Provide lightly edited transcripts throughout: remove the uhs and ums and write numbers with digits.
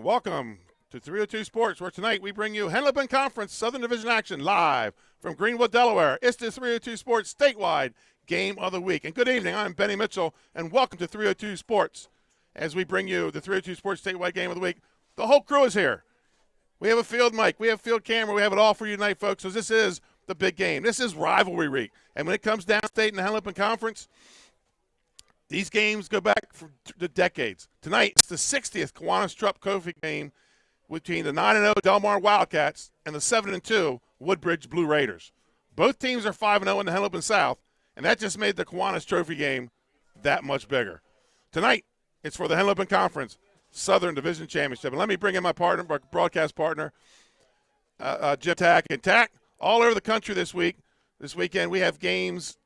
And welcome to 302 Sports, where tonight we bring you Henlopen Conference Southern Division action live from Greenwood, Delaware. It's the 302 Sports statewide game of the week. And good evening, I'm Benny Mitchell, and welcome to 302 Sports. As we bring you the 302 Sports statewide game of the week, the whole crew is here. We have a field mic, we have a field camera, we have it all for you tonight, folks. So this is the big game. This is rivalry week. And when it comes downstate in the Henlopen Conference, these games go back for the decades. Tonight, it's the 60th Kiwanis-Trupp Kofi game between the 9-0 Delmar Wildcats and the 7-2 Woodbridge Blue Raiders. Both teams are 5-0 in the Henlopen South, and that just made the Kiwanis Trophy game that much bigger. Tonight, it's for the Henlopen Conference Southern Division Championship. And let me bring in my partner, my broadcast partner, Jim Tack. And Tack, all over the country this weekend, we have games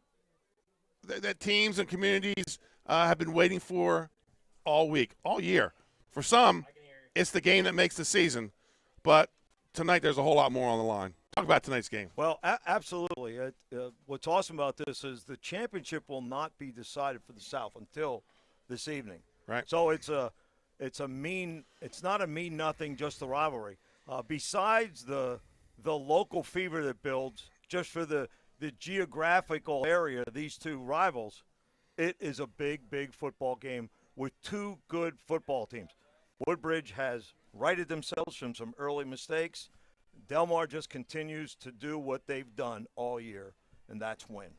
that teams and communities have been waiting for all week, all year. For some, it's the game that makes the season. But tonight there's a whole lot more on the line. Talk about tonight's game. Well, absolutely. What's awesome about this is the championship will not be decided for the South until this evening. Right. So it's not a mean nothing, just the rivalry. Besides the local fever that builds just for the geographical area, these two rivals, it is a big, big football game with two good football teams. Woodbridge has righted themselves from some early mistakes. Delmar just continues to do what they've done all year, and that's win.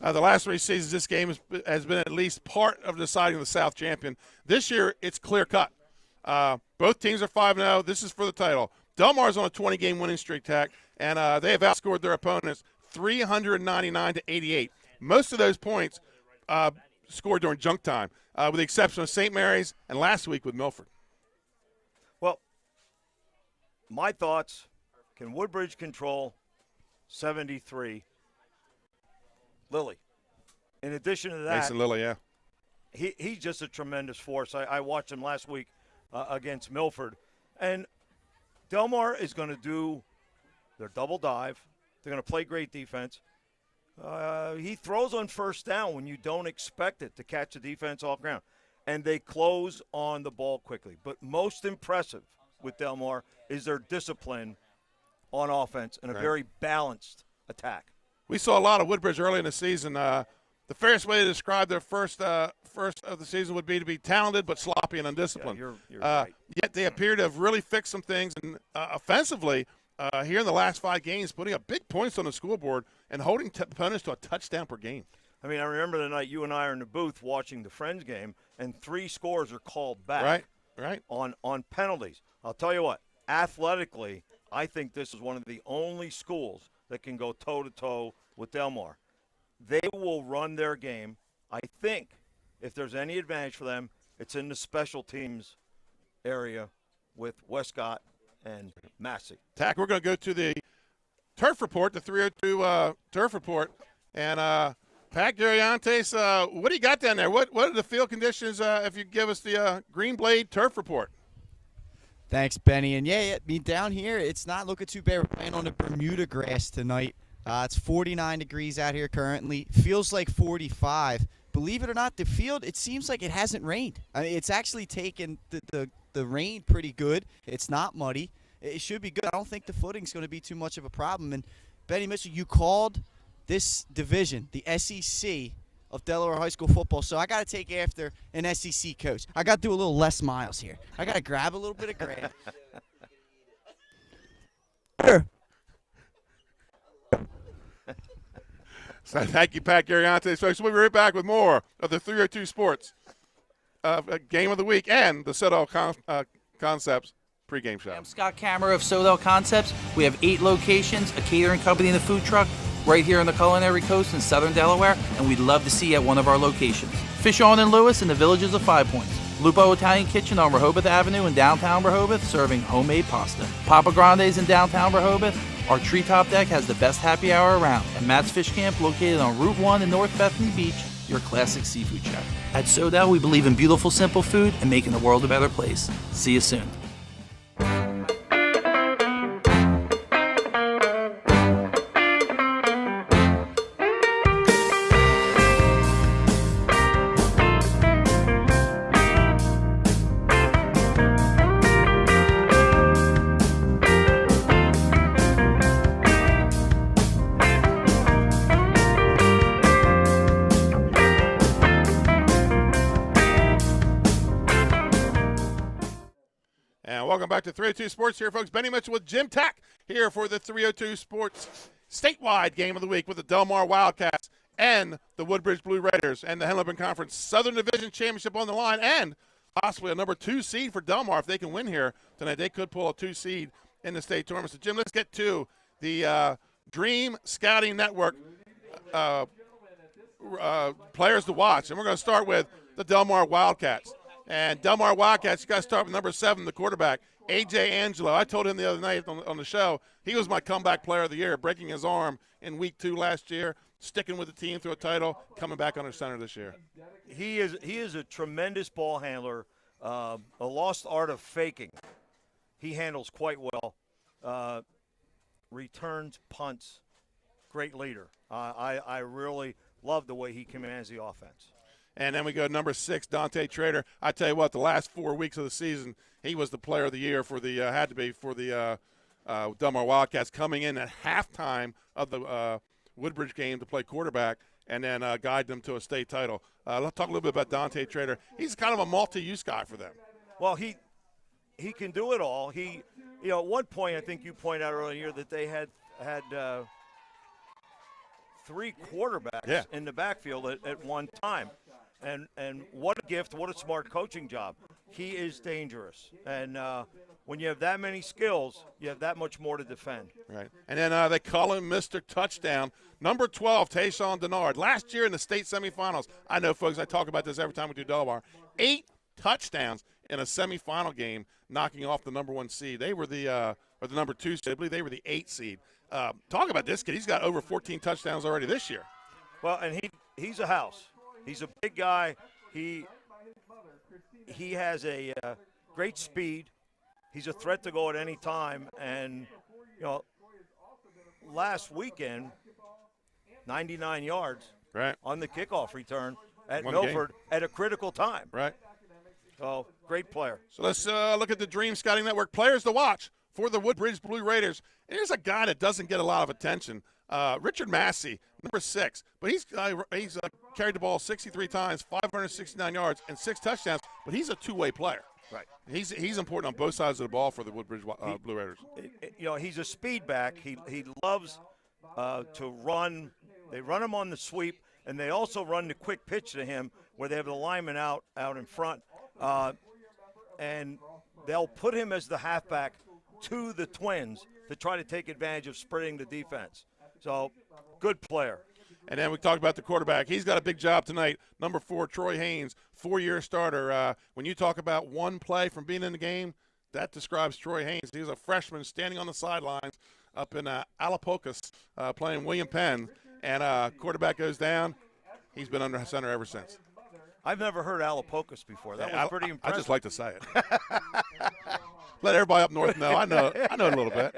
The last three seasons, this game has been at least part of deciding the South champion. This year, it's clear-cut. Both teams are 5-0. This is for the title. Delmar's on a 20-game winning streak, Tack, and they have outscored their opponents 399-88. Most of those points scored during junk time, with the exception of St. Mary's and last week with Milford. Well, my thoughts, can Woodbridge control 73? Lilly. In addition to that, Mason Lilly, yeah. He's just a tremendous force. I watched him last week against Milford. And Delmar is going to do their double dive. They're going to play great defense. He throws on first down when you don't expect it to catch the defense off ground. And they close on the ball quickly. But most impressive with Delmar is their discipline on offense and a very balanced attack. We saw a lot of Woodbridge early in the season. The fairest way to describe their first of the season would be to be talented but sloppy and undisciplined. Yeah, you're right. Yet they appear to have really fixed some things. And offensively, here in the last 5 games, putting up big points on the scoreboard and holding opponents to a touchdown per game. I mean, I remember the night you and I are in the booth watching the Friends game, and 3 scores are called back right. on penalties. I'll tell you what, athletically, I think this is one of the only schools that can go toe-to-toe with Delmar. They will run their game. I think if there's any advantage for them, it's in the special teams area with Westcott and Massey. Tack, we're going to go to the turf report, the 302 turf report. And Pat Gariantes, what do you got down there? What are the field conditions if you give us the Green Blade turf report? Thanks, Benny. And, yeah, down here, it's not looking too bad. We're playing on the Bermuda grass tonight. It's 49 degrees out here currently. Feels like 45. Believe it or not, the field, it seems like it hasn't rained. I mean, it's actually taken the rain pretty good. It's not muddy. It should be good. I don't think the footing's going to be too much of a problem. And, Benny Mitchell, you called this division the SEC of Delaware High School football, so I got to take after an SEC coach. I got to do a little Les Miles here. I got to grab a little bit of grab. So thank you, Pat Gariantes. Folks, we'll be right back with more of the 302 Sports Game of the Week and the SODEL Concepts pregame show. I'm Scott Kammerer of SODEL Concepts. We have 8 locations, a catering company and a food truck right here on the Culinary Coast in southern Delaware, and we'd love to see you at one of our locations. Fish On and Lewis in the Villages of 5 Points. Lupo Italian Kitchen on Rehoboth Avenue in downtown Rehoboth, serving homemade pasta. Papa Grande's in downtown Rehoboth. Our treetop deck has the best happy hour around. And Matt's Fish Camp, located on Route 1 in North Bethany Beach, your classic seafood shack. At SODEL, we believe in beautiful, simple food and making the world a better place. See you soon. welcome back to 302 Sports here, folks. Benny Mitchell with Jim Tack here for the 302 Sports statewide game of the week with the Delmar Wildcats and the Woodbridge Blue Raiders and the Hennepin Conference Southern Division Championship on the line, and possibly a number 2 seed for Delmar. If they can win here tonight, they could pull a 2 seed in the state tournament. So, Jim, let's get to the Dream Scouting Network players to watch. And we're going to start with the Delmar Wildcats. And Delmar Wildcats, you got to start with number 7, the quarterback, A.J. Angelo. I told him the other night on the show, he was my comeback player of the year, breaking his arm in week 2 last year, sticking with the team through a title, coming back under center this year. He is a tremendous ball handler, a lost art of faking. He handles quite well, returns, punts, great leader. I really love the way he commands the offense. And then we go to number 6, Dante Trader. I tell you what, the last 4 weeks of the season, he was the player of the year for the had to be for the Delmar Wildcats, coming in at halftime of the Woodbridge game to play quarterback and then guide them to a state title. Let's talk a little bit about Dante Trader. He's kind of a multi-use guy for them. Well, he can do it all. At one point, I think you pointed out earlier that they had 3 quarterbacks in the backfield at one time. And what a gift, what a smart coaching job. He is dangerous. And when you have that many skills, you have that much more to defend. Right. And then they call him Mr. Touchdown. Number 12, Tayshawn Denard. Last year in the state semifinals, I know, folks, I talk about this every time we do Delmar, 8 touchdowns in a semifinal game, knocking off the number 1 seed. They were the number 2 seed. I believe they were the 8 seed. Talk about this kid. He's got over 14 touchdowns already this year. Well, and he's a house. He's a big guy. He has a great speed. He's a threat to go at any time. And, last weekend, 99 yards on the kickoff return at Milford at a critical time. Right. So, great player. So let's look at the Dream Scouting Network players to watch for the Woodbridge Blue Raiders. And here's a guy that doesn't get a lot of attention. Richard Massey, number 6, but he's carried the ball 63 times, 569 yards, and 6 touchdowns. But he's a two-way player. Right. He's important on both sides of the ball for the Woodbridge Blue Raiders. He's a speed back. He loves to run. They run him on the sweep, and they also run the quick pitch to him where they have the lineman out in front, and they'll put him as the halfback to the Twins to try to take advantage of spreading the defense. So, good player. And then we talked about the quarterback. He's got a big job tonight. Number 4, Troy Haynes, 4-year starter. When you talk about one play from being in the game, that describes Troy Haynes. He's a freshman standing on the sidelines up in Alapocas playing William Penn. And quarterback goes down. He's been under center ever since. I've never heard Alapocas before. That was pretty impressive. I just like to say it. Let everybody up north know. I know a little bit.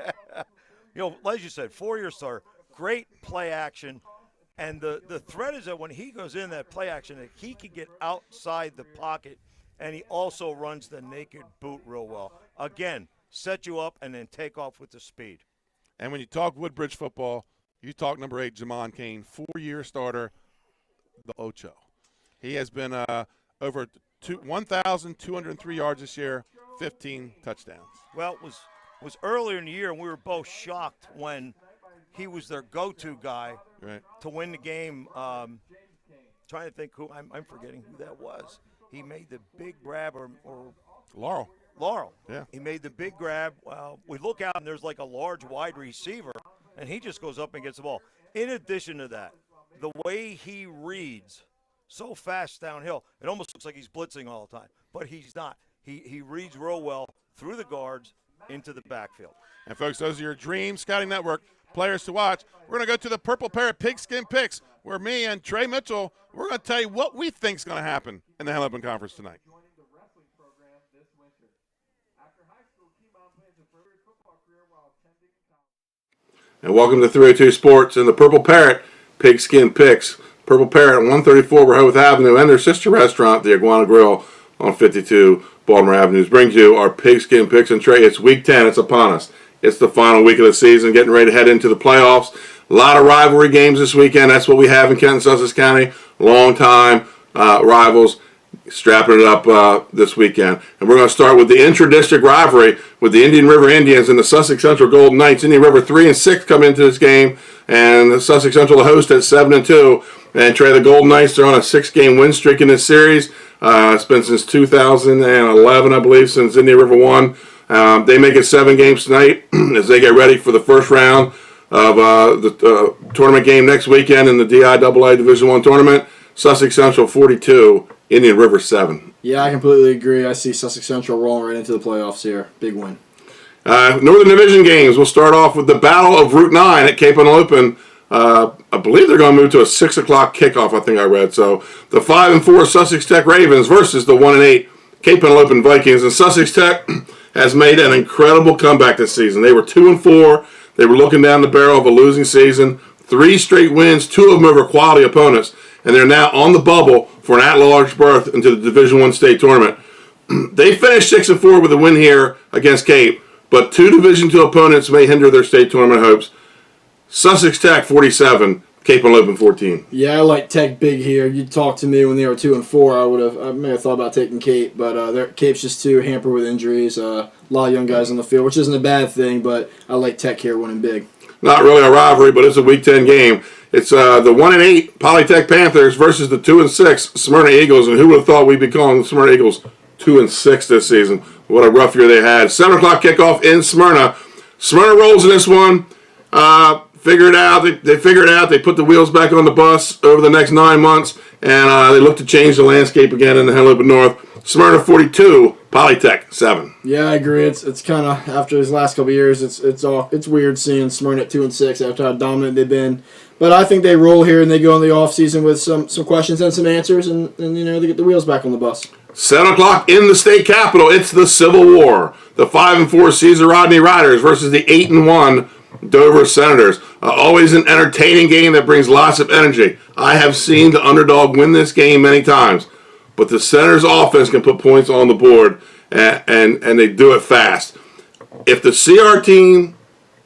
As you said, 4-year starter, great play action. And the threat is that when he goes in that play action, that he can get outside the pocket, and he also runs the naked boot real well. Again, set you up and then take off with the speed. And when you talk Woodbridge football, you talk number 8, Jamon Kane, 4-year starter, the Ocho. He has been over 1,203 yards this year, 15 touchdowns. Well, it was earlier in the year, and we were both shocked when he was their go-to guy to win the game. Trying to think who – I'm forgetting who that was. He made the big grab or Laurel. Yeah. He made the big grab. We look out, and there's like a large wide receiver, and he just goes up and gets the ball. In addition to that, the way he reads so fast downhill, it almost looks like he's blitzing all the time, but he's not. He reads real well through the guards into the backfield. And, folks, those are your Dream Scouting Network players to watch. We're going to go to the Purple Parrot Pigskin Picks, where me and Trey Mitchell, we're going to tell you what we think is going to happen in the Hennepin Conference tonight. And welcome to 302 Sports and the Purple Parrot Pigskin Picks. Purple Parrot on 134 Rehoboth Avenue and their sister restaurant, the Iguana Grill, on 52 Baltimore Avenue, brings you our Pigskin Picks. And Trey, it's week 10. It's upon us. It's the final week of the season, getting ready to head into the playoffs. A lot of rivalry games this weekend. That's what we have in Kenton, Sussex County. Long-time rivals. strapping it up this weekend. And we're going to start with the intra-district rivalry with the Indian River Indians and the Sussex Central Golden Knights. Indian River 3-6 come into this game, and the Sussex Central the host at 7-2. And Trey, the Golden Knights are on a 6-game win streak in this series. It's been since 2011, I believe, since Indian River won. They make it 7 games tonight as they get ready for the first round of the tournament game next weekend in the DIAA Division I tournament. Sussex Central 42, Indian River 7. Yeah, I completely agree. I see Sussex Central rolling right into the playoffs here. Big win. Northern Division games. We'll start off with the Battle of Route 9 at Cape Henlopen. I believe they're going to move to a 6 o'clock kickoff, I think I read. So the 5-4 Sussex Tech Ravens versus the 1-8 Cape Henlopen Vikings. And Sussex Tech has made an incredible comeback this season. They were 2-4. They were looking down the barrel of a losing season. 3 straight wins, 2 of them over quality opponents. And they're now on the bubble for an at-large berth into the Division I state tournament. They finished 6-4 with a win here against Cape, but 2 Division II opponents may hinder their state tournament hopes. Sussex Tech 47, Cape Henlopen 14. Yeah, I like Tech big here. You talked to me when they were 2-4. I may have thought about taking Cape, but Cape's just too hampered with injuries. A lot of young guys on the field, which isn't a bad thing, but I like Tech here winning big. Not really a rivalry, but it's a Week 10 game. It's the 1-8 Polytech Panthers versus the 2-6 Smyrna Eagles, and who would have thought we'd be calling the Smyrna Eagles 2-6 this season? What a rough year they had. 7 o'clock kickoff in Smyrna. Smyrna rolls in this one. Figure it out. They figure it out. They put the wheels back on the bus over the next 9 months, and they look to change the landscape again in the Henlopen North. Smyrna 42, Polytech 7. Yeah, I agree. It's kind of after these last couple of years, it's weird seeing Smyrna at 2-6 after how dominant they've been. But I think they roll here and they go in the offseason with some questions and some answers, and they get the wheels back on the bus. 7 o'clock in the state capitol. It's the Civil War. The 5-4 Caesar Rodney Riders versus the 8-1 Dover Senators. Always an entertaining game that brings lots of energy. I have seen the underdog win this game many times, but the Senators' offense can put points on the board, and they do it fast. If the CR team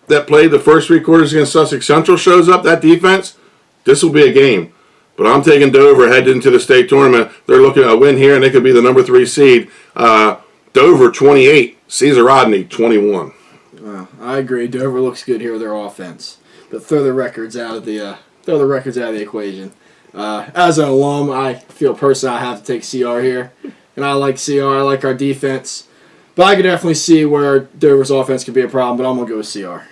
that played the first 3 quarters against Sussex Central shows up, that defense, this will be a game. But I'm taking Dover heading into the state tournament. They're looking at a win here, and they could be the number 3 seed. Dover 28, Caesar Rodney 21. I agree. Dover looks good here with their offense, but throw the records out of the equation. As an alum, I feel personally I have to take CR here, and I like CR. I like our defense, but I could definitely see where Dover's offense could be a problem. But I'm gonna go with CR.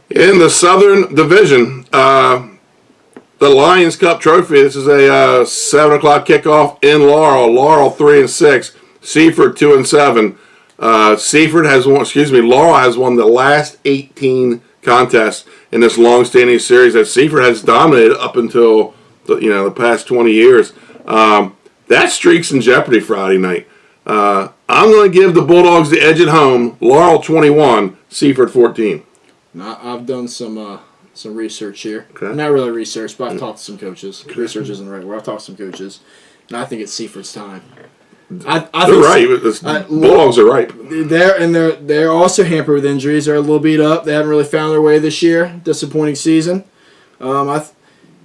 In the Southern Division, the Lions Cup Trophy. This is a 7 o'clock kickoff in Laurel. Laurel 3-6, Seaford 2-7. Laurel has won the last 18 contests in this long-standing series that Seaford has dominated up until the past 20 years. That streak's in jeopardy Friday night. I'm going to give the Bulldogs the edge at home. Laurel 21, Seaford 14. Now, I've done some research here. Okay. Not really research, but I've talked to some coaches. Research isn't the right word. I've talked to some coaches, and I think it's Seaford's time. They're right. Bulldogs are right. They're also hampered with injuries. They're a little beat up. They haven't really found their way this year. Disappointing season. What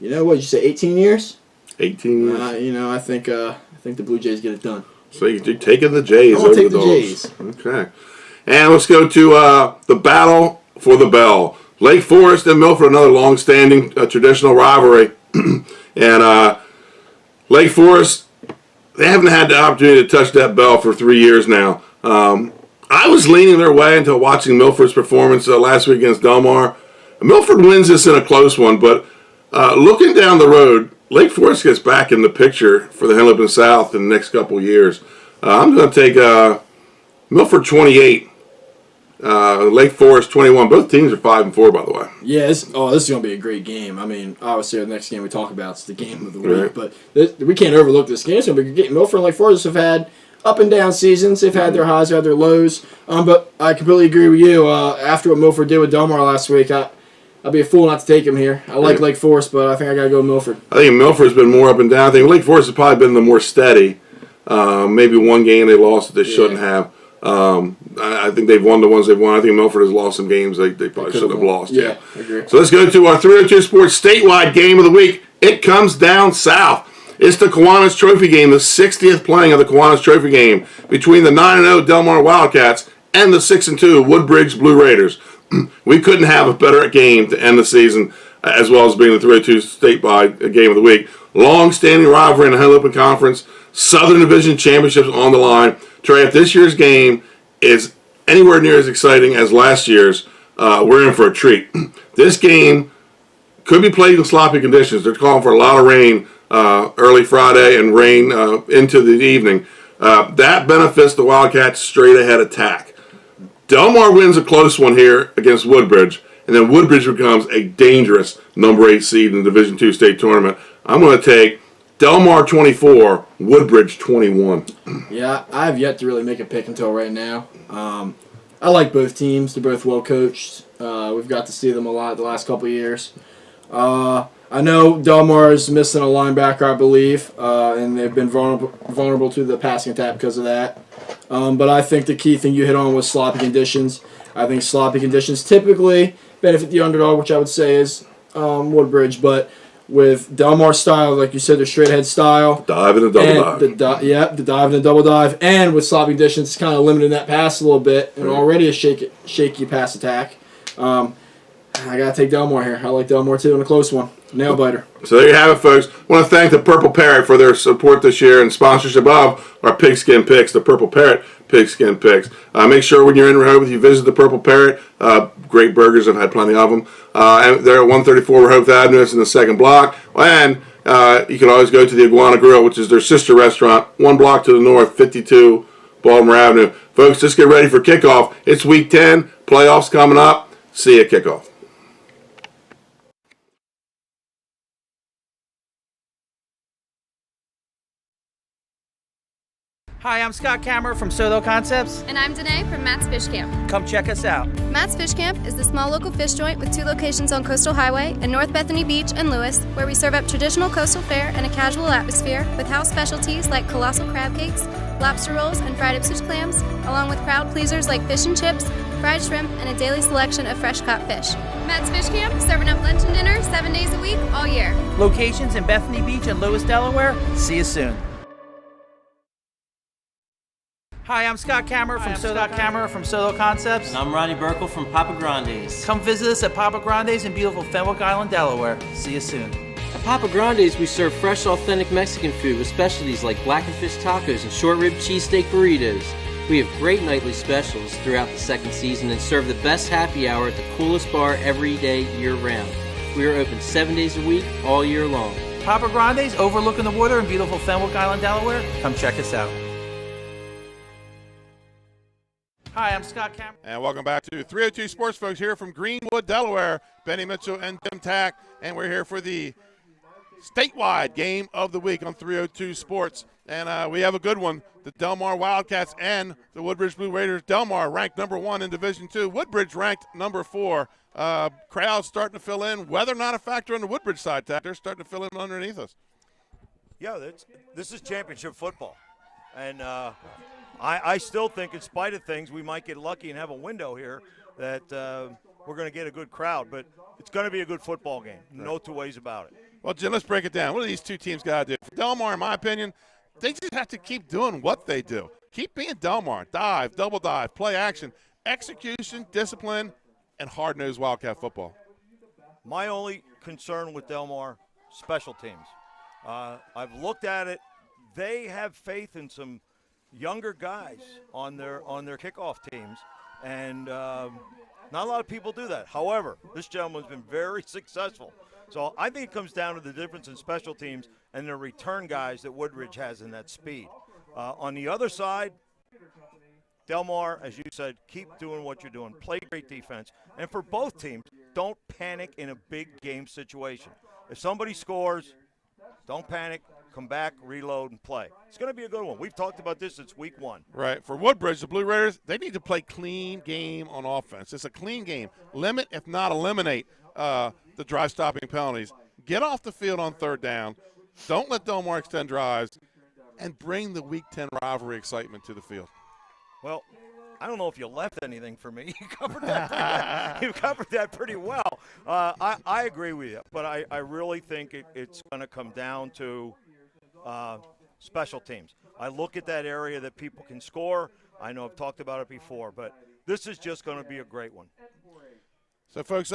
did you say? 18 years. 18 years. I think the Blue Jays get it done. So you're taking the Jays I'm gonna over take the the Dogs. Jays. Okay. And let's go to the battle for the bell. Lake Forest and Milford, another long-standing traditional rivalry. And Lake Forest, they haven't had the opportunity to touch that bell for 3 years now. I was leaning their way until watching Milford's performance last week against Delmar. Milford wins this in a close one, but looking down the road, Lake Forest gets back in the picture for the Henlopen South in the next couple of years. I'm going to take Milford 28, Lake Forest 21. Both teams are 5-4, by the way. Yeah, this is going to be a great game. I mean, obviously, the next game we talk about is the game of the week, Right. but we can't overlook this game. It's going to be a good game. Milford and Lake Forest have had up and down seasons. They've had their highs, they've had their lows. But I completely agree with you. After what Milford did with Delmar last week, I'd be a fool not to take him here. I like Lake Forest, but I think I got to go Milford. I think Milford's been more up and down. I think Lake Forest has probably been the more steady. Maybe one game they lost that they shouldn't have. I think they've won the ones they've won. I think Milford has lost some games they probably shouldn't have lost. Yeah, I agree. So let's go to our 302 Sports statewide game of the week. It comes down south. It's the Kiwanis Trophy game, the 60th playing of the Kiwanis Trophy game between the 9-0 Delmar Wildcats and the 6-2 Woodbridge Blue Raiders. We couldn't have a better game to end the season, as well as being the 302 statewide game of the week. Long-standing rivalry in the Henley Open Conference, Southern Division Championships on the line. Trey, if this year's game is anywhere near as exciting as last year's, we're in for a treat. This game could be played in sloppy conditions. They're calling for a lot of rain early Friday and rain into the evening. That benefits the Wildcats' straight-ahead attack. Delmar wins a close one here against Woodbridge, and then Woodbridge becomes a dangerous number 8 seed in the Division II state tournament. I'm going to take Delmar 24, Woodbridge 21. Yeah, I have yet to really make a pick until right now. I like both teams. They're both well coached. We've got to see them a lot the last couple of years. I know Delmar is missing a linebacker, I believe, and they've been vulnerable to the passing attack because of that. But I think the key thing you hit on was sloppy conditions. I think sloppy conditions typically benefit the underdog, which I would say is Woodbridge. But with Delmar's style, like you said, the straight-ahead style. Dive and a double dive. The dive and a double dive. And with sloppy conditions, it's kind of limiting that pass a little bit, and already a shaky pass attack. I got to take Delmar here. I like Delmar, too, in a close one. Nail biter. So there you have it, folks. I want to thank the Purple Parrot for their support this year and sponsorship of our Pigskin Picks, the Purple Parrot Pigskin Picks. Make sure when you're in Rehoboth, you visit the Purple Parrot. Great burgers. I've had plenty of them. And they're at 134 Rehoboth Avenue. It's in the second block. And you can always go to the Iguana Grill, which is their sister restaurant, one block to the north, 52 Baltimore Avenue. Folks, just get ready for kickoff. It's week 10. Playoffs coming up. See you at kickoff. Hi, I'm Scott Kammerer from SODEL Concepts. And I'm Danae from Matt's Fish Camp. Come check us out. Matt's Fish Camp is the small local fish joint with 2 locations on Coastal Highway in North Bethany Beach and Lewis, where we serve up traditional coastal fare in a casual atmosphere with house specialties like colossal crab cakes, lobster rolls, and fried Ipswich clams, along with crowd pleasers like fish and chips, fried shrimp, and a daily selection of fresh caught fish. Matt's Fish Camp, serving up lunch and dinner 7 days a week, all year. Locations in Bethany Beach and Lewis, Delaware. See you soon. Hi, I'm Scott Kammerer from SODEL Concepts. And I'm Ronnie Burkle from Papa Grande's. Come visit us at Papa Grande's in beautiful Fenwick Island, Delaware. See you soon. At Papa Grande's, we serve fresh, authentic Mexican food with specialties like blackened fish tacos and short rib cheesesteak burritos. We have great nightly specials throughout the second season and serve the best happy hour at the coolest bar every day year-round. We are open 7 days a week, all year long. Papa Grande's overlooking the water in beautiful Fenwick Island, Delaware. Come check us out. Hi, I'm Scott Kammerer. And welcome back to 302 Sports, folks, here from Greenwood, Delaware. Benny Mitchell and Tim Tack, and we're here for the statewide game of the week on 302 Sports. And we have a good one. The Delmar Wildcats and the Woodbridge Blue Raiders. Delmar ranked number 1 in Division II. Woodbridge ranked number 4. Crowds starting to fill in. Weather not a factor on the Woodbridge side, Tack. They're starting to fill in underneath us. Yeah, this is championship football. And I still think, in spite of things, we might get lucky and have a window here that we're going to get a good crowd. But it's going to be a good football game. No two ways about it. Well, Jim, let's break it down. What do these two teams got to do? For Delmar, in my opinion, they just have to keep doing what they do. Keep being Delmar. Dive, double dive, play action, execution, discipline, and hard-nosed Wildcat football. My only concern with Delmar, special teams. I've looked at it. They have faith in some younger guys on their kickoff teams, and not a lot of people do that. However, this gentleman's been very successful. So I think it comes down to the difference in special teams and the return guys that Woodbridge has in that speed. On the other side, Delmar, as you said, keep doing what you're doing. Play great defense. And for both teams, don't panic in a big game situation. If somebody scores, don't panic. Come back, reload, and play. It's going to be a good one. We've talked about this since week 1. Right. For Woodbridge, the Blue Raiders, they need to play clean game on offense. It's a clean game. Limit, if not eliminate, the drive-stopping penalties. Get off the field on third down. Don't let Delmar extend drives. And bring the Week 10 rivalry excitement to the field. Well, I don't know if you left anything for me. You covered that pretty well. I agree with you, but I really think it's going to come down to special teams. I look at that area that people can score. I know I've talked about it before, but this is just going to be a great one. So, folks,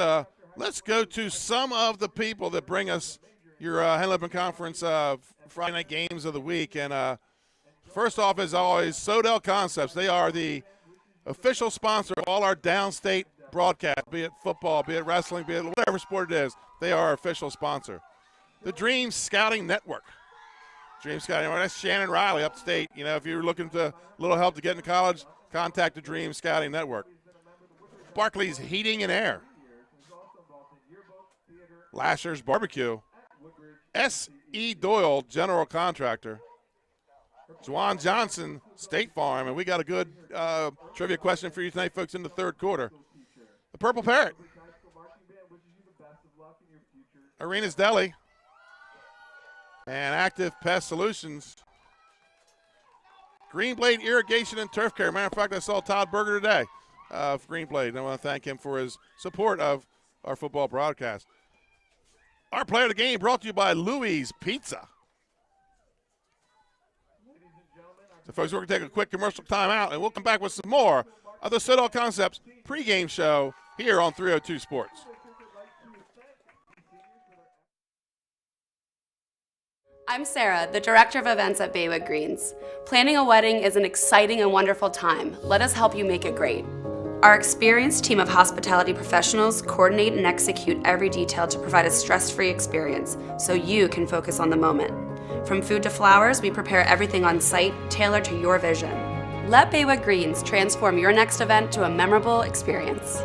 let's go to some of the people that bring us your Henley Conference Friday night games of the week. And first off, as always, SODEL Concepts. They are the official sponsor of all our downstate broadcasts, be it football, be it wrestling, be it whatever sport it is. They are our official sponsor. The Dream Scouting Network. Dream Scouting Network, that's Shannon Riley upstate. You know, if you're looking for a little help to get into college, contact the Dream Scouting Network. Barclays Heating and Air. Lasher's Barbecue. S.E. Doyle, General Contractor. Juwan Johnson, State Farm. And we got a good trivia question for you tonight, folks, in the third quarter. The Purple Parrot. Arena's Deli. And Active Pest Solutions. Greenblade Irrigation and Turf Care. Matter of fact, I saw Todd Berger today of Greenblade, and I want to thank him for his support of our football broadcast. Our player of the game brought to you by Louie's Pizza. So, folks, we're going to take a quick commercial timeout, and we'll come back with some more of the SODEL Concepts pregame show here on 302 Sports. I'm Sarah, the Director of Events at Baywood Greens. Planning a wedding is an exciting and wonderful time. Let us help you make it great. Our experienced team of hospitality professionals coordinate and execute every detail to provide a stress-free experience so you can focus on the moment. From food to flowers, we prepare everything on site, tailored to your vision. Let Baywood Greens transform your next event to a memorable experience.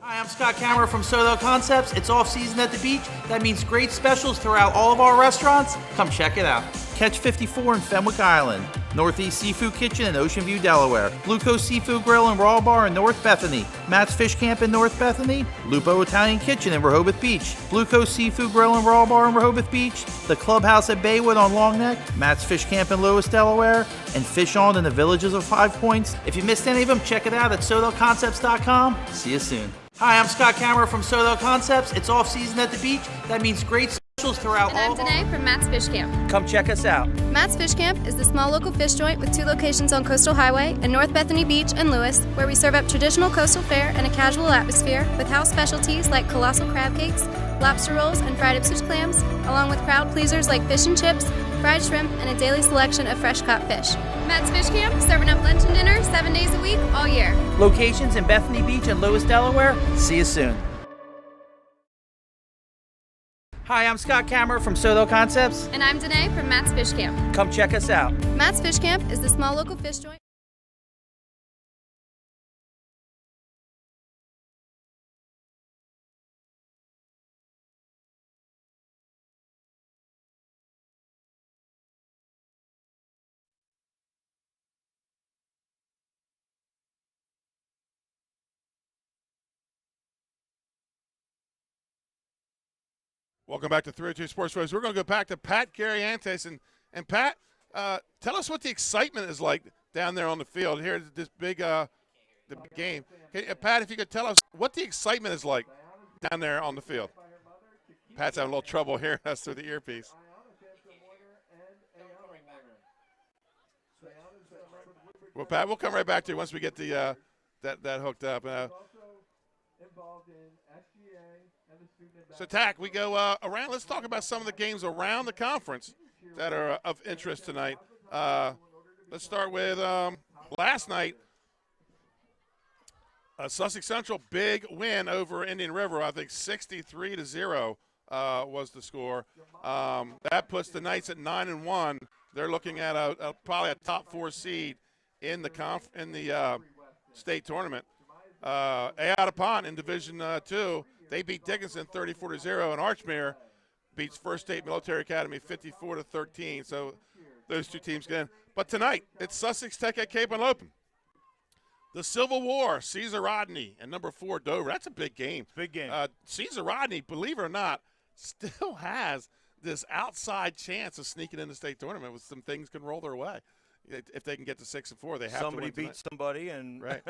I'm Scott Kammerer from SODEL Concepts. It's off-season at the beach. That means great specials throughout all of our restaurants. Come check it out. Catch 54 in Fenwick Island, Northeast Seafood Kitchen in Ocean View, Delaware, Blue Coast Seafood Grill and Raw Bar in North Bethany, Matt's Fish Camp in North Bethany, Lupo Italian Kitchen in Rehoboth Beach, Blue Coast Seafood Grill and Raw Bar in Rehoboth Beach, the Clubhouse at Baywood on Long Neck, Matt's Fish Camp in Lewis, Delaware, and Fish On in the Villages of 5 Points. If you missed any of them, check it out at SODELconcepts.com. See you soon. Hi, I'm Scott Kammerer from SODEL Concepts. It's off-season at the beach. That means great specials throughout And all I'm of our... Danae from Matt's Fish Camp. Come check us out. Matt's Fish Camp is the small local fish joint with 2 locations on Coastal Highway in North Bethany Beach and Lewis, where we serve up traditional coastal fare and a casual atmosphere with house specialties like colossal crab cakes, lobster rolls, and fried Ipswich clams, along with crowd pleasers like fish and chips, fried shrimp, and a daily selection of fresh caught fish. Matt's Fish Camp, serving up lunch and dinner 7 days a week, all year. Locations in Bethany Beach and Lewis, Delaware. See you soon. Hi, I'm Scott Kammerer from SODEL Concepts. And I'm Danae from Matt's Fish Camp. Come check us out. Matt's Fish Camp is the small local fish joint. Welcome back to 302 Sports. We're going to go back to Pat Gariantes. And Pat, tell us what the excitement is like down there on the field here at this big the game. Okay, Pat, if you could tell us what the excitement is like down there on the field. Pat's having a little trouble hearing us through the earpiece. Well, Pat, we'll come right back to you once we get the that hooked up. So, Tack, we go around. Let's talk about some of the games around the conference that are of interest tonight. Let's start with last night. Sussex Central, big win over Indian River. I think 63-0 was the score. That puts the Knights at 9-1. They're looking at probably a top 4 seed in the state tournament. Ayotapont in Division 2. They beat Dickinson 34-0, and Archmere beats First State Military Academy 54-13. So those 2 teams get in. But tonight, it's Sussex Tech at Cape Henlopen. The Civil War, Caesar Rodney and number 4 Dover. That's a big game. Big game. Caesar Rodney, believe it or not, still has this outside chance of sneaking in the state tournament with some things can roll their way. If they can get to 6-4, they have somebody to win beat somebody. And right.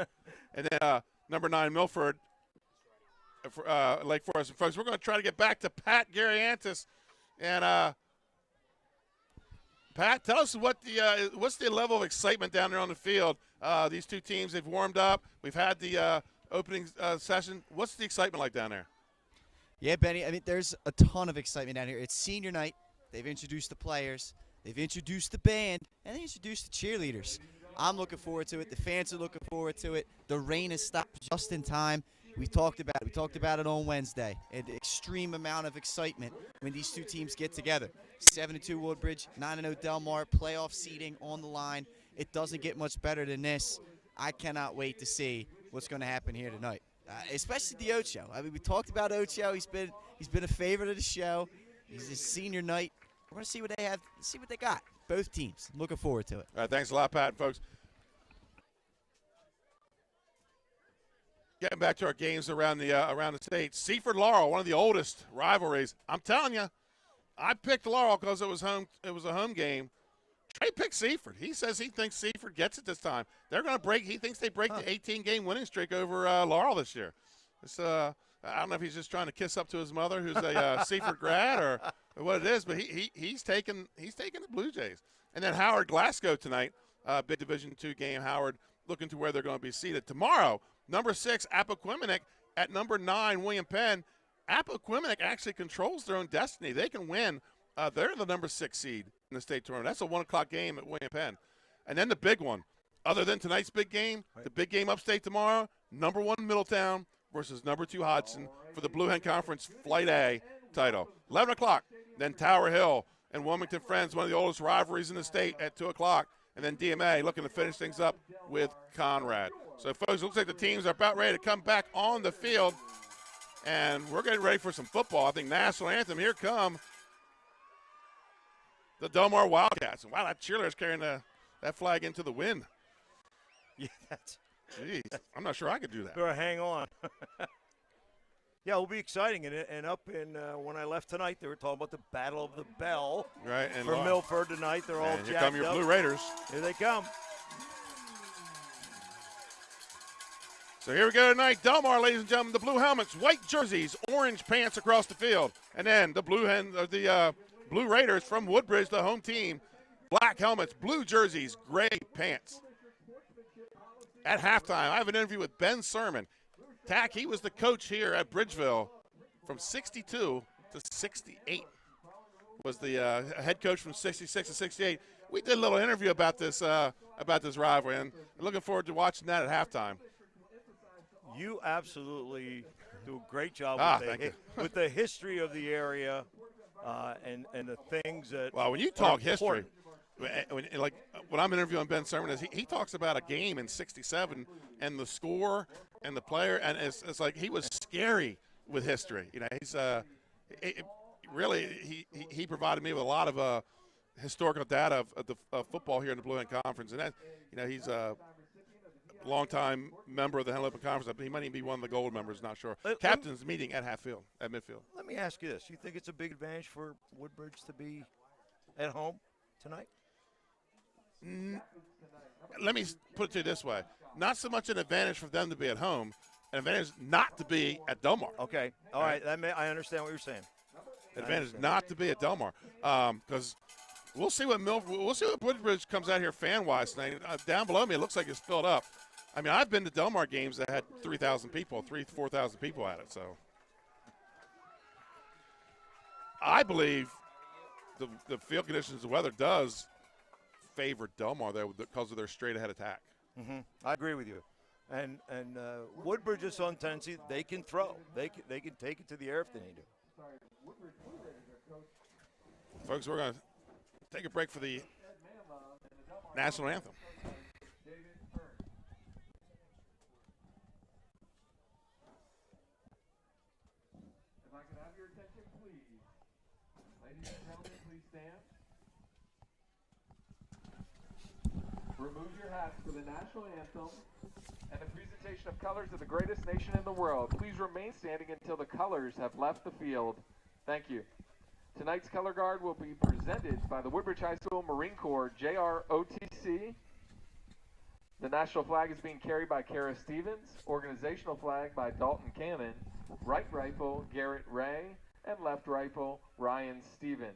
And then number 9 Milford Lake Forest. And folks, we're going to try to get back to Pat Gariantis. And Pat, tell us what's the level of excitement down there on the field. These two teams, they've warmed up. We've had the opening session. What's the excitement like down there? Yeah, Benny, I mean, there's a ton of excitement down here. It's senior night. They've introduced the players. They've introduced the band. And they introduced the cheerleaders. I'm looking forward to it. The fans are looking forward to it. The rain has stopped just in time. We talked about it on Wednesday. An extreme amount of excitement when these two teams get together. 7-2 Woodbridge, 9-0 Delmar, playoff seeding on the line. It doesn't get much better than this. I cannot wait to see what's going to happen here tonight, especially the Ocho. I mean, we talked about Ocho. He's been a favorite of the show. He's his senior night. We're going to see what they have, see what they got. Both teams. Looking forward to it. All right, thanks a lot, Pat, folks. Getting back to our games around the state. Seaford-Laurel, one of the oldest rivalries. I'm telling you, I picked Laurel because it was home. It was a home game. Trey picked Seaford. He says he thinks Seaford gets it this time. They're going to break. He thinks they break the 18-game winning streak over Laurel this year. It's, I don't know if he's just trying to kiss up to his mother, who's a Seaford grad, or what it is. But he's taking the Blue Jays. And then Howard Glasgow tonight, big Division II game. Howard looking to where they're going to be seated tomorrow. Number 6, Appoquinimink at number 9, William Penn. Appoquinimink actually controls their own destiny. They can win. They're the number 6 seed in the state tournament. That's a 1 o'clock game at William Penn. And then the big one, other than tonight's big game, the big game upstate tomorrow, number 1 Middletown versus number 2 Hodgson for the Blue Hen Conference Flight A title. 11 o'clock, then Tower Hill and Wilmington Friends, one of the oldest rivalries in the state, at 2 o'clock. And then DMA looking to finish things up with Conrad. So, folks, it looks like the teams are about ready to come back on the field. And we're getting ready for some football. I think national anthem. Here come the Delmar Wildcats. And wow, that cheerleader's carrying that flag into the wind. Yeah, that's. Jeez, I'm not sure I could do that. Better hang on. Yeah, it'll be exciting. And up in when I left tonight, they were talking about the Battle of the Bell. Right. And for Milford tonight. They're all jacked here come your up. Blue Raiders. Here they come. So here we go tonight. Delmar, ladies and gentlemen, the blue helmets, white jerseys, orange pants across the field. And then the Blue Raiders from Woodbridge, the home team, black helmets, blue jerseys, gray pants. At halftime, I have an interview with Ben Sermon. Tack, he was the coach here at Bridgeville from 62 to 68. Was the head coach from 66 to 68. We did a little interview about this rivalry, and looking forward to watching that at halftime. You absolutely do a great job with the history of the area and the things that. Well, when you talk history, when I'm interviewing Ben Sermon, he talks about a game in '67 and the score and the player, and it's like he was scary with history. You know, he's he provided me with a lot of historical data of football here in the Blue Hen Conference, and that, you know, he's a longtime member of the Henley Conference. He might even be one of the gold members, not sure. Captain's meeting at midfield. Let me ask you this. You think it's a big advantage for Woodbridge to be at home tonight? Let me put it to you this way. Not so much an advantage for them to be at home, an advantage not to be at Delmar. Okay. All right. I understand what you're saying. Advantage not to be at Delmar. Because we'll see what Woodbridge comes out here fan-wise tonight. Down below me, it looks like it's filled up. I mean, I've been to Delmar games that had 3,000 people, 4,000 people at it. So I believe the field conditions, the weather does favor Delmar there because of their straight-ahead attack. Mm-hmm. I agree with you. And Woodbridge's own tendency, they can throw. They can take it to the air if they need to. Folks, we're going to take a break for the national anthem. If I could have your attention, please. Ladies and gentlemen, please stand. Remove your hats for the national anthem and the presentation of colors of the greatest nation in the world. Please remain standing until the colors have left the field. Thank you. Tonight's color guard will be presented by the Woodbridge High School Marine Corps JROTC. The national flag is being carried by Kara Stevens, organizational flag by Dalton Cannon, Right rifle, Garrett Ray, and left rifle, Ryan Stevens.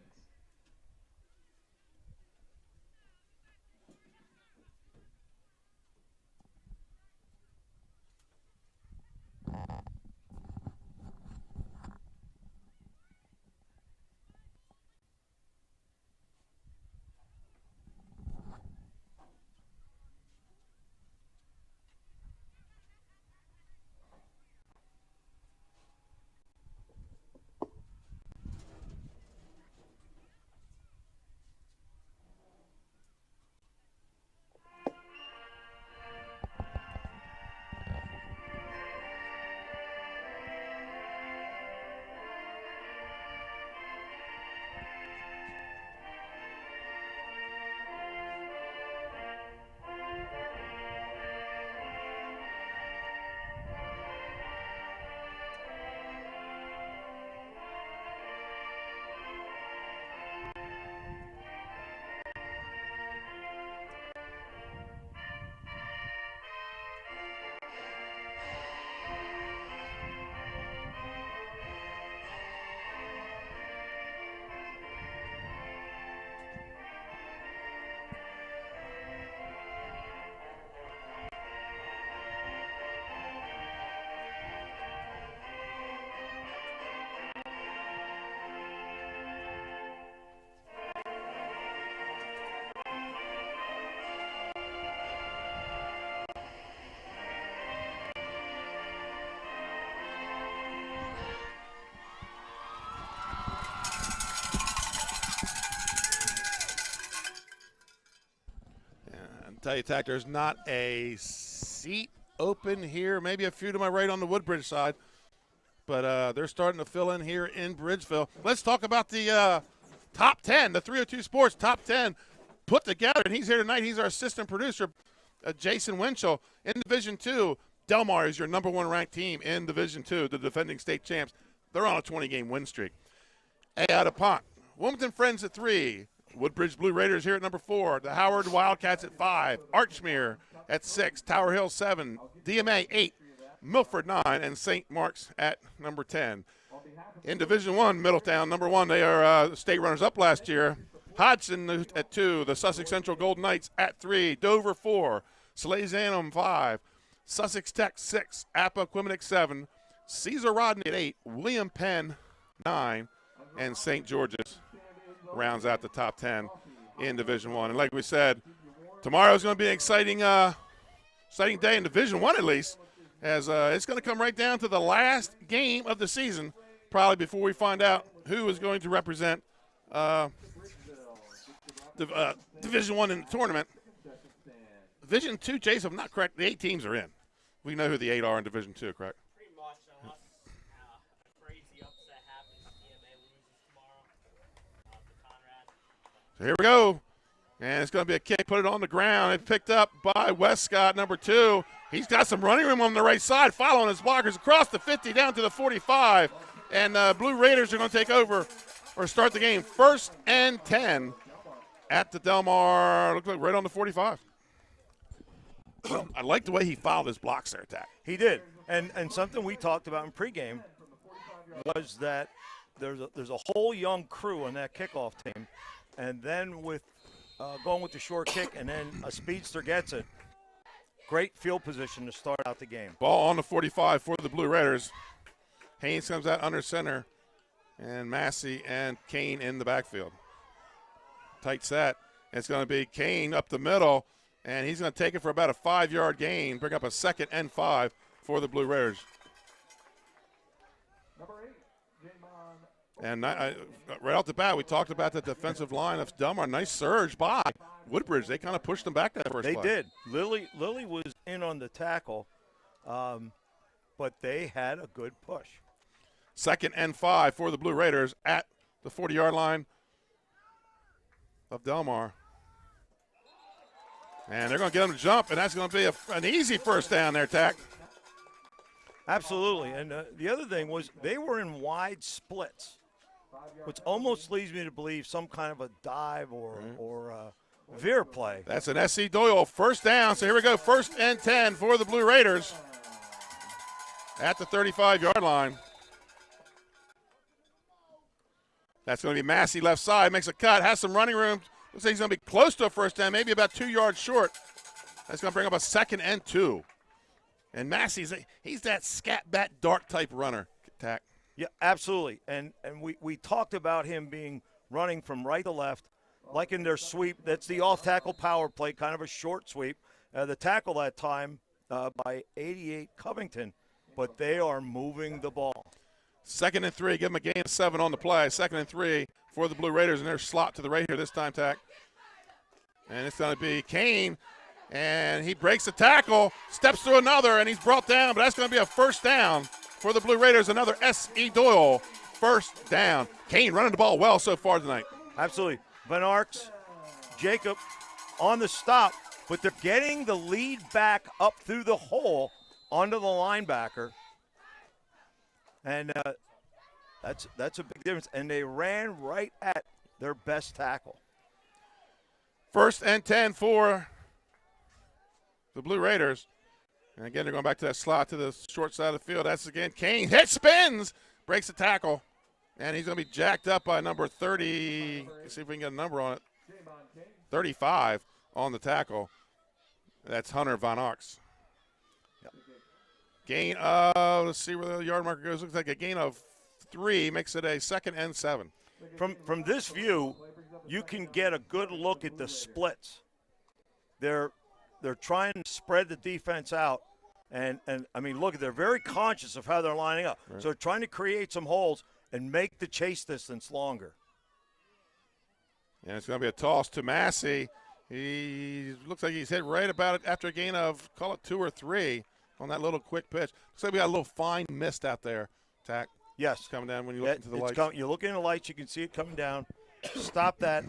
Tell you, Tack, there's not a seat open here. Maybe a few to my right on the Woodbridge side. But they're starting to fill in here in Bridgeville. Let's talk about the top 10, the 302 Sports top 10 put together. And he's here tonight. He's our assistant producer, Jason Winchell. In Division 2, Delmar is your number 1 ranked team in Division 2, the defending state champs. They're on a 20-game win streak. Out of Pont, Wilmington Friends at 3. Woodbridge Blue Raiders here at number 4. The Howard Wildcats at 5. Archmere at 6. Tower Hill 7. DMA 8. Milford 9. And St. Mark's at number 10. In Division 1, Middletown, number 1. They are state runners-up last year. Hodgson at 2. The Sussex Central Golden Knights at 3. Dover 4. Salesianum 5. Sussex Tech 6. Appoquinimink 7. Cesar Rodney at 8. William Penn 9. And St. George's rounds out the top 10 in Division 1. And like we said, tomorrow's going to be an exciting day in Division 1 at least, as it's going to come right down to the last game of the season, probably before we find out who is going to represent Division 1 in the tournament. Division 2, Chase, if I'm not correct, the 8 teams are in. We know who the 8 are in Division 2, correct? Pretty much, unless a crazy upset happens, DMA loses tomorrow to Conrad. So here we go. And it's going to be a kick, put it on the ground. It's picked up by Westcott, number 2. He's got some running room on the right side, following his blockers across the 50 down to the 45. And Blue Raiders are going to take over or start the game. 1st and 10 at the Delmar. Looks like right on the 45. I like the way he fouled his blocks there, Tack. He did. And something we talked about in pregame was that there's a whole young crew on that kickoff team. And then with going with the short kick and then a speedster gets it, great field position to start out the game. Ball on the 45 for the Blue Raiders. Haynes comes out under center, and Massey and Kane in the backfield. Tight set. It's going to be Kane up the middle, and he's going to take it for about a 5-yard gain, bring up a 2nd and 5 for the Blue Raiders. And right off the bat, we talked about the defensive line of Delmar. Nice surge by Woodbridge. They kind of pushed them back that first play. They did. Lily was in on the tackle, but they had a good push. 2nd and 5 for the Blue Raiders at the 40-yard line of Delmar. And they're going to get them to jump, and that's going to be an easy first down there, Tack. Absolutely. And the other thing was they were in wide splits, which almost leads me to believe some kind of a dive or veer play. That's an SC Doyle first down. So here we go, 1st and 10 for the Blue Raiders. at the 35-yard line. That's going to be Massey left side, makes a cut, has some running room. Looks like he's going to be close to a first down, maybe about 2 yards short. That's going to bring up a 2nd and 2. And Massey's he's that scat bat dart type runner. Tack. Yeah, absolutely. And we talked about him being running from right to left, like in their sweep. That's the off-tackle power play, kind of a short sweep. The tackle that time by 88 Covington, but they are moving the ball. 2nd and 3, give them a gain of 7 on the play. 2nd and 3 for the Blue Raiders, and their slot to the right here this time, Tack. And it's going to be Kane, and he breaks the tackle, steps through another, and he's brought down, but that's going to be a first down for the Blue Raiders. Another S.E. Doyle first down. Kane running the ball well so far tonight. Absolutely. Van Arks, Jacob on the stop, but they're getting the lead back up through the hole onto the linebacker. And that's a big difference. And they ran right at their best tackle. 1st and 10 for the Blue Raiders. And again, they're going back to that slot to the short side of the field. That's again Kane. Hit, spins, breaks the tackle. And he's going to be jacked up by number 30. Let's see if we can get a number on it. 35 on the tackle. That's Hunter Van Ox. Yep. Gain of, let's see where the yard marker goes. Looks like a gain of 3, makes it a 2nd and 7. From this view, you can get a good look at the splits. They're trying to spread the defense out. And I mean, look, they're very conscious of how they're lining up. Right. So they're trying to create some holes and make the chase distance longer. And it's going to be a toss to Massey. He looks like he's hit right about it after a gain of, call it 2 or 3 on that little quick pitch. Looks like we got a little fine mist out there, Tack. Yes. It's coming down when you look into the lights. You look in the lights, you can see it coming down. Stop that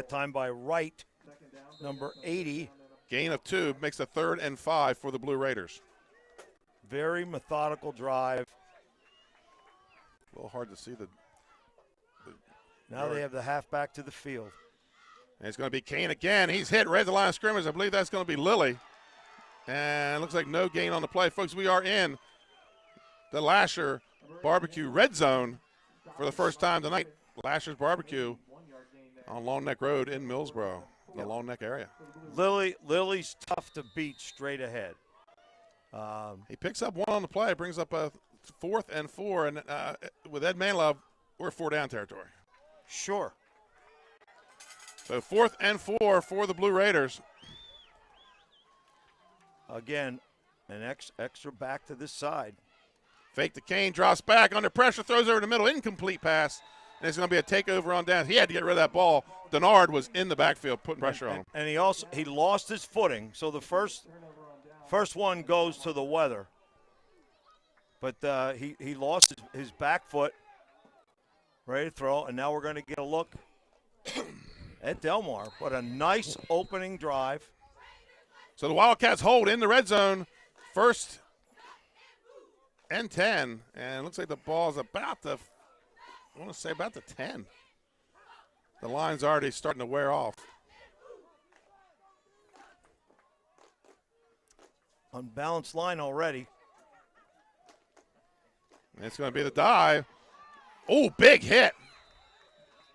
time by Wright, number 80. Gain of 2 makes a 3rd and 5 for the Blue Raiders. Very methodical drive. A little hard to see the now they have the halfback to the field. And it's going to be Kane again. He's hit right at the line of scrimmage. I believe that's going to be Lilly. And it looks like no gain on the play. Folks, we are in the Lasher Barbecue Red Zone for the first time tonight. Lasher's Barbecue on Long Neck Road in Millsboro, the Long Neck area. Lily's tough to beat straight ahead. He picks up 1 on the play, brings up a 4th and 4, and with Ed Manlove, we're 4 down territory. Sure. So 4th and 4 for the Blue Raiders. Again, an extra back to this side. Fake to Kane, drops back, under pressure, throws over the middle, incomplete pass, and it's going to be a takeover on down. He had to get rid of that ball. Denard was in the backfield putting pressure on him. And he lost his footing, so the first one goes to the weather. But he lost his back foot, ready to throw, and now we're going to get a look at Delmar. What a nice opening drive. So the Wildcats hold in the red zone, 1st and 10, and it looks like the ball's about the 10. The line's already starting to wear off. Unbalanced line already. And it's going to be the dive. Oh, big hit.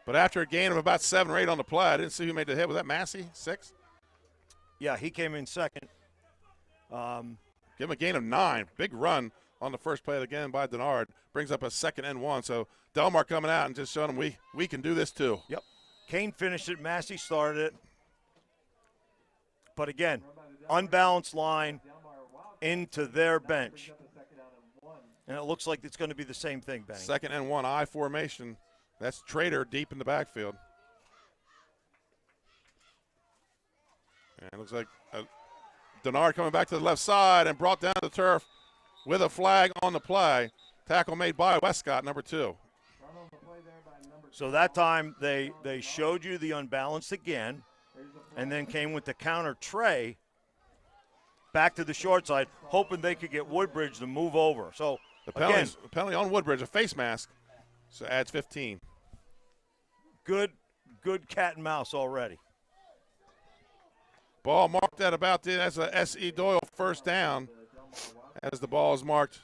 But after a gain of about 7 or 8 on the play, I didn't see who made the hit. Was that Massey, 6? Yeah, he came in second. Give him a gain of 9. Big run on the first play again by Denard. Brings up a 2nd and 1. So Delmar coming out and just showing him we can do this too. Yep. Kane finished it. Massey started it. But again, unbalanced line into their bench. And it looks like it's going to be the same thing, Benny. 2nd and 1, I formation. That's Trader deep in the backfield. And it looks like Denard coming back to the left side and brought down the turf with a flag on the play. Tackle made by Westcott, number 2. So that time they showed you the unbalanced again and then came with the counter tray back to the short side, hoping they could get Woodbridge to move over. So the penalty on Woodbridge, a face mask, so adds 15. Good cat and mouse already. Ball marked at about that's a S.E. Doyle first down as the ball is marked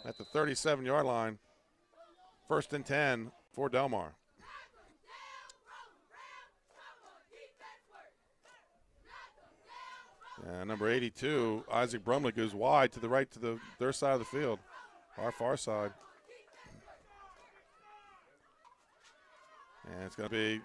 at the 37-yard line. 1st and 10 for Delmar. Number 82, Isaac Brumley, goes wide to the right to their side of the field, our far side. And it's going to be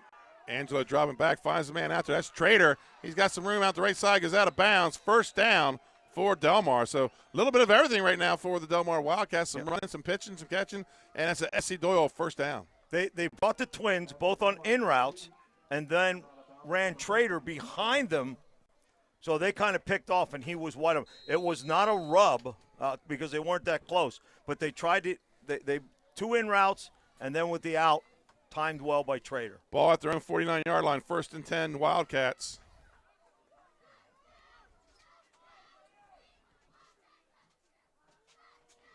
Angelo dropping back, finds the man out there. That's Trader. He's got some room out the right side, goes out of bounds. 1st down for Delmar. So a little bit of everything right now for the Delmar Wildcats. Some running, some pitching, some catching, and that's a SC Doyle 1st down. They brought the Twins both on in routes and then ran Trader behind them. So they kind of picked off, and he was wide open. It was not a rub because they weren't that close. But they tried it. They 2 in routes, and then with the out, timed well by Trader. Ball at their own 49-yard line, 1st and 10 Wildcats.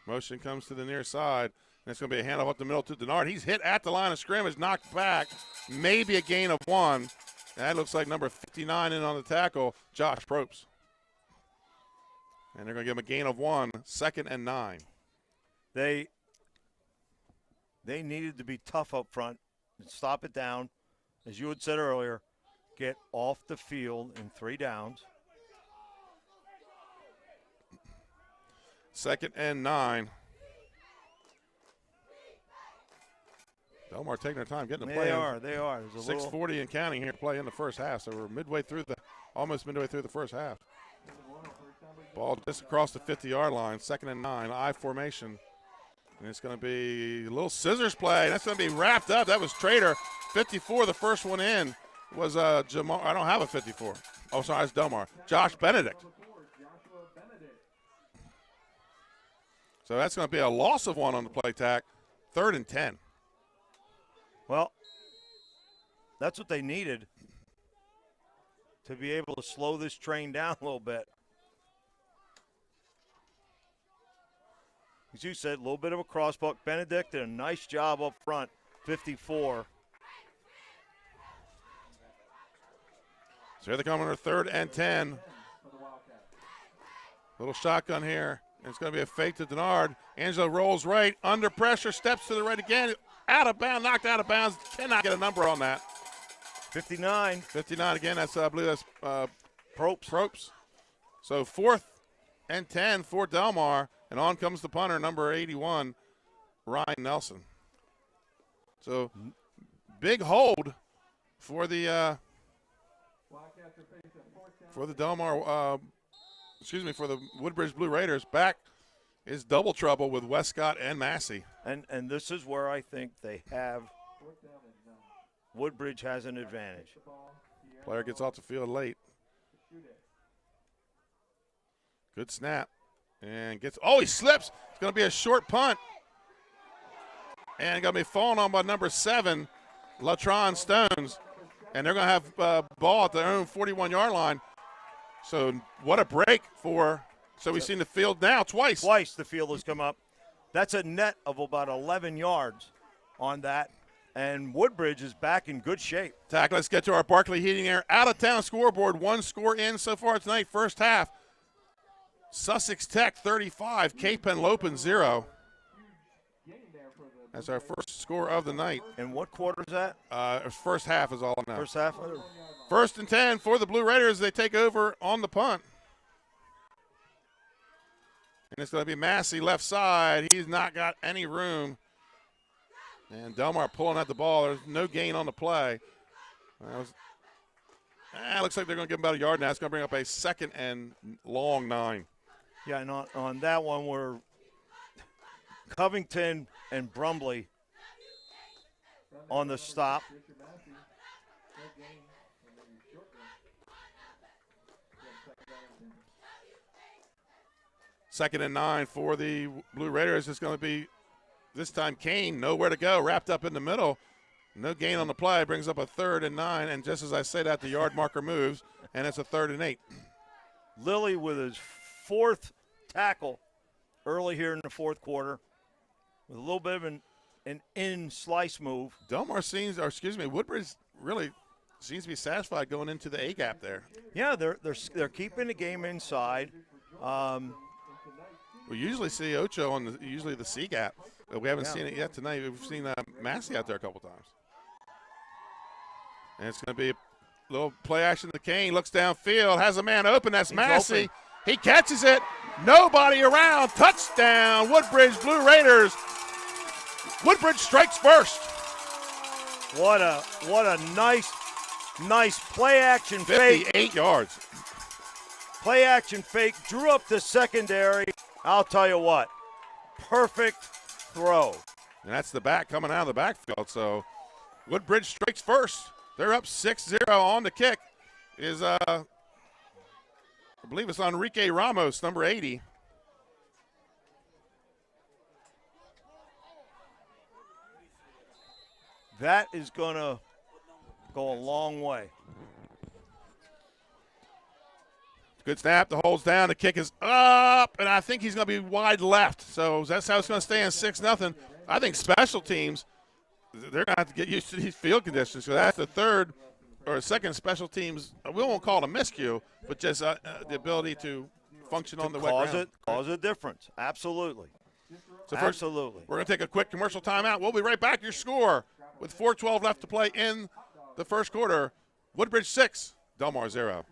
Motion comes to the near side, and it's going to be a handoff up the middle to Denard. He's hit at the line of scrimmage, knocked back, maybe a gain of 1. That looks like number 59 in on the tackle, Josh Probst. And they're going to give him a gain of 1, 2nd and 9. They needed to be tough up front and stop it down. As you had said earlier, get off the field in 3 downs. 2nd and 9. Delmar taking their time getting the play. They are. There's a 6:40 and counting here to play in the first half. So we're almost midway through the first half. Ball just across the 50-yard line. 2nd and 9. I formation. And it's going to be a little scissors play. That's going to be wrapped up. That was Trader. 54, the first one in, was Jamar. I don't have a 54. Oh, sorry, it's Delmar. Josh Benedict. So that's going to be a loss of 1 on the play tack. 3rd and 10. Well, that's what they needed to be able to slow this train down a little bit. As you said, a little bit of a crossbuck. Benedict did a nice job up front, 54. So here they come on their 3rd and 10. Little shotgun here. And it's going to be a fake to Denard. Angelo rolls right, under pressure, steps to the right again. Out of bounds, knocked out of bounds. Cannot get a number on that. 59. 59 again. That's I believe that's Probst. So 4th and 10 for Delmar, and on comes the punter, number 81, Ryan Nelson. So big hold for the Delmar. For the Woodbridge Blue Raiders. Back is double trouble with Westcott and Massey. And this is where I think they have Woodbridge has an advantage. Player gets off the field late. Good snap. And he slips. It's going to be a short punt. And going to be fallen on by number 7, Latron Stones. And they're going to have ball at their own 41-yard line. So what a break so we've seen the field now twice. Twice the field has come up. That's a net of about 11 yards on that. And Woodbridge is back in good shape. Tackle, let's get to our Barkley Heating Air out-of-town scoreboard. 1 score in so far tonight, first half. Sussex Tech 35, Cape Henlopen 0. That's our first score of the night. And what quarter is that? First half is all I know. First half? 1st and 10 for the Blue Raiders. They take over on the punt. And it's going to be Massey left side. He's not got any room. And Delmar pulling at the ball. There's no gain on the play. Looks like they're going to give him about a yard now. It's going to bring up a 2nd and long 9. Yeah, and on that one, we're Covington and Brumley on the stop. Second and 9 for the Blue Raiders. It's going to be, this time, Kane, nowhere to go, wrapped up in the middle. No gain on the play, brings up a 3rd and 9. And just as I say that, the yard marker moves, and it's a 3rd and 8. Lilly with his 4th tackle early here in the 4th quarter with a little bit of an in slice move. Woodbridge really seems to be satisfied going into the A gap there. Yeah, they're keeping the game inside. We usually see Ocho on usually the C gap, but we haven't seen it yet tonight. We've seen Massey out there a couple times. And it's going to be a little play action to Kane. Looks downfield, has a man open. That's Massey. He catches it. Nobody around. Touchdown, Woodbridge Blue Raiders. Woodbridge strikes first. What a nice play action fake. 58 yards. Play action fake. Drew up the secondary. I'll tell you what. Perfect throw. And that's the back coming out of the backfield. So Woodbridge strikes first. They're up 6-0 on the kick. I believe it's Enrique Ramos, number 80. That is going to go a long way. Good snap. The hold's down. The kick is up, and I think he's going to be wide left. So that's how it's going to stay in 6-0. I think special teams, they're going to have to get used to these field conditions. So that's the third or second special teams. We won't call it a miscue, but just the ability to function on the wet ground. Cause a difference. Absolutely. So first, absolutely. We're going to take a quick commercial timeout. We'll be right back. Your score with 4:12 left to play in the first quarter. Woodbridge 6, Delmar 0.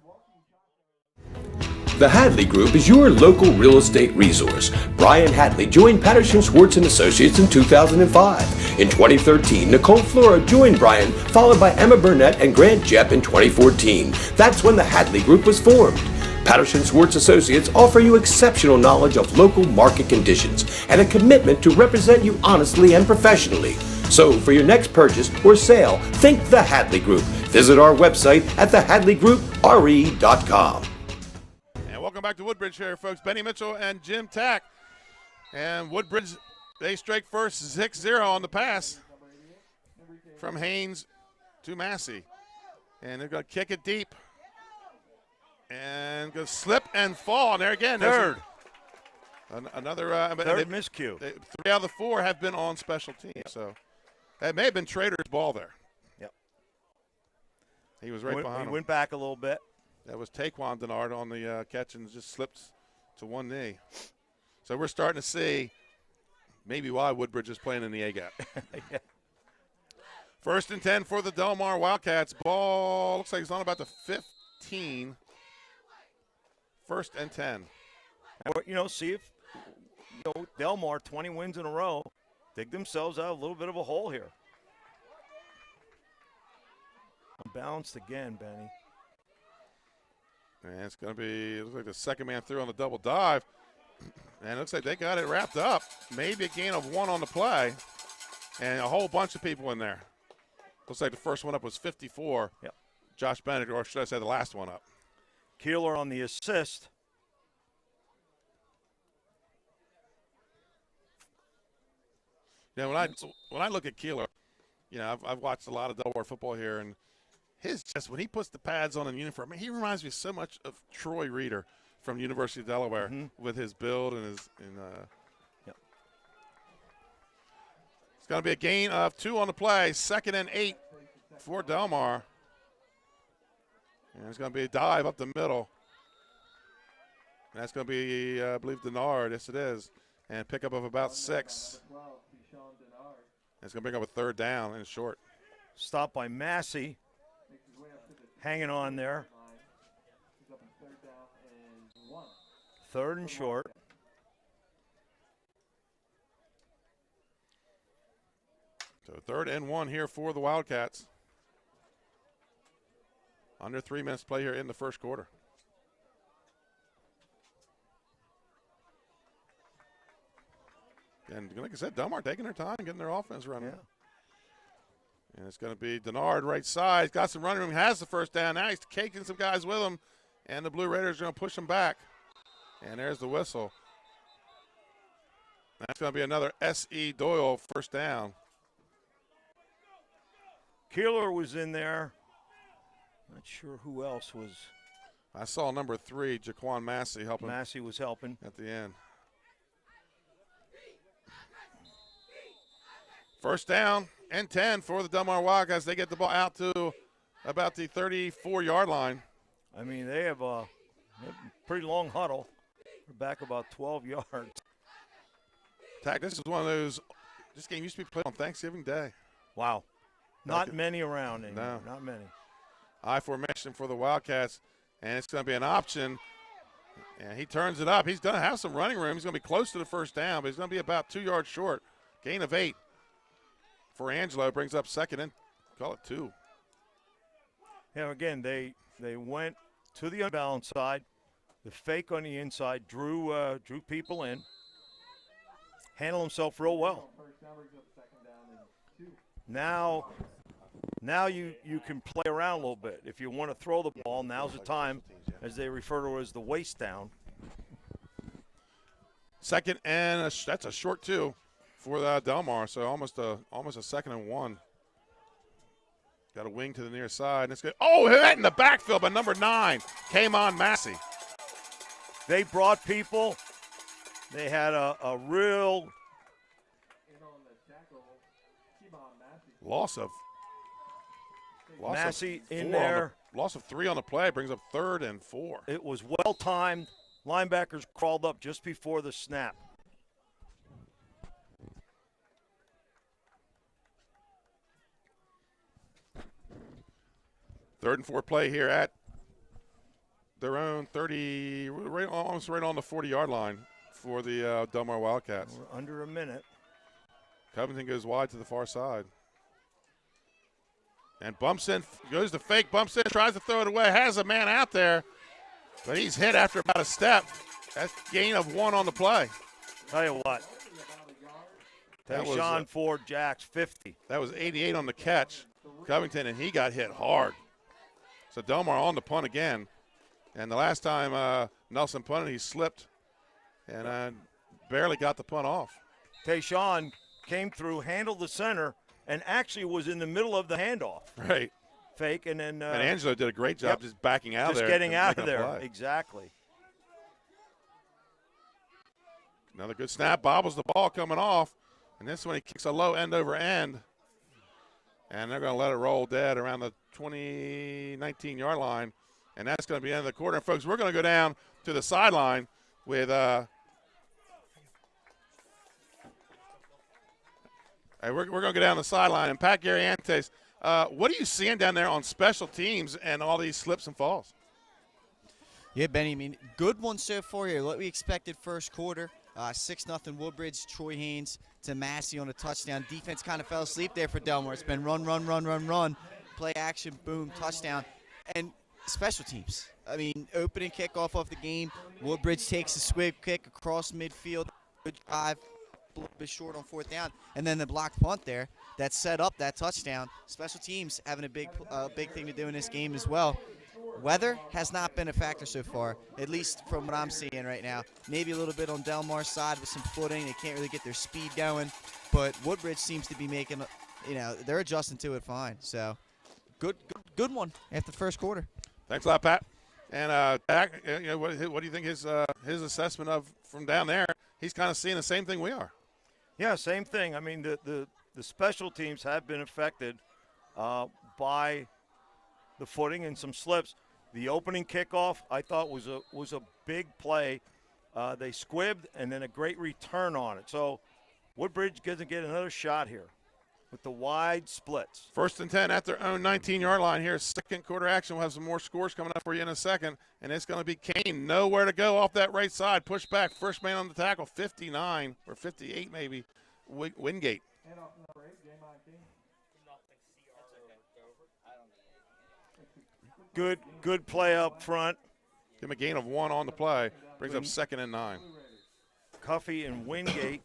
The Hadley Group is your local real estate resource. Brian Hadley joined Patterson Schwartz & Associates in 2005. In 2013, Nicole Flora joined Brian, followed by Emma Burnett and Grant Jepp in 2014. That's when the Hadley Group was formed. Patterson Schwartz Associates offer you exceptional knowledge of local market conditions and a commitment to represent you honestly and professionally. So for your next purchase or sale, think the Hadley Group. Visit our website at thehadleygroupre.com. Welcome back to Woodbridge here, folks. Benny Mitchell and Jim Tack. And Woodbridge, they strike first 6-0 on the pass from Haynes to Massey. And they're going to kick it deep. And going to slip and fall. And there again. Third miscue. 3 out of the 4 have been on special teams. Yep. So that may have been Trader's ball there. Yep. He was right behind him. He went back a little bit. That was Taquan Denard on the catch and just slipped to one knee. So we're starting to see maybe why Woodbridge is playing in the A-gap. Yeah. 1st and 10 for the Delmar Wildcats. Ball looks like it's on about the 15. 1st and 10. See if Delmar, 20 wins in a row, dig themselves out a little bit of a hole here. Unbalanced again, Benny. And it's going to be, it looks like the second man through on the double dive. And it looks like they got it wrapped up. Maybe a gain of 1 on the play. And a whole bunch of people in there. Looks like the first one up was 54. Yep. Josh Bennett, or should I say the last one up. Keeler on the assist. Yeah, when I look at Keeler, I've watched a lot of Delaware football here, and when he puts the pads on in uniform, he reminds me so much of Troy Reeder from the University of Delaware with his build and his. Yep. It's going to be a gain of 2 on the play. 2nd and 8 for Delmar. And it's going to be a dive up the middle. And that's going to be, I believe, Denard. Yes, it is. And pickup of about 6. And it's going to bring up a 3rd down and short. Stopped by Massey. Hanging on there. 3rd and short. So 3rd and 1 here for the Wildcats. Under 3 minutes to play here in the first quarter. And like I said, Delmar taking their time, getting their offense running. Yeah. And it's going to be Denard right side. He's got some running room. He has the first down. Now he's caking some guys with him. And the Blue Raiders are going to push him back. And there's the whistle. That's going to be another S.E. Doyle first down. Keeler was in there. Not sure who else was. I saw number 3, Jaquan Massey, helping. Massey was helping. At the end. First down and 10 for the Delmar Wildcats. They get the ball out to about the 34-yard line. I mean, they have a pretty long huddle. They're back about 12 yards. Tack, this is one of those. This game used to be played on Thanksgiving Day. Wow. Not many around anymore. No. Not many. I formation for the Wildcats, and it's going to be an option. And he turns it up. He's going to have some running room. He's going to be close to the first down, but he's going to be about 2 yards short. Gain of 8 for Angelo. Brings up second and call it 2. Yeah, again, they went to the unbalanced side. The fake on the inside drew people in. Handled himself real well. Now you can play around a little bit. If you want to throw the ball, now's the time, as they refer to it as the waist down. Second and that's a short 2 for Delmar, so almost a 2nd and 1. Got a wing to the near side. And it's good. Oh, hit in the backfield by number 9, came on Massey. They brought people. They had a real loss of Massey in there. Loss of 3 on the play brings up 3rd and 4. It was well timed. Linebackers crawled up just before the snap. Third and 4 play here at their own 30, almost right on the 40-yard line for the Delmar Wildcats. We're under a minute. Covington goes wide to the far side. And bumps in, goes to fake, bumps in, tries to throw it away, has a man out there, but he's hit after about a step. That's gain of 1 on the play. Tell you what. That was Sean Ford Jacks, 50. That was 88 on the catch, Covington, and he got hit hard. So Delmar on the punt again. And the last time Nelson punted, he slipped and barely got the punt off. Tayshawn came through, handled the center, and actually was in the middle of the handoff. Right. Fake, and then and Angelo did a great job just backing out just there. Just getting out of there. Exactly. Another good snap. Bobbles the ball coming off. And this one he kicks a low end over end. And they're going to let it roll dead around the 19-yard line. And that's going to be the end of the quarter. And, folks, we're going to go down to the sideline with we're going to go down the sideline. And Pat Gariantes, what are you seeing down there on special teams and all these slips and falls? Yeah, Benny, I mean, good one so far here. What we expected first quarter. 6-0 Woodbridge, Troy Haynes to Massey on a touchdown. Defense kind of fell asleep there for Delmar. It's been run, play action, boom, touchdown. And special teams. I mean, opening kickoff of the game. Woodbridge takes a swing kick across midfield. Good drive, a little bit short on 4th down. And then the blocked punt there that set up that touchdown. Special teams having a big thing to do in this game as well. Weather has not been a factor so far, at least from what I'm seeing right now. Maybe a little bit on Delmar's side with some footing. They can't really get their speed going. But Woodbridge seems to be making, they're adjusting to it fine. So good one after the first quarter. Thanks a lot, Pat. And Jack, what do you think his assessment of from down there? He's kind of seeing the same thing we are. Yeah, same thing. I mean, the special teams have been affected by the footing and some slips. The opening kickoff, I thought, was a big play. They squibbed, and then a great return on it. So Woodbridge doesn't get another shot here with the wide splits. 1st and 10 at their own 19-yard line here. Second quarter action. We'll have some more scores coming up for you in a second. And it's going to be Kane. Nowhere to go off that right side. Push back. First man on the tackle, 59 or 58 maybe, Wingate. Good play up front. Give him a gain of 1 on the play. Brings up 2nd and 9. Cuffey and Wingate.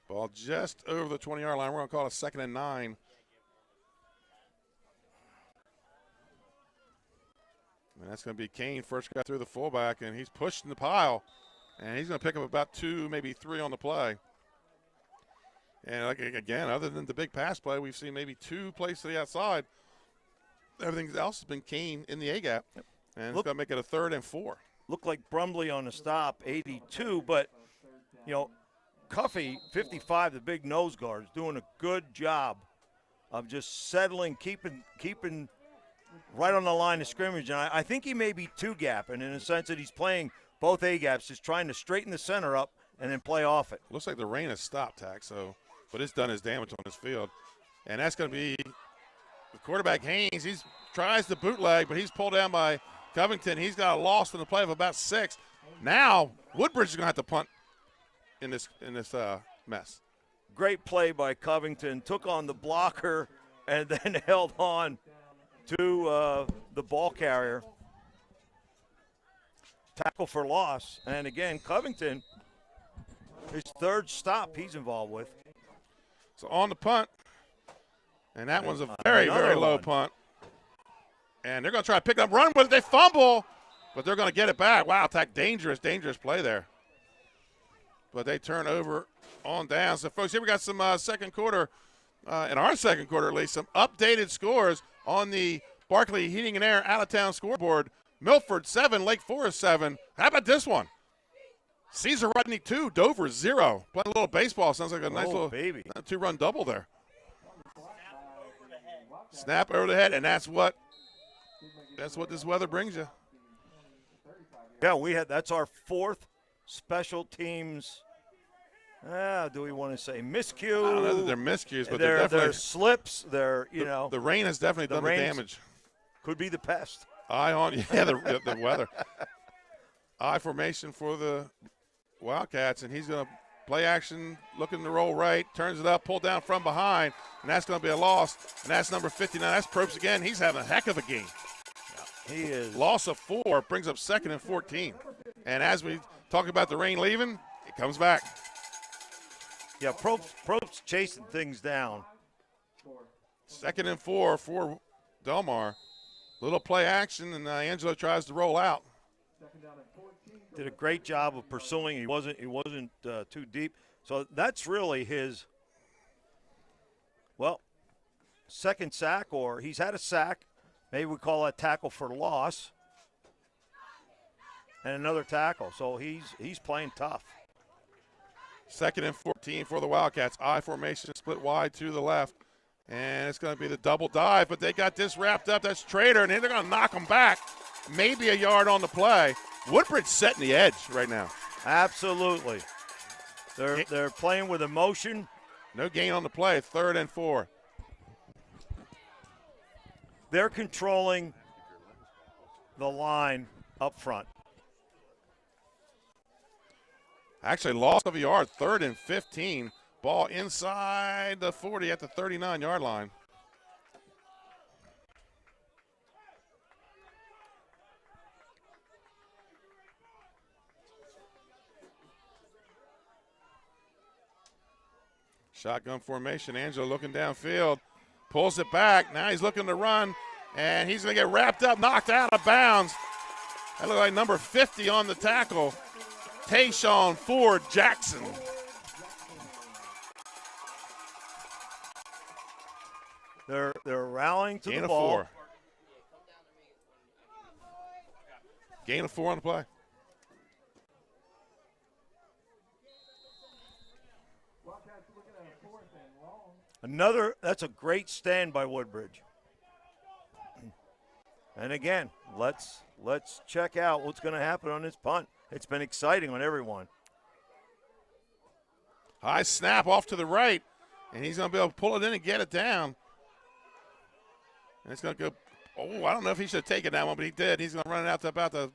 Ball just over the 20-yard line. We're going to call it 2nd and 9. And that's going to be Kane. First guy through the fullback, and he's pushed in the pile. And he's going to pick up about 2, maybe 3 on the play. And again, other than the big pass play, we've seen maybe 2 plays to the outside. Everything else has been Kane in the A-gap. And it's going to make it a 3rd and 4. Looked like Brumley on the stop, 82, but, Cuffey, 55, the big nose guard, is doing a good job of just settling, keeping right on the line of scrimmage. And I think he may be two-gapping in the sense that he's playing both A-gaps, just trying to straighten the center up and then play off it. Looks like the rain has stopped, Tack, but it's done his damage on this field. And that's going to be the quarterback, Haynes. He tries to bootleg, but he's pulled down by Covington. He's got a loss from the play of about 6. Now Woodbridge is going to have to punt in this mess. Great play by Covington. Took on the blocker and then held on to the ball carrier. Tackle for loss. And again, Covington, his third stop he's involved with. So on the punt, and that one's a very, very low punt. And they're going to try to pick up, run with it. They fumble, but they're going to get it back. Wow, Tack, dangerous play there. But they turn over on down. So, folks, here we got some second quarter, in our second quarter at least, some updated scores on the Barkley Heating and Air out-of-town scoreboard. Milford 7, Lake Forest 7. How about this one? Cesar Rudney 2, Dover 0. Playing a little baseball. Sounds like a nice little two-run double there. Snap over the head, and that's what this weather brings you. Yeah, that's our fourth special teams. Do we want to say miscue? I don't know that they're miscues, but they're definitely they're slips. The rain has definitely done the damage. Could be the pest. Eye on, the weather. I formation for the Wildcats, and he's going to play action, looking to roll right, turns it up, pulled down from behind, and that's going to be a loss. And that's number 59. That's Probst again. He's having a heck of a game. He is. Loss of 4 brings up 2nd and 14. And as we talk about the rain leaving, it comes back. Yeah, Probst chasing things down. 2nd and 4 for Delmar. Little play action, and Angelo tries to roll out. Did a great job of pursuing. He wasn't too deep. So that's really his, second sack, or he's had a sack. Maybe we call that tackle for loss. And another tackle. So he's playing tough. 2nd and 14 for the Wildcats. I formation split wide to the left. And it's going to be the double dive, but they got this wrapped up. That's Trader, and they're going to knock him back. Maybe a yard on the play. Woodbridge setting the edge right now. Absolutely. They're playing with emotion. No gain on the play. 3rd and 4. They're controlling the line up front. Actually, loss of a yard. 3rd and 15. Ball inside the 40 at the 39-yard line. Shotgun formation. Angelo looking downfield. Pulls it back. Now he's looking to run, and he's going to get wrapped up, knocked out of bounds. That looked like number 50 on the tackle. Tayshawn Ford Jackson. They're rallying to Gain the of ball. 4. Gain of 4 on the play. That's a great stand by Woodbridge. And again, let's check out what's going to happen on this punt. It's been exciting on everyone. High snap off to the right, and he's going to be able to pull it in and get it down. And it's going to go, I don't know if he should have taken that one, but he did. He's going to run it out to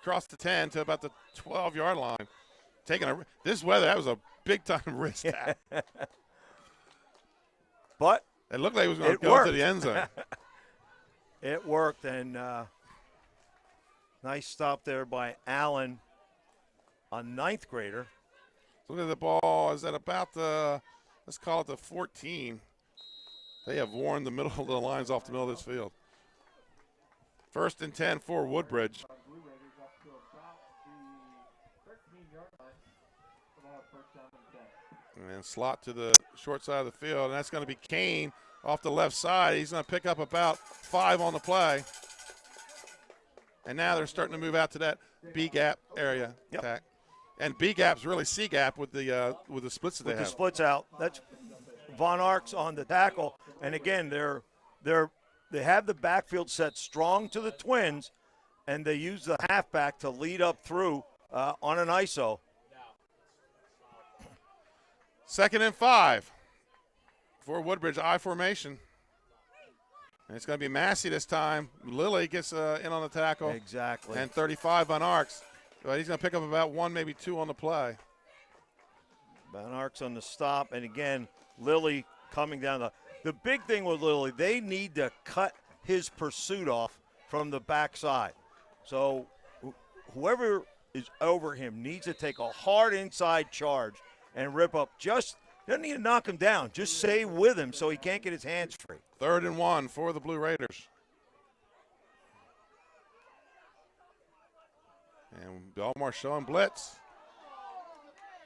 across the 10 to about the 12-yard line. This weather, that was a big-time wrist tap. But it looked like it was going to go to the end zone. It worked, and nice stop there by Allen, a 9th grader. Look at the ball. Is that about let's call it the 14. They have worn the middle of the lines off the middle of this field. 1st and 10 for Woodbridge. And then slot to the short side of the field, and that's going to be Kane off the left side. He's going to pick up about 5 on the play. And now they're starting to move out to that B-gap area. Yep. Attack. And B gap's really C gap with the splits that With they the have. splits out. That's Von Arx on the tackle. And again, they have the backfield set strong to the Twins, and they use the halfback to lead up through on an ISO. 2nd and 5 for Woodbridge, I formation. And it's going to be Massey this time. Lilly gets in on the tackle. Exactly. And 35 on Arx. But he's going to pick up about 1, maybe 2 on the play. Von Arx on the stop, and again, Lilly coming down. The big thing with Lilly, they need to cut his pursuit off from the backside. So whoever is over him needs to take a hard inside charge and rip up. Just doesn't need to knock him down. Just stay with him so he can't get his hands free. 3rd and 1 for the Blue Raiders. And Delmar showing blitz.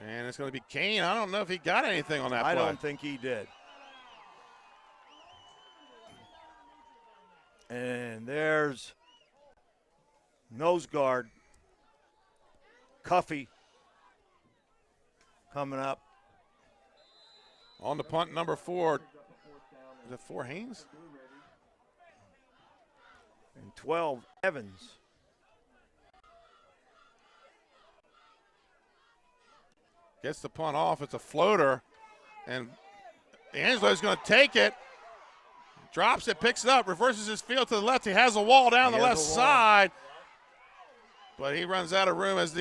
And it's going to be Kane. I don't know if he got anything on that play. I don't think he did. And there's nose guard Cuffey coming up. On the punt, number 4. Is it 4 Haynes? And 12, Evans. Gets the punt off. It's a floater. And Angelo's going to take it. Drops it, picks it up, reverses his field to the left. He has a wall down the left side. But he runs out of room as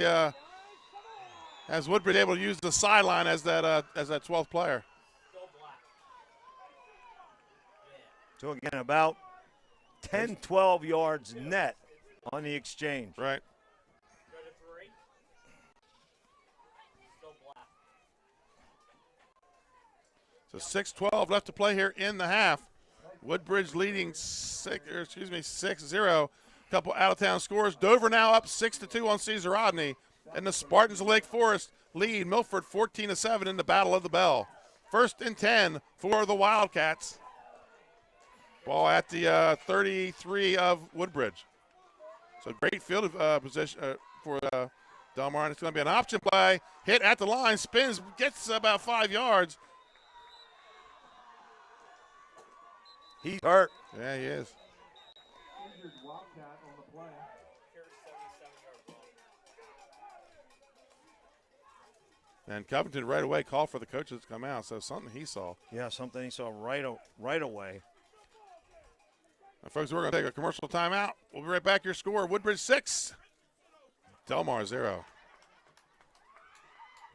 Woodbridge able to use the sideline as that 12th player. So again, about 10, 12 yards net on the exchange. Right. So 6:12 left to play here in the half. Woodbridge leading 6-0. Couple out-of-town scores. Dover now up 6-2 on Cesar Rodney. And the Spartans of Lake Forest lead Milford 14-7 in the Battle of the Bell. 1st and 10 for the Wildcats. Ball at the 33 of Woodbridge. So great field position for Delmar. And it's going to be an option play. Hit at the line, spins, gets about 5 yards. He's hurt. Yeah, he is. Injured Wildcat on the play. And Covington right away called for the coaches to come out. So something he saw. Yeah, something he saw right away. Now, folks, we're going to take a commercial timeout. We'll be right back. Your score, Woodbridge 6, Delmar 0.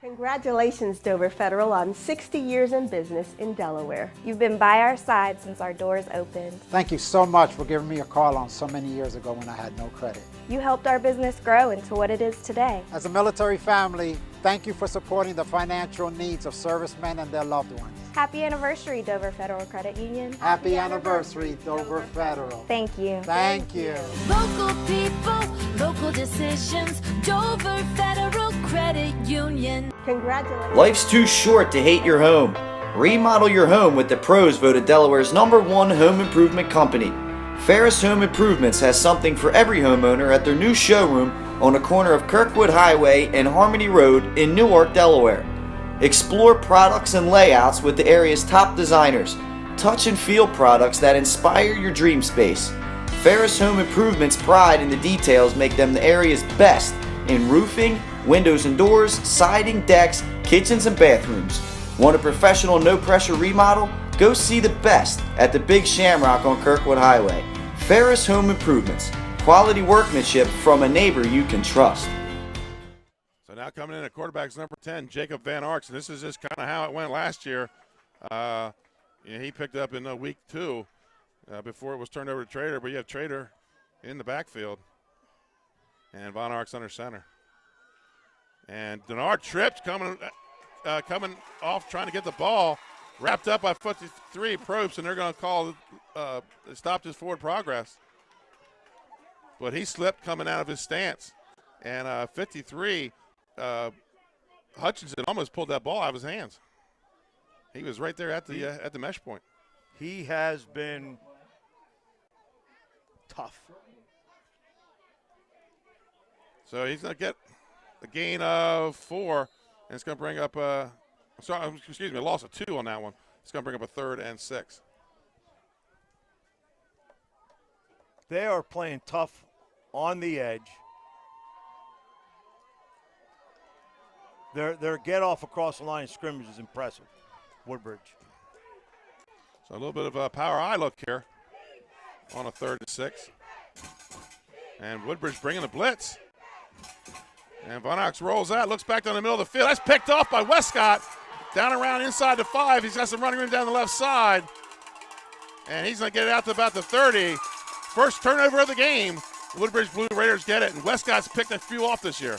Congratulations, Dover Federal, on 60 years in business in Delaware. You've been by our side since our doors opened. Thank you so much for giving me a call on so many years ago when I had no credit. You helped our business grow into what it is today. As a military family, thank you for supporting the financial needs of servicemen and their loved ones. Happy anniversary, Dover Federal Credit Union. Happy anniversary, Dover Federal. Thank you. Thank you. Local people, local decisions, Dover Federal Credit Union. Congratulations. Life's too short to hate your home. Remodel your home with the pros voted Delaware's #1 home improvement company. Ferris Home Improvements has something for every homeowner at their new showroom on the corner of Kirkwood Highway and Harmony Road in Newark, Delaware. Explore products and layouts with the area's top designers. Touch and feel products that inspire your dream space. Ferris Home Improvement's pride in the details make them the area's best in roofing, windows and doors, siding, decks, kitchens, and bathrooms. Want a professional, no-pressure remodel? Go see the best at the Big Shamrock on Kirkwood Highway. Ferris Home Improvements. Quality workmanship from a neighbor you can trust. So now coming in at quarterback's number 10, Jacob Van Arx. And this is just kind of how it went last year. He picked up in week 2 before it was turned over to Trader. But you have Trader in the backfield. And Van Arx under center. And Denard tripped coming off trying to get the ball. Wrapped up by 53 Probst, and they're going to call stopped his forward progress. But he slipped coming out of his stance. And 53, Hutchinson almost pulled that ball out of his hands. He was right there at the mesh point. He has been tough. So he's going to get a gain of 4, and it's going to bring up a loss of 2 on that one. It's going to bring up a 3rd and 6. They are playing tough on the edge. Their get off across the line of scrimmage is impressive. Woodbridge. So a little bit of a power eye look here on a 3rd and 6. And Woodbridge bringing the blitz. And Von Ox rolls out, looks back down the middle of the field. That's picked off by Westcott. Down around inside the 5. He's got some running room down the left side. And he's going to get it out to about the 30. First turnover of the game. Woodbridge Blue Raiders get it. And Westcott's picked a few off this year.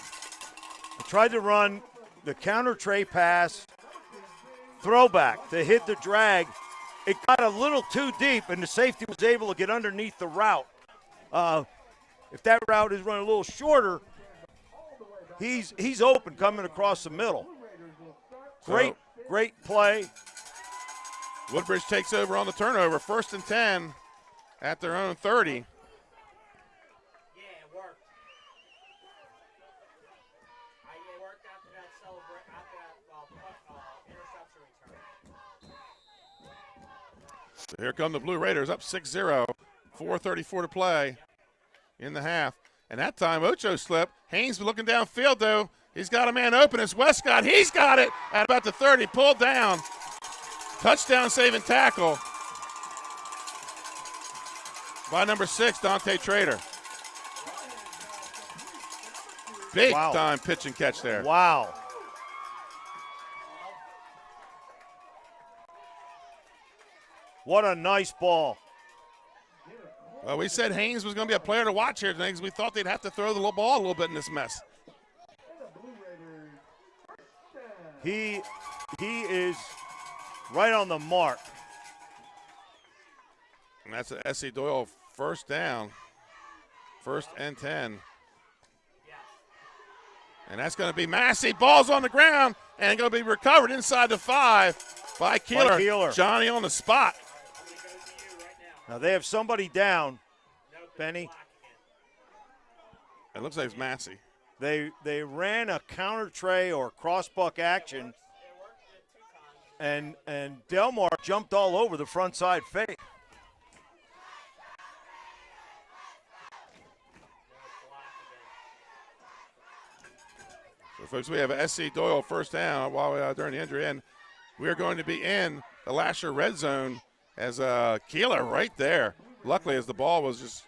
Tried to run the counter tray pass, throwback to hit the drag. It got a little too deep, and the safety was able to get underneath the route. If that route is running a little shorter, he's open coming across the middle. Great play. Woodbridge takes over on the turnover. 1st and 10 at their own 30. So here come the Blue Raiders up 6-0. 4:34 to play in the half. And that time, Ocho slipped. Haynes looking downfield, though. He's got a man open. It's Westcott. He's got it at about the 30. Pulled down. Touchdown saving tackle by number 6, Dante Trader. Big time pitch and catch there. Wow. What a nice ball. Well, we said Haynes was going to be a player to watch here tonight because we thought they'd have to throw the little ball a little bit in this mess. He is right on the mark. And that's an S.C. Doyle first down. 1st and 10. And that's going to be Massey. Ball's on the ground and going to be recovered inside the 5 by Keeler. Johnny on the spot. Now they have somebody down, Benny. It looks like it's Massey. They ran a counter tray or crossbuck action, and Delmar jumped all over the front side fake. So, folks, we have S.C. Doyle first down during the injury, and we are going to be in the Lasher red zone as Keeler right there. Luckily, as the ball was just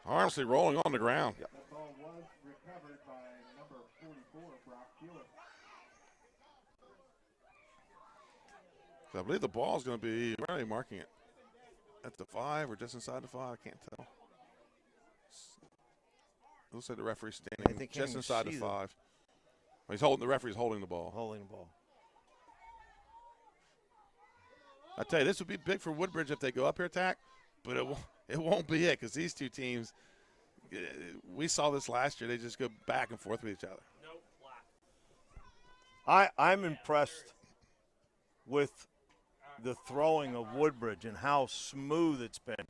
harmlessly rolling on the ground. Yep. The ball was recovered by number 44, Brock Keeler. So I believe the ball is going to be, where are they marking it? At the 5 or just inside the 5? I can't tell. It looks like the referee's standing just inside the 5. The referee's holding the ball. I tell you, this would be big for Woodbridge if they go up here attack, but it won't be it because these two teams, we saw this last year, they just go back and forth with each other. I'm impressed with the throwing of Woodbridge and how smooth it's been.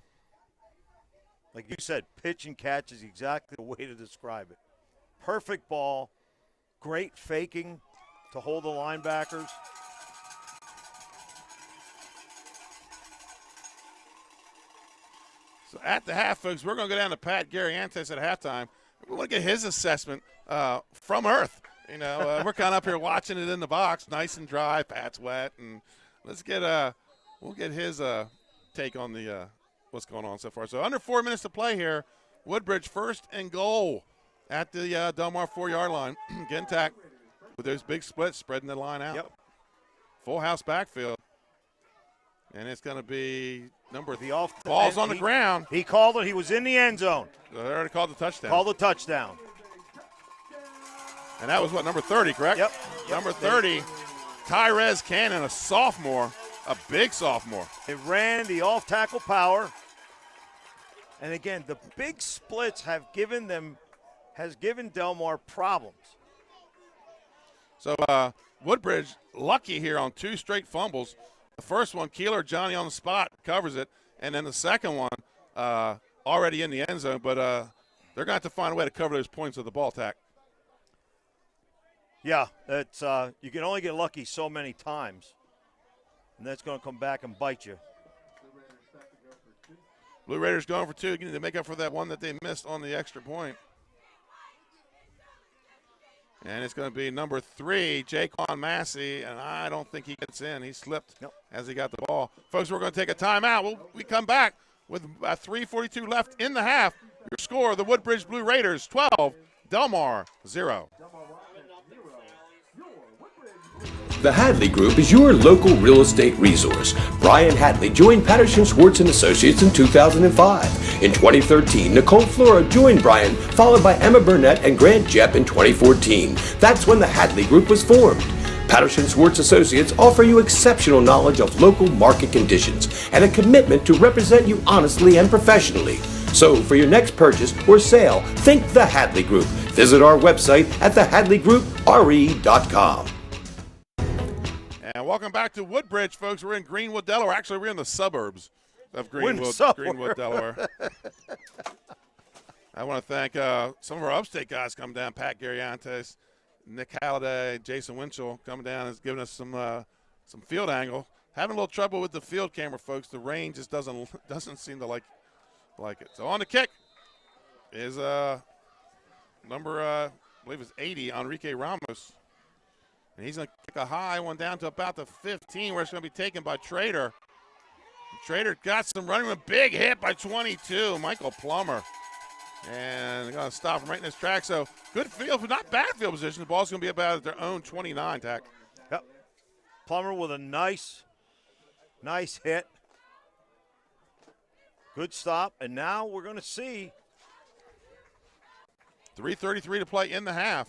Like you said, pitch and catch is exactly the way to describe it. Perfect ball, great faking to hold the linebackers. So at the half, folks, we're going to go down to Pat Gariantes at halftime. We want to get his assessment from Earth. You know, we're kind of up here watching it in the box, nice and dry. Pat's wet, and we'll get his take on the what's going on so far. So under 4 minutes to play here. Woodbridge 1st and goal at the Delmar 4-yard line. Gentak with those big splits, spreading the line out. Yep. Full house backfield. And it's going to be ball's on the ground. He called it. He was in the end zone. They already called the touchdown. Called the touchdown. And that was number 30, correct? Yep. Number 30, Tyrez Cannon, a sophomore, a big sophomore. It ran the off-tackle power. And again, the big splits has given Delmar problems. So Woodbridge lucky here on 2 straight fumbles. The first one, Keeler, Johnny on the spot, covers it. And then the second one, already in the end zone. But they're going to have to find a way to cover those points of the ball attack. Yeah, it's you can only get lucky so many times, and that's going to come back and bite you. Blue Raiders going for 2. You need to make up for that one that they missed on the extra point. And it's going to be number 3, Jaquan Massey, and I don't think he gets in. He slipped as he got the ball. Folks, we're going to take a timeout. We come back with 3:42 left in the half. Your score, the Woodbridge Blue Raiders 12, Delmar 0. The Hadley Group is your local real estate resource. Brian Hadley joined Patterson Schwartz & Associates in 2005. In 2013, Nicole Flora joined Brian, followed by Emma Burnett and Grant Jepp in 2014. That's when the Hadley Group was formed. Patterson Schwartz Associates offer you exceptional knowledge of local market conditions and a commitment to represent you honestly and professionally. So for your next purchase or sale, think the Hadley Group. Visit our website at thehadleygroupre.com. And welcome back to Woodbridge, folks. We're in Greenwood, Delaware. Actually, we're in the suburbs of Greenwood, Delaware. I want to thank some of our upstate guys coming down. Pat Gariantes, Nick Halliday, Jason Winchell coming down and giving us some field angle. Having a little trouble with the field camera, folks. The rain just doesn't seem to like it. So on the kick is number I believe it's 80, Enrique Ramos. And he's going to kick a high one down to about the 15, where it's going to be taken by Trader. Trader got some running room. Big hit by 22, Michael Plummer. And they're going to stop him right in his track. So good field, not bad field position. The ball's going to be about at their own 29 tack. Yep. Plummer with a nice hit. Good stop. And now we're going to see 3:33 to play in the half.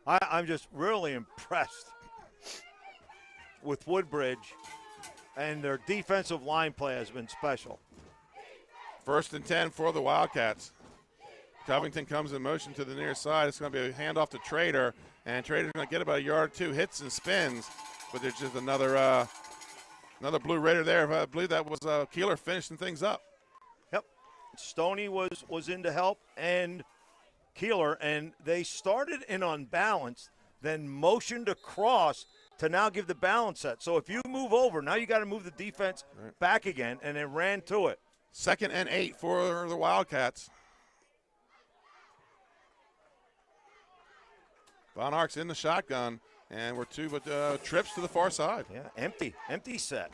I'm just really impressed with Woodbridge, and their defensive line play has been special. 1st and 10 for the Wildcats. Covington comes in motion to the near side. It's going to be a handoff to Trader, and Trader's going to get about a yard or 2, hits and spins, but there's just another Blue Raider there. I believe that was Keeler finishing things up. Yep. Stoney was in to help, and Keeler, and they started in unbalanced, then motioned across to now give the balance set. So if you move over, now you got to move the defense back again, and then ran to it. 2nd and 8 for the Wildcats. Von Ark's in the shotgun, and we're 2 trips to the far side. Yeah, empty set.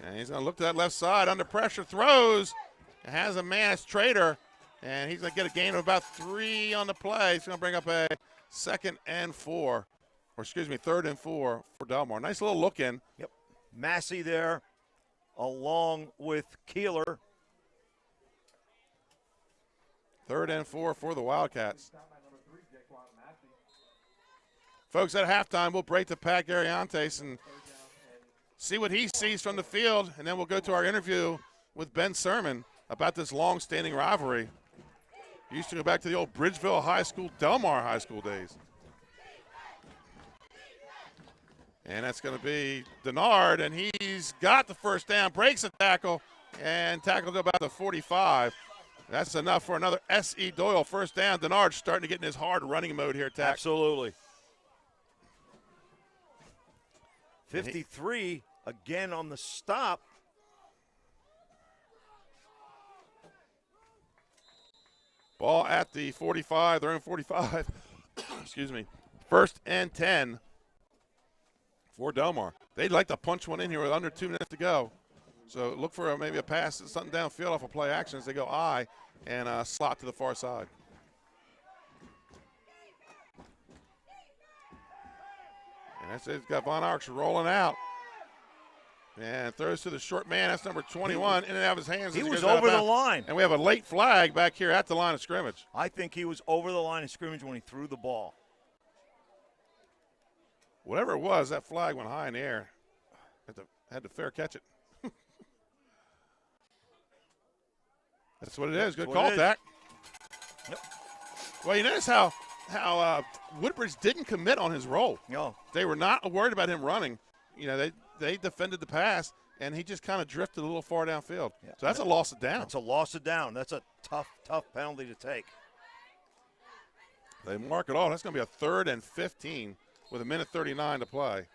And he's going to look to that left side, under pressure, throws, has a man, it's Trader. And he's going to get a gain of about 3 on the play. He's going to bring up a 3rd and 4 for Delmar. Nice little look in. Yep. Massey there along with Keeler. 3rd and 4 for the Wildcats. Folks, at halftime, we'll break to Pat Gariantes and see what he sees from the field, and then we'll go to our interview with Ben Sermon about this long-standing rivalry. Used to go back to the old Bridgeville High School, Delmar High School days. And that's going to be Denard, and he's got the first down, breaks a tackle, and tackled about the 45. That's enough for another S.E. Doyle first down. Denard starting to get in his hard running mode here, Tack. Absolutely. 53 again on the stop. Ball at the 45, their own 45. Excuse me. 1st and 10 for Delmar. They'd like to punch one in here with under 2 minutes to go. So look for maybe a pass, something downfield off a play action as they go I and slot to the far side. And that's it. It's got Von Arx rolling out. And throws to the short man. That's number 21. In and out of his hands. He was over the line. And we have a late flag back here at the line of scrimmage. I think he was over the line of scrimmage when he threw the ball. Whatever it was, that flag went high in the air. Had to fair catch it. That's what it is. Good call, Tack. Yep. Well, you notice how Woodbridge didn't commit on his roll. No. They were not worried about him running. You know, they defended the pass, and he just kind of drifted a little far downfield. Yeah. So that's a loss of down. That's a loss of down. That's a tough penalty to take. They mark it off. That's going to be a 3rd and 15 with 1:39 to play.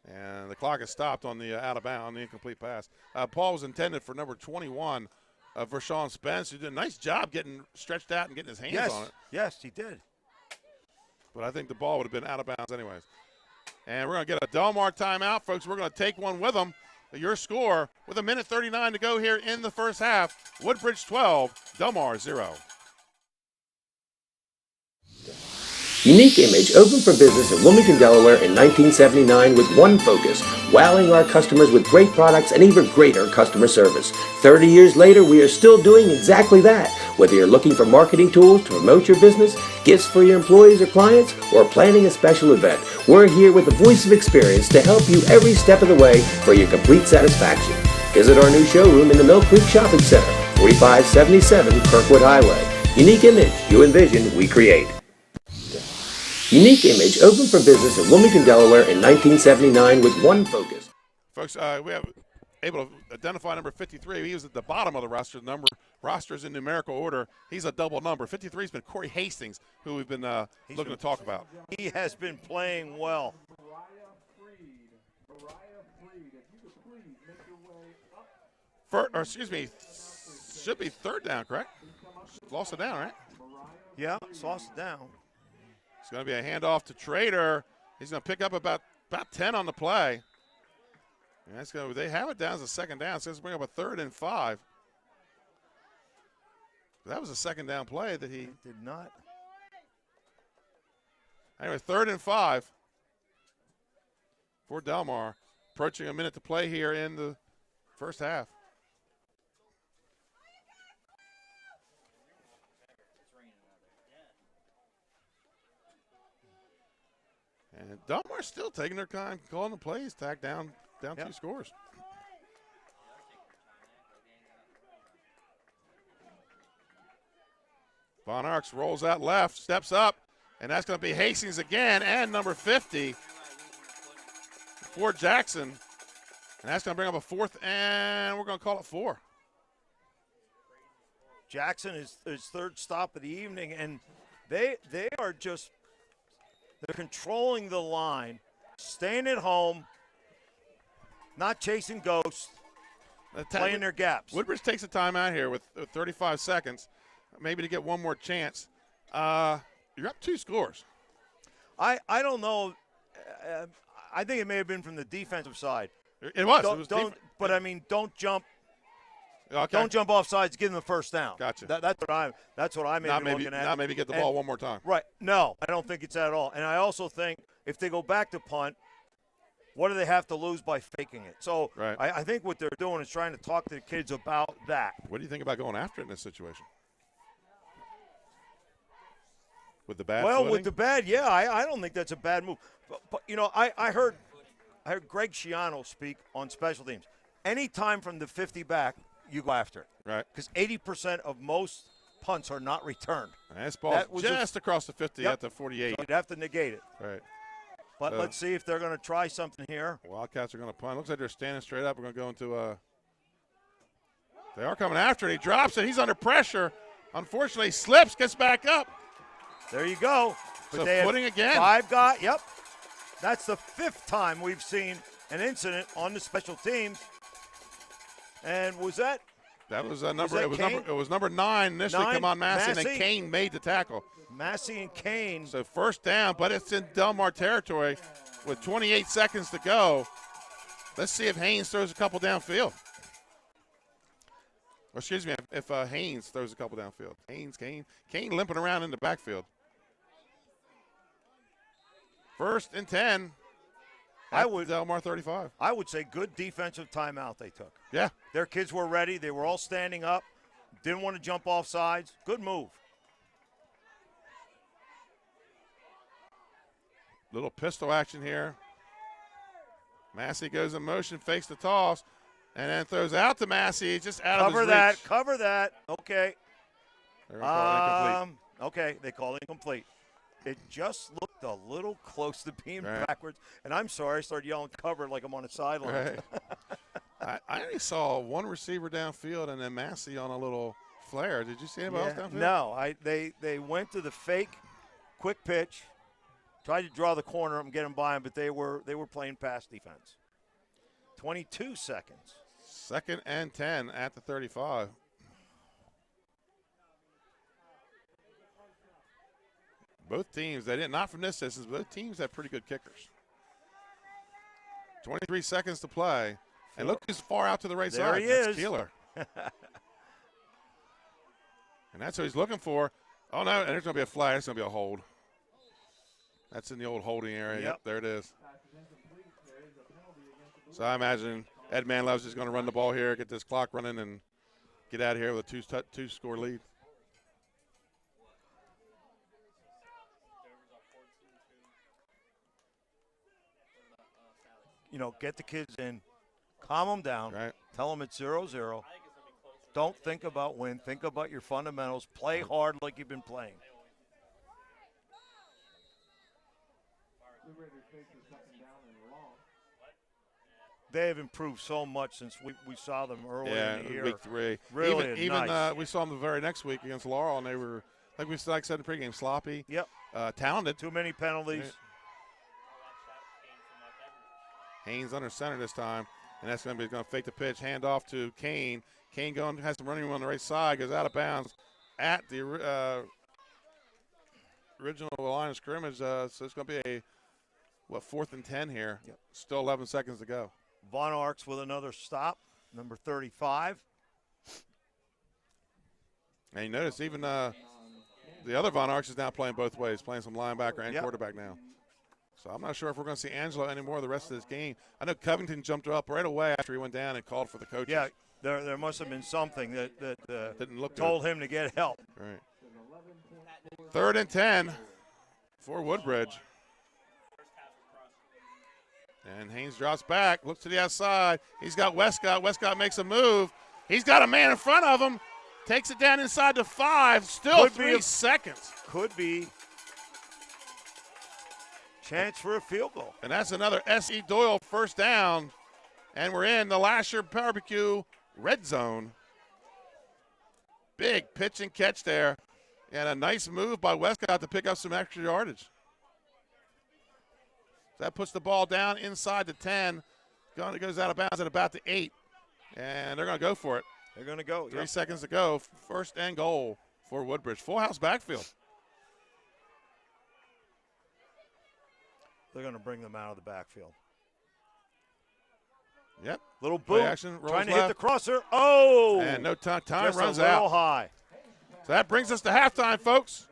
And the clock is stopped on the out of bounds, on the incomplete pass. Paul was intended for number 21, Vershawn Spence, who did a nice job getting stretched out and getting his hands on it. Yes, he did. But I think the ball would have been out of bounds anyways. And we're going to get a Delmar timeout, folks. We're going to take one with them. Your score with 1:39 to go here in the first half. Woodbridge 12, Delmar 0. Unique Image opened for business in Wilmington, Delaware in 1979 with one focus, wowing our customers with great products and even greater customer service. 30 years later, we are still doing exactly that. Whether you're looking for marketing tools to promote your business, gifts for your employees or clients, or planning a special event, we're here with the voice of experience to help you every step of the way for your complete satisfaction. Visit our new showroom in the Mill Creek Shopping Center, 4577 Kirkwood Highway. Unique Image, you envision, we create. Unique Image opened for business in Wilmington, Delaware in 1979 with one focus. Folks, we have able to identify number 53. He was at the bottom of the roster. Rosters in numerical order. He's a double number. 53 has been Corey Hastings, who we've been looking to talk about. He has been playing well. Should be 3rd down, correct? Lost it down, right? Yeah, it's lost it down. It's going to be a handoff to Trader. He's going to pick up about 10 on the play. And that's going. They have it down as a 2nd down. So let's bring up a 3rd and 5. That was a 2nd down play that he did not. Anyway, 3rd and 5 for Delmar. Approaching a minute to play here in the first half. And Delmar's still taking their time, calling the plays, tack down 2 scores. Von Arx rolls out left, steps up, and that's going to be Hastings again, and number 50 for Jackson. And that's going to bring up a 4th, and we're going to call it 4. Jackson is his 3rd stop of the evening, and they are just – they're controlling the line, staying at home, not chasing ghosts, playing their gaps. Woodbridge takes a timeout here with 35 seconds, maybe to get one more chance. You're up 2 scores. I don't know. I think it may have been from the defensive side. It was. But I mean, don't jump. Okay. Don't jump off sides. Give them the 1st down. Gotcha. That's what I'm looking at. Not maybe get the ball one more time. Right. No, I don't think it's at all. And I also think if they go back to punt, what do they have to lose by faking it? So right. I think what they're doing is trying to talk to the kids about that. What do you think about going after it in this situation? With the bad footing? With the bad, yeah, I don't think that's a bad move. But you know, I heard Greg Schiano speak on special teams. Anytime from the 50 back, you go after it. Right. Because 80% of most punts are not returned. And this ball just across the 50 at the 48. So you'd have to negate it. Right. But let's see if they're going to try something here. Wildcats are going to punt. Looks like they're standing straight up. We're going to go into they are coming after it. He drops it. He's under pressure. Unfortunately, slips, gets back up. There you go. So footing again. 5 guys. Yep. That's the 5th time we've seen an incident on the special teams. And was that? That was number. It was number 9 initially. Come on, Massey, and then Kane made the tackle. Massey and Kane. So 1st down, but it's in Delmar territory with 28 seconds to go. Let's see if Haynes throws a couple downfield. Or excuse me, if Haynes throws a couple downfield. Kane limping around in the backfield. 1st and 10. Delmar 35. I would say good defensive timeout they took. Yeah. Their kids were ready. They were all standing up. Didn't want to jump off sides. Good move. Little pistol action here. Massey goes in motion, fakes the toss, and then throws out to Massey, just out of his reach. Cover that. Okay. They're going to call it incomplete. Okay, they call it incomplete. It just looked a little close to being backwards. And I'm sorry, I started yelling cover like I'm on a sideline. Right. I only saw one receiver downfield and then Massey on a little flare. Did you see anybody else downfield? No, they went to the fake quick pitch, tried to draw the corner up and get him by him, but they were playing pass defense. 22 seconds. 2nd and 10 at the 35. Both teams, not from this distance, both teams have pretty good kickers. 23 seconds to play. And look who's far out to the right there side. He that's is. Keeler. And that's what he's looking for. Oh, no, and there's going to be a flag. It's going to be a hold. That's in the old holding area. Yep, there it is. So I imagine Ed Manlow's just going to run the ball here, get this clock running, and get out of here with a two-score lead. Get the kids in, calm them down, tell them it's 0-0. Don't think about win. Think about your fundamentals. Play hard like you've been playing. They have improved so much since we saw them early in the year. Week 3. Really even nice. We saw them the very next week against Laurel, and they were, like I said in the pregame, sloppy. Yep. Talented. Too many penalties. Haynes under center this time, and that's going to fake the pitch, hand off to Kane. Kane has the running room on the right side, goes out of bounds at the original line of scrimmage. So it's going to be 4th and 10 here. Yep. Still 11 seconds to go. Von Arx with another stop, number 35. And you notice even the other Von Arx is now playing both ways, playing some linebacker and quarterback now. So I'm not sure if we're going to see Angelo anymore the rest of this game. I know Covington jumped up right away after he went down and called for the coaches. Yeah, there must have been something that didn't look told him to get help. Right. 3rd and 10 for Woodbridge. And Haynes drops back, looks to the outside. He's got Westcott. Westcott makes a move. He's got a man in front of him. Takes it down inside the 5. Still 3 seconds. Could be chance for a field goal. And that's another S.E. Doyle first down. And we're in the Lasher Barbecue red zone. Big pitch and catch there. And a nice move by Westcott to pick up some extra yardage. That puts the ball down inside the 10. It goes out of bounds at about the 8. And they're going to go for it. They're going to go. 3 seconds to go. 1st and goal for Woodbridge. Full house backfield. They're going to bring them out of the backfield. Yep. Little boot. Action, trying to left. hit the crosser. Oh! And no time Just runs a little out. high. So that brings us to halftime, folks.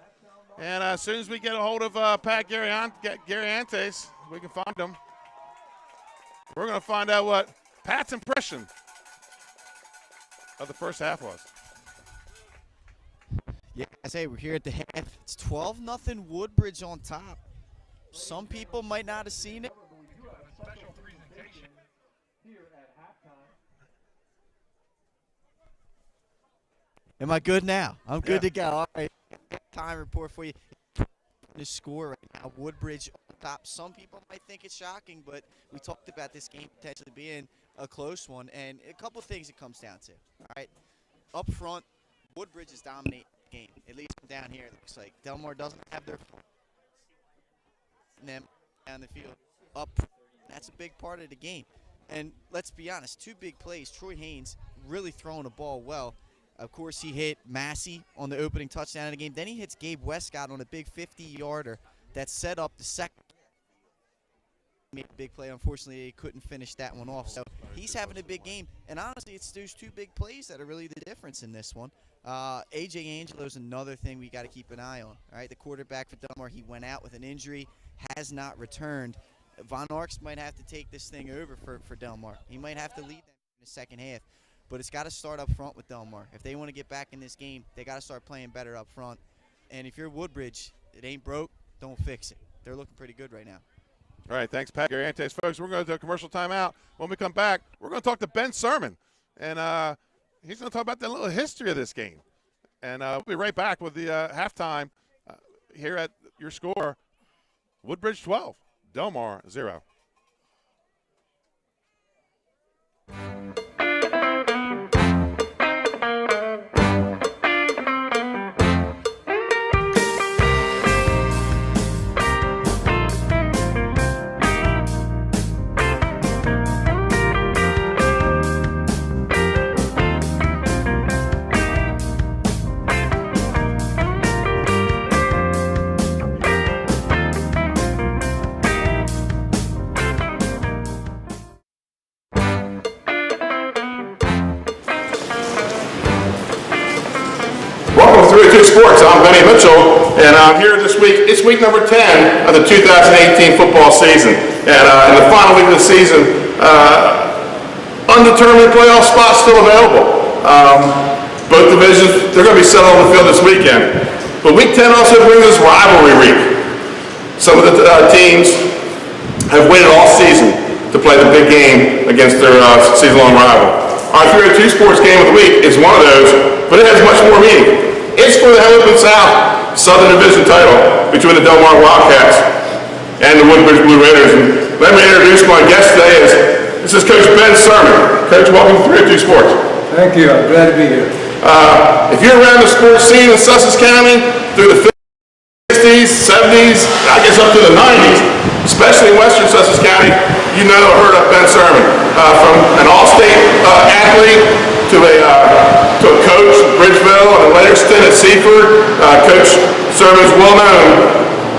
And as soon as we get a hold of Pat Gariantes, we can find him. We're going to find out what Pat's impression of the first half was. Yeah, I say we're here at the half. It's 12-0 Woodbridge on top. Some people might not have seen it. Am I good now? I'm good to go. All right, time report for you. The score right now, Woodbridge on top. Some people might think it's shocking, but we talked about this game potentially being a close one, and a couple things it comes down to. All right, up front, Woodbridge is dominating the game. At least down here, it looks like Delmar doesn't have their them down the field up. That's a big part of the game. And let's be honest, 2 big plays. Troy Haynes really throwing the ball well. Of course, he hit Massey on the opening touchdown of the game. Then he hits Gabe Westcott on a big 50-yarder that set up the second. Made a big play. Unfortunately, he couldn't finish that one off. So he's having a big game. And honestly, it's those 2 big plays that are really the difference in this one. A.J. Angelo's another thing we got to keep an eye on. All right, the quarterback for Delmar, he went out with an injury, has not returned. Von Arx might have to take this thing over for Delmar. He might have to lead them in the second half. But it's got to start up front with Delmar. If they want to get back in this game, they got to start playing better up front. And if you're Woodbridge, it ain't broke, don't fix it. They're looking pretty good right now. All right, thanks, Pat Gariantes. Folks, we're going to do a commercial timeout. When we come back, we're going to talk to Ben Sermon. And he's going to talk about the little history of this game. And we'll be right back with the halftime here at your score, Woodbridge 12, Delmar 0. Welcome to 302 Sports. I'm Benny Mitchell, and I'm here this week. It's week number 10 of the 2018 football season. And in the final week of the season, undetermined playoff spots still available. Both divisions, they're going to be settled on the field this weekend. But week 10 also brings us rivalry week. Some of the teams have waited all season to play the big game against their season-long rival. Our 302 Sports game of the week is one of those, but it has much more meaning. It's for the Hennepin South Southern Division title between the Delmar Wildcats and the Woodbridge Blue Raiders. And let me introduce my guest today. This is Coach Ben Sermon. Coach, welcome to 302 Sports. Thank you. I'm glad to be here. If you're around the sports scene in Sussex County through the 60s, 70s, I guess up to the 90s, especially in western Sussex County, you know or heard of Ben Sermon. From an all-state athlete to a coach at Bridgeville and a later stint at Seaford. Coach Sermon is well known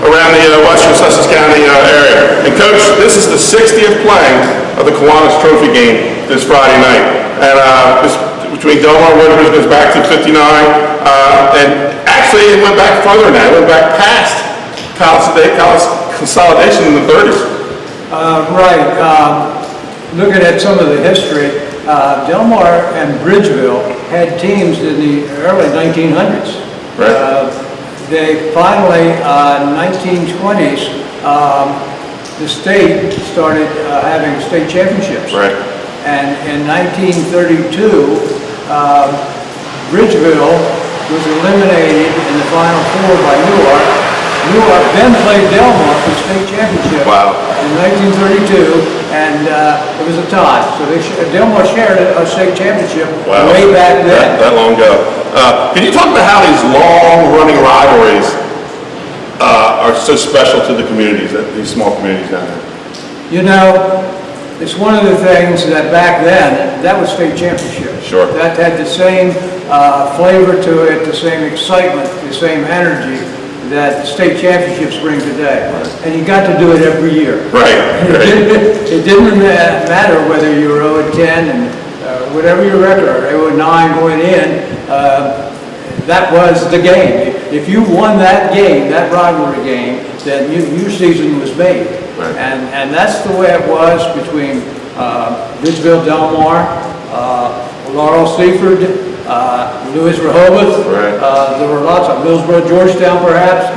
around the western Sussex County area. And Coach, this is the 60th playing of the Kiwanis Trophy game this Friday night. And this between Delmar and Woodbridge goes back to 59. And actually it went back further than that. It went back past college consolidation in the 30s. Right. Looking at some of the history, Delmar and Bridgeville had teams in the early 1900s. Right. They finally, 1920s, the state started having state championships. Right. And in 1932, Bridgeville was eliminated in the Final Four by Newark. Newark then played Delmar for the state championship in 1932, and it was a tie. So Delmar shared a state championship way back then. That long ago. Can you talk about how these long-running rivalries are so special to the communities, these small communities down there? You know, it's one of the things that back then, that was state championship. Sure. That had the same flavor to it, the same excitement, the same energy that state championships bring today. Right. And you got to do it every year. Right. It didn't matter whether you were 0-10 and whatever your record, or 0-9 going in, that was the game. If you won that game, that rivalry game, then your season was made. Right. And that's the way it was between Bridgeville, Delmar, Laurel, Seaford, Lewis, Rehoboth. Right. There were lots of Millsboro, Georgetown, perhaps.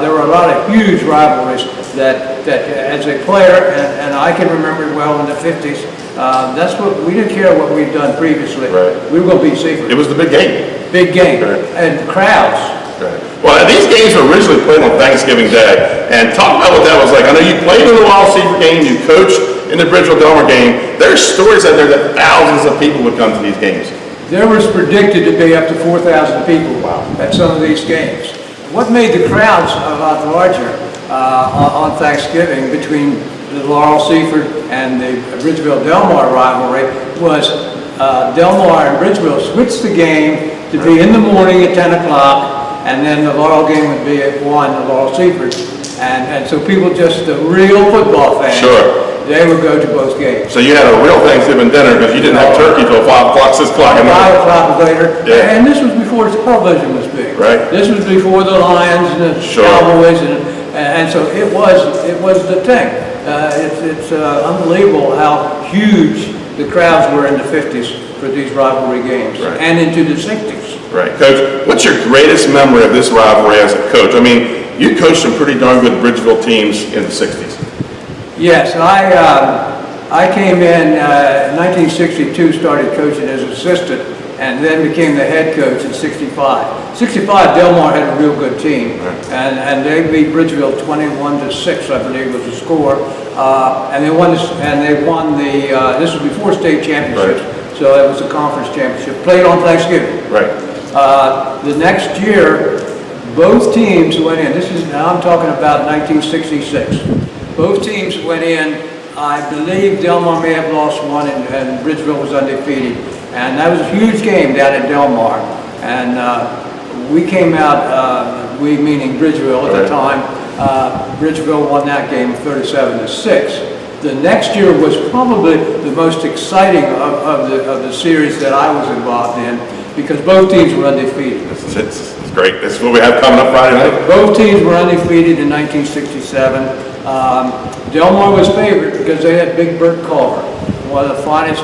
There were a lot of huge rivalries that as a player, and I can remember it well in the 50s. That's what we didn't care what we'd done previously. Right. We were going to beat Seaford. It was the big game. Big game, Right. and crowds. Right. Well, these games were originally played on Thanksgiving Day, and talk about what that was like. I know you played in the Wild Seaford game, you coached in the Bridgeville Delmar game. There's stories out there that thousands of people would come to these games. There was predicted to be up to 4,000 people at some of these games. What made the crowds a lot larger on Thanksgiving between the Laurel Seaford and the Bridgeville Delmar rivalry was Delmar and Bridgeville switched the game to be in the morning at 10 o'clock, and then the Laurel game would be at 1, the Laurel Seaford. And so people, just the real football fans, Sure. they would go to both games. So you had a real Thanksgiving dinner because you didn't have turkey till 5 o'clock, 6 o'clock in the morning. 5 o'clock later. Yeah. And this was before television was big. Right. This was before the Lions and the Sure. Cowboys, and so it was the thing. It's unbelievable how huge the crowds were in the 50s for these rivalry games, Right. and into the 60s. Right. Coach, what's your greatest memory of this rivalry as a coach? I mean, you coached some pretty darn good Bridgeville teams in the 60s. Yes, I came in 1962, started coaching as an assistant, and then became the head coach in 65. 65, Delmar had a real good team, and they beat Bridgeville 21-6, I believe was the score, and they won. This was before state championships, so it was a conference championship. Played on Thanksgiving. Right. The next year, both teams went in. Now I'm talking about 1966. Both teams went in. I believe Delmar may have lost one, and Bridgeville was undefeated. And that was a huge game down at Delmar. And we came out, we meaning Bridgeville at the time, Bridgeville won that game 37-6. The next year was probably the most exciting of the series that I was involved in, because both teams were undefeated. It's great. This is what we have coming up Friday night. Both teams were undefeated in 1967. Delmar was favored because they had Big Bert Culver, one of the finest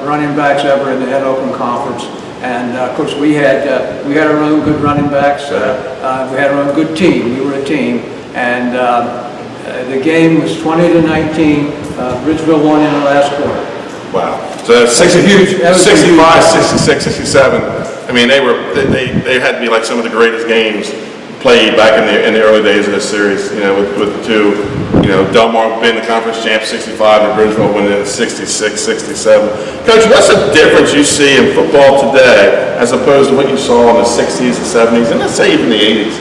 running backs ever in the Head Open Conference. And of course, we had our own good running backs. We had our own good team. We were a team, and the game was 20-19. Bridgeville won in the last quarter. Wow. So 65, 66, 67. I mean, they had to be like some of the greatest games played back in the early days of this series. You know, with the two, you know, Delmar being the conference champ 65 and Bridgeville winning it 66, 67. Coach, what's the difference you see in football today as opposed to what you saw in the 60s and 70s, and let's say even the 80s?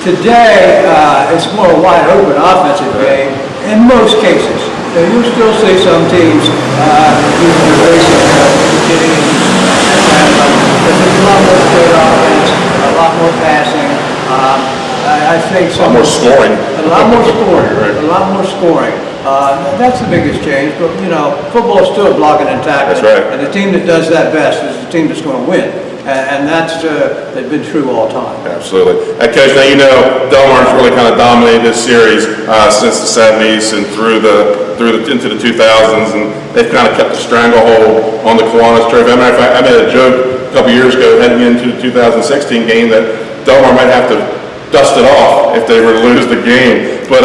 Today, it's more a wide open offensive game in most cases. You'll still see some teams using the basic beginning, but there's a lot more straight offense, a lot more passing. I think a lot more scoring. A lot more scoring. A lot more scoring. That's the biggest change. But you know, football is still blocking and tackling. That's right. And the team that does that best is the team that's going to win. And that's been true all time. Absolutely. Coach, now you know Delmar's really kind of dominated this series since the 70s and into the 2000s, and they've kind of kept a stranglehold on the Kiwanis Trophy. As a matter of fact, I made a joke a couple years ago heading into the 2016 game that Delmar might have to dust it off if they were to lose the game. But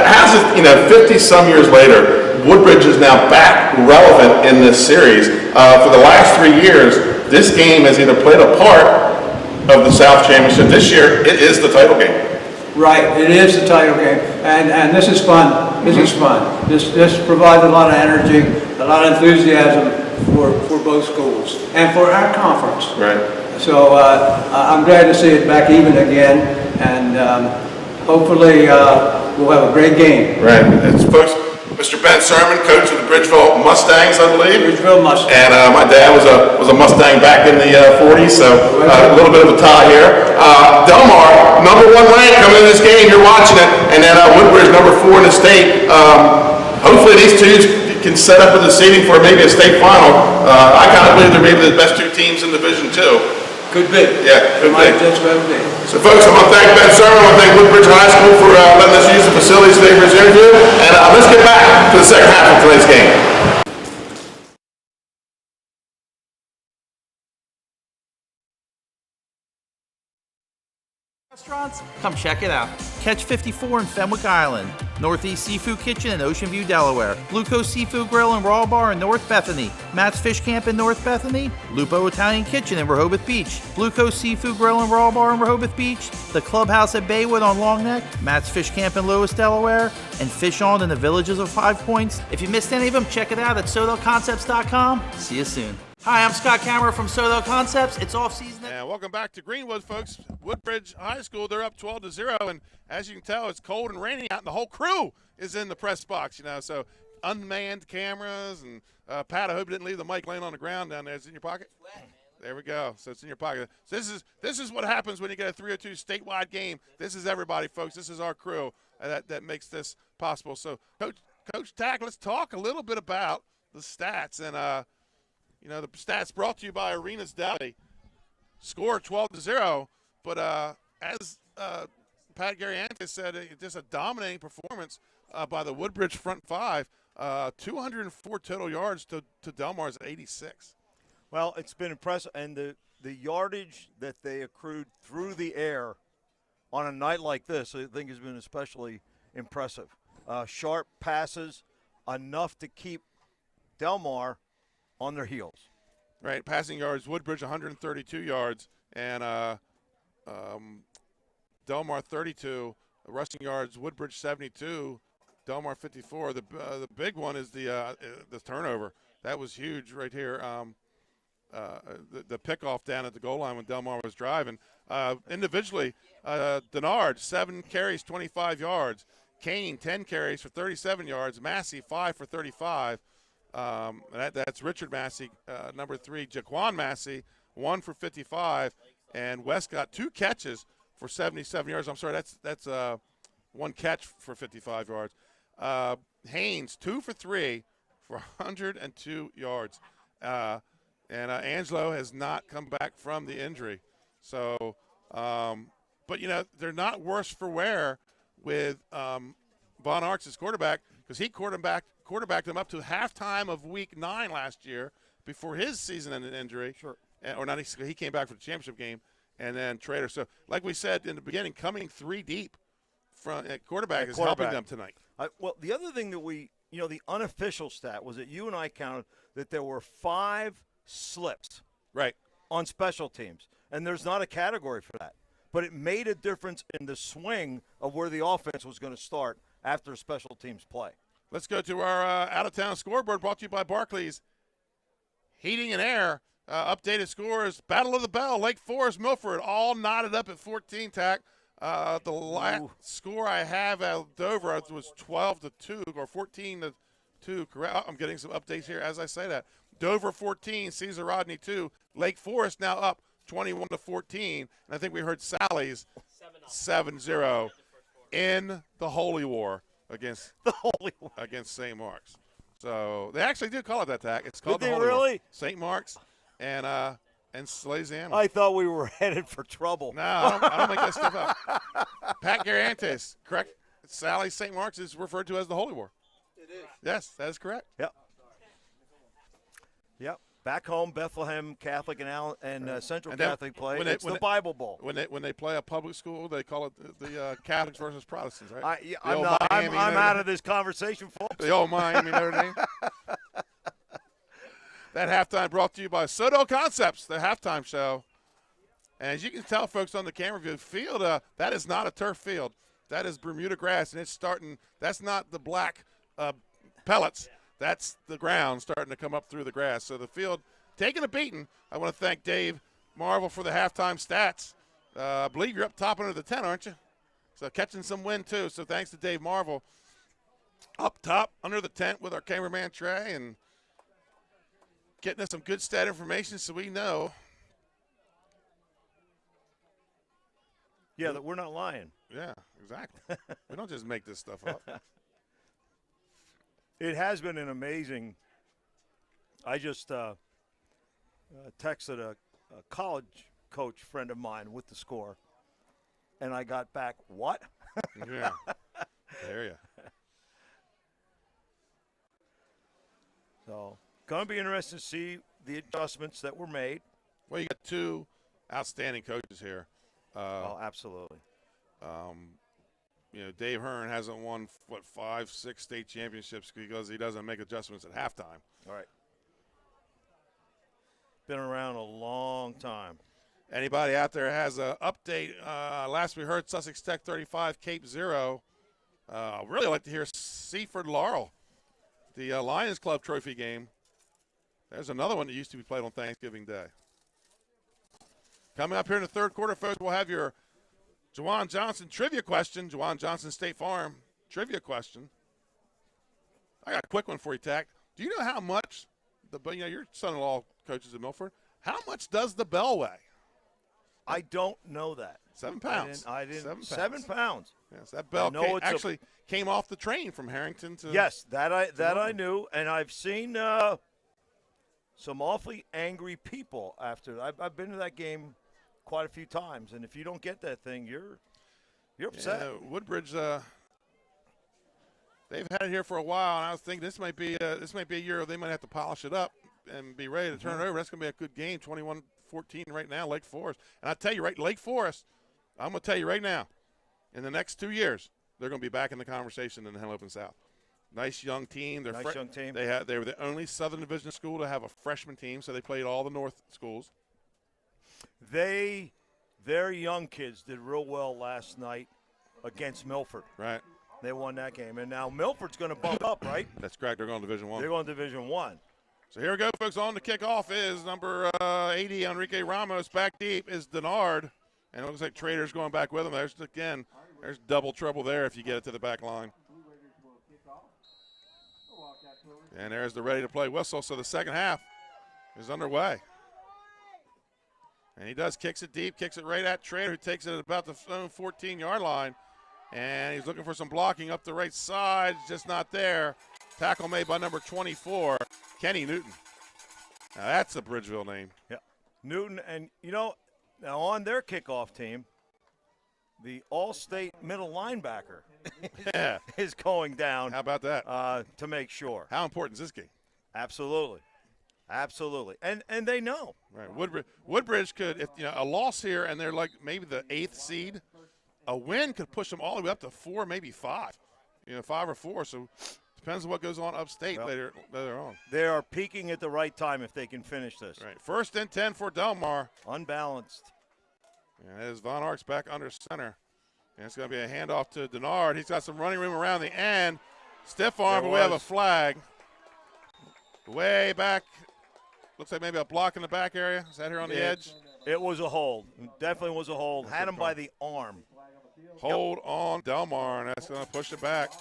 how's it, 50-some years later, Woodbridge is now back relevant in this series. For the last 3 years, this game has either played a part of the South Championship. This year, it is the title game. Right, it is the title game, and this is fun. This is fun. This provides a lot of energy, a lot of enthusiasm for both schools and for our conference. Right. So I'm glad to see it back even again, and hopefully we'll have a great game. Right. It's folks. Mr. Ben Sermon, coach of the Bridgeville Mustangs, I believe. Bridgeville Mustangs. And my dad was a Mustang back in the 40s, so a little bit of a tie here. Delmar, number 1 ranked coming in this game. You're watching it, and then Woodbridge, number 4 in the state. Hopefully these two can set up with the seeding for maybe a state final. I kind of believe they're maybe the best 2 teams in Division 2. Could be. Yeah, could be. Just could be. So, folks, I want to thank Ben Sermon. I want to thank Woodbridge High School for letting us use the facilities today for his interview. And let's get back to the second half of today's game. Restaurants? Come check it out. Catch 54 in Fenwick Island, Northeast Seafood Kitchen in Ocean View, Delaware, Blue Coast Seafood Grill and Raw Bar in North Bethany, Matt's Fish Camp in North Bethany, Lupo Italian Kitchen in Rehoboth Beach, Blue Coast Seafood Grill and Raw Bar in Rehoboth Beach, the Clubhouse at Baywood on Long Neck, Matt's Fish Camp in Lewis, Delaware, and Fish On in the Villages of 5 Points. If you missed any of them, check it out at SODELconcepts.com. See you soon. Hi, I'm Scott Kammerer from SODEL Concepts. It's off-season. And welcome back to Greenwood, folks. Woodbridge High School, they're up 12-0, and as you can tell, it's cold and raining out, and the whole crew is in the press box, so unmanned cameras. And Pat, I hope you didn't leave the mic laying on the ground down there. Is it in your pocket? There we go. So it's in your pocket. So this is what happens when you get a 302 statewide game. This is everybody, folks. This is our crew that makes this possible. So, Coach Tack, let's talk a little bit about the stats. And, the stats brought to you by Arenas Deli. Score 12-0, but as Pat Garriantes said, just a dominating performance by the Woodbridge front 5. 204 total yards to Delmar's at 86. Well, it's been impressive, and the yardage that they accrued through the air on a night like this, I think, has been especially impressive. Sharp passes, enough to keep Delmar on their heels. Right, passing yards, Woodbridge 132 yards, and Delmar 32. Rushing yards, Woodbridge 72, Delmar 54. The big one is the turnover. That was huge right here. The pickoff down at the goal line when Delmar was driving. Individually, Denard, 7 carries, 25 yards. Kane, 10 carries for 37 yards. Massey, 5 for 35. That's Richard Massey, number 3. Jaquan Massey, 1 for 55. And West got 2 catches for 77 yards. I'm sorry, that's 1 catch for 55 yards. Haynes, 2 for 3 for 102 yards. And Angelo has not come back from the injury. So, but, they're not worse for wear with Von Arts' quarterback, because he quarterbacked them up to halftime of Week 9 last year before his season-ending injury. Sure. Or not, he came back for the championship game, and then Trader. So, like we said in the beginning, coming 3 deep from quarterback is helping them tonight. Well, the other thing that the unofficial stat was that you and I counted that there were 5 slips on special teams, and there's not a category for that. But it made a difference in the swing of where the offense was going to start after special teams play. Let's go to our out-of-town scoreboard brought to you by Barclays Heating and Air. Updated scores, Battle of the Bell, Lake Forest, Milford, all knotted up at 14, Tack. The last score I have out of Dover was 12-2 or 14-2. Correct. Oh, I'm getting some updates here as I say that. Dover 14, Cesar Rodney 2. Lake Forest now up 21-14. And I think we heard Sally's 7-0 in the Holy War against St. Mark's. So they actually do call it that, Tack. It's called Did the they Holy War. really? St. Mark's and Salesiana. I thought we were headed for trouble. No, I don't make that stuff up. Pat Garantes, correct? Sally St. Mark's is referred to as the Holy War. It is. Yes, that is correct. Yep. Back home, Bethlehem Catholic and Central And then Catholic play. when It's the Bible Bowl. When they play a public school, they call it the Catholics versus Protestants, right? I'm out of this conversation, folks. The old Miami Notre Dame. That halftime brought to you by SODEL Concepts, the halftime show. And as you can tell, folks, on the camera view, field, that is not a turf field. That is Bermuda grass, and it's starting. That's not the black pellets. That's the ground starting to come up through the grass. So the field taking a beating. I want to thank Dave Marvel for the halftime stats. I believe you're up top under the tent, aren't you? So catching some wind, too. So thanks to Dave Marvel. Up top under the tent with our cameraman, Trey, and getting us some good stat information so we know. Yeah, that we're not lying. Yeah, exactly. We don't just make this stuff up. It has been an amazing. I just texted a college coach friend of mine with the score, and I got back, what? Yeah. There you. So, going to be interesting to see the adjustments that were made. Well, you got 2 outstanding coaches here. Absolutely. Dave Hearn hasn't won, 5, 6 state championships because he doesn't make adjustments at halftime. All right. Been around a long time. Anybody out there has an update? Last we heard, Sussex Tech 35, Cape 0. I'd really like to hear Seaford Laurel, the Lions Club trophy game. There's another one that used to be played on Thanksgiving Day. Coming up here in the third quarter, folks, we'll have your Juwan Johnson trivia question. Juwan Johnson State Farm trivia question. I got a quick one for you, Tack. Do you know how much your son-in-law coaches in Milford? How much does the bell weigh? I don't know that. 7 pounds. I didn't. 7 pounds. 7 pounds. Yes, that bell came off the train from Harrington to. Yes, I knew, and I've seen some awfully angry people after. I've been to that game quite a few times, and if you don't get that thing, you're upset. Yeah, Woodbridge, they've had it here for a while, and I was thinking this might be a year where they might have to polish it up and be ready to turn it over. That's going to be a good game. 21-14 right now, Lake Forest. And I tell you, Lake Forest, I'm going to tell you right now, in the next 2 years, they're going to be back in the conversation in the Henlopen South. Nice young team. Nice young team. They were the only Southern Division school to have a freshman team, so they played all the North schools. Their young kids did real well last night against Milford. Right. They won that game, and now Milford's going to bump up, right? That's correct. They're going to Division 1. They're going to Division 1. So here we go, folks. On the kickoff is number 80, Enrique Ramos. Back deep is Denard. And it looks like Trader's going back with him. There's double trouble there if you get it to the back line. And there's the ready-to-play whistle. So the second half is underway. And he kicks it deep, kicks it right at Trader, who takes it at about the 14-yard line. And he's looking for some blocking up the right side. Just not there. Tackle made by number 24, Kenny Newton. Now that's a Bridgeville name. Yeah. Newton, and now on their kickoff team, the all-state middle linebacker is going down. How about that? To make sure. How important is this game? Absolutely. Absolutely. And they know. Right. Woodbridge could, if a loss here and they're like maybe the 8th seed, a win could push them all the way up to 4, maybe 5. 5 or 4. So depends on what goes on upstate later on. They are peaking at the right time if they can finish this. Right. 1st and 10 for Delmar. Unbalanced. And as Von Ark's back under center. And it's going to be a handoff to Denard. He's got some running room around the end. Stiff arm, but we have a flag. Way back. Looks like maybe a block in the back area. Is that here on the edge? It was a hold. Definitely was a hold. Had him by the arm. Hold on Delmar, and that's going to push it back.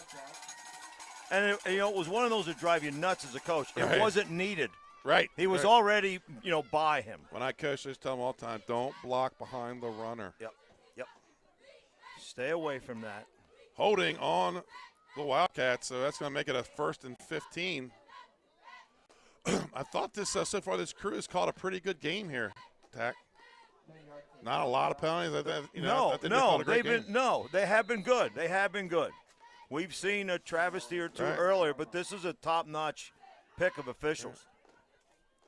And, it was one of those that drive you nuts as a coach. It wasn't needed. Right. He was already, by him. When I coach, I just tell him all the time, don't block behind the runner. Yep. Stay away from that. Holding on the Wildcats, so that's going to make it a 1st and 15. I thought this so far this crew has caught a pretty good game here, Tack. Not a lot of penalties. They have been good. They have been good. We've seen a travesty or two earlier, but this is a top-notch pick of officials.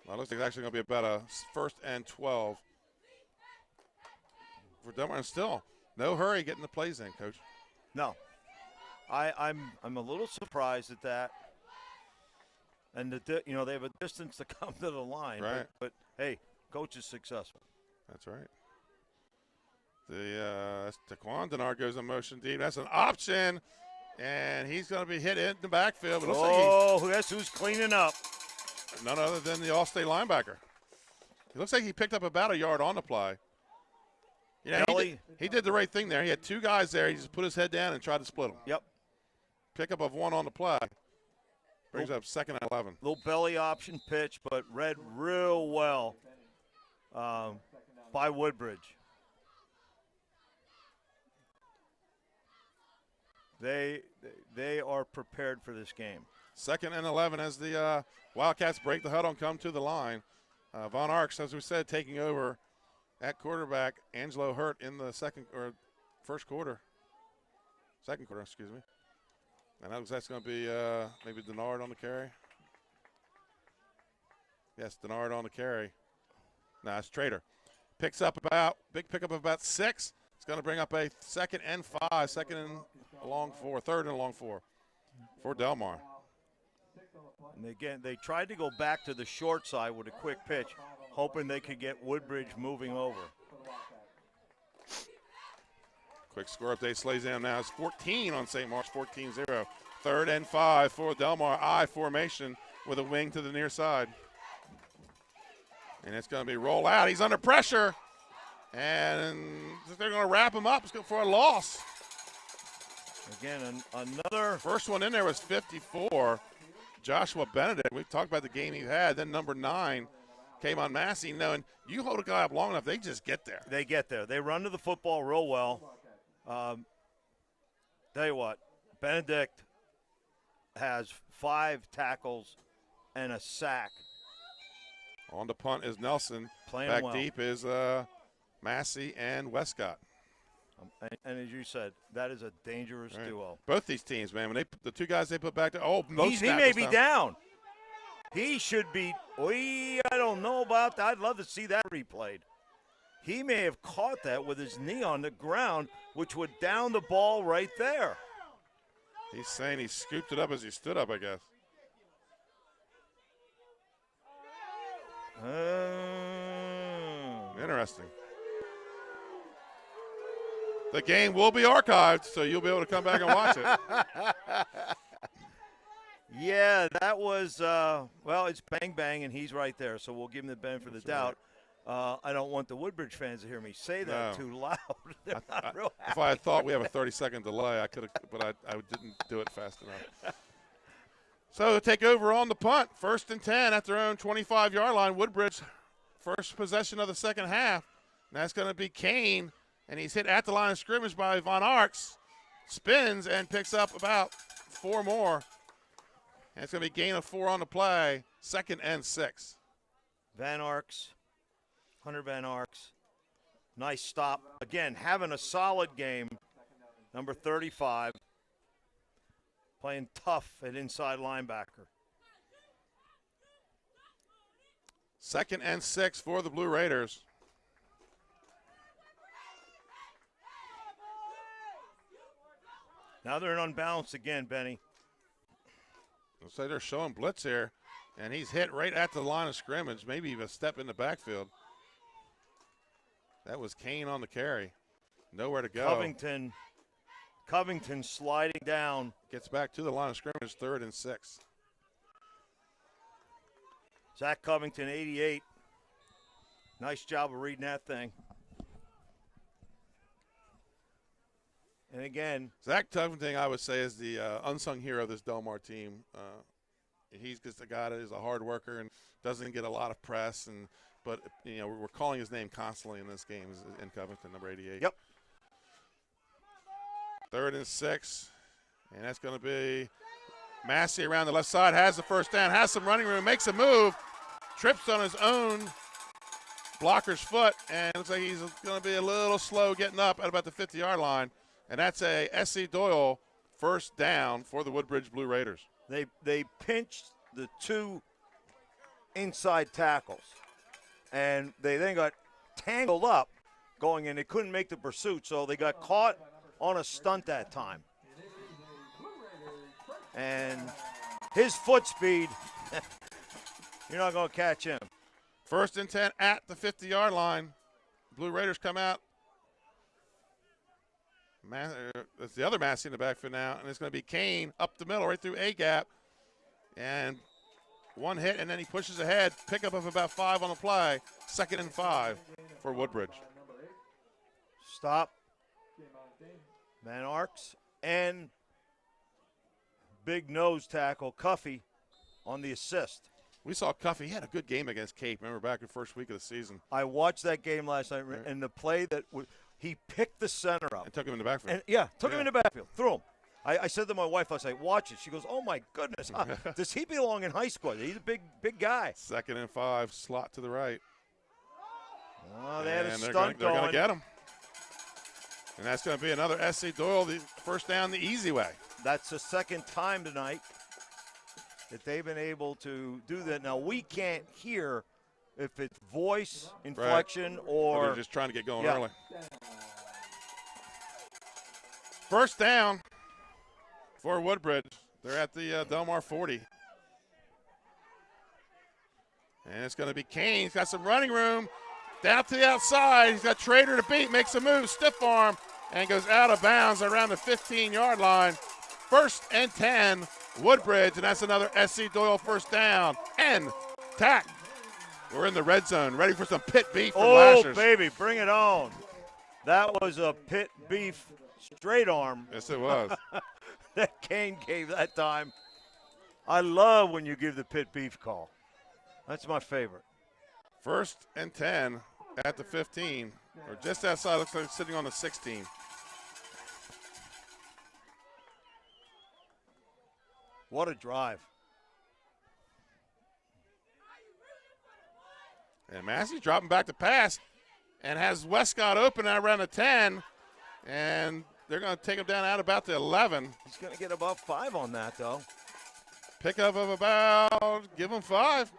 Well, it looks like it's actually going to be about a 1st and 12 for Delmar. And still, no hurry getting the plays in, Coach. No, I'm a little surprised at that. And they have a distance to come to the line. Right. But hey, coach is successful. That's right. The Taquan Denard goes in motion deep. That's an option, and he's going to be hit in the backfield. But Guess who's cleaning up? None other than the All-State linebacker. It looks like he picked up about a yard on the play. He did the right thing there. He had 2 guys there. He just put his head down and tried to split them. Yep. Pickup of 1 on the play. Brings up 2nd and 11. Little belly option pitch, but read real well by Woodbridge. They are prepared for this game. 2nd and 11 as the Wildcats break the huddle and come to the line. Von Arks, as we said, taking over at quarterback. Angelo hurt in the second quarter, excuse me. And that's going to be maybe Denard on the carry. Yes, Denard on the carry. No, it's Trader. Big pickup of about 6. It's going to bring up a 2nd and 5, 2nd and a long 4, 3rd and a long 4 for Delmar. And again, they tried to go back to the short side with a quick pitch, hoping they could get Woodbridge moving over. Quick score update. Slaysam now is 14 on St. Mark's, 14-0. 3rd and 5 for Delmar. I formation with a wing to the near side. And it's going to be roll out. He's under pressure. And they're going to wrap him up. It's good for a loss. Again, another. First one in there was 54. Joshua Benedict. We've talked about the game he had. Then number 9 came on Massey. And you hold a guy up long enough, they just get there. They get there. They run to the football real well. Tell you what, Benedict has 5 tackles and a sack. On the punt is Nelson. Playing back well. Deep is Massey and Westcott. And as you said, that is a dangerous duo. Both these teams, man, when the 2 guys they put back to he may be down. He should be. I don't know about that. I'd love to see that replayed. He may have caught that with his knee on the ground, which would down the ball right there. He's saying he scooped it up as he stood up, I guess. Interesting. The game will be archived, so you'll be able to come back and watch it. Yeah, that was, well, it's bang, bang, and he's right there, so we'll give him the benefit of the doubt. I don't want the Woodbridge fans to hear me say that too loud. They're not real happy. If I had thought we have a 30-second delay, I could have, but I didn't do it fast enough. So to take over on the punt, 1st and 10 at their own 25-yard line. Woodbridge, first possession of the second half. And that's going to be Kane, and he's hit at the line of scrimmage by Von Arx. Spins and picks up about 4 more. And it's going to be gain of 4 on the play, 2nd and 6. Van Arx, Hunter Van Arx, nice stop. Again, having a solid game, number 35, playing tough at inside linebacker. 2nd and 6 for the Blue Raiders. Now they're in unbalanced again, Benny. Looks like they're showing blitz here, and he's hit right at the line of scrimmage, maybe even a step in the backfield. That was Kane on the carry. Nowhere to go. Covington sliding down. Gets back to the line of scrimmage, 3rd and 6. Zach Covington, 88. Nice job of reading that thing. And again, Zach Covington, I would say, is the unsung hero of this Delmar team. He's just a guy that is a hard worker and doesn't get a lot of press. But you know, we're calling his name constantly in this game. In Covington, number 88. Yep. 3rd and 6, and that's going to be Massey around the left side. Has the first down. Has some running room. Makes a move. Trips on his own blocker's foot, and looks like he's going to be a little slow getting up at about the 50-yard line. And that's a S.C. Doyle first down for the Woodbridge Blue Raiders. They pinched the 2 inside tackles, and they then got tangled up going in. They couldn't make the pursuit, so they got caught on a stunt that time. And his foot speed, you're not going to catch him. 1st and 10 at the 50-yard line. Blue Raiders come out. That's the other Massey in the backfield now, and it's going to be Kane up the middle, right through A-gap. And one hit, and then he pushes ahead. Pickup of about 5 on the play. 2nd and 5 for Woodbridge. Stop. Van Arx and big nose tackle Cuffey on the assist. We saw Cuffey. He had a good game against Cape. Remember back in the first week of the season. I watched that game last night, and the play that he picked the center up. And took him in the backfield. And, took him in the backfield. Threw him. I said to my wife, I was like, watch it. She goes, oh, my goodness. Does he belong in high school? He's a big guy. 2nd and 5, slot to the right. Oh, they had a stunt going. They're going to get him. And that's going to be another S.C. Doyle, the first down the easy way. That's the 2nd time tonight that they've been able to do that. Now, we can't hear if it's voice, inflection, or they're just trying to get going early. First down for Woodbridge. They're at the Delmar 40. And it's going to be Kane. He's got some running room. Down to the outside. He's got Trader to beat. Makes a move. Stiff arm. And goes out of bounds around the 15-yard line. 1st and 10, Woodbridge. And that's another S.C. Doyle first down. And tack. We're in the red zone. Ready for some pit beef from Lashers. Oh, baby. Bring it on. That was a pit beef straight arm. Yes, it was. That Kane gave that time. I love when you give the pit beef call. That's my favorite. 1st and 10 at the 15, or just outside. Looks like it's sitting on the 16. What a drive. And Massey dropping back to pass and has Westcott open around the 10, and they're going to take him down out about the 11. He's going to get above 5 on that, though. Pickup of about, give him 5.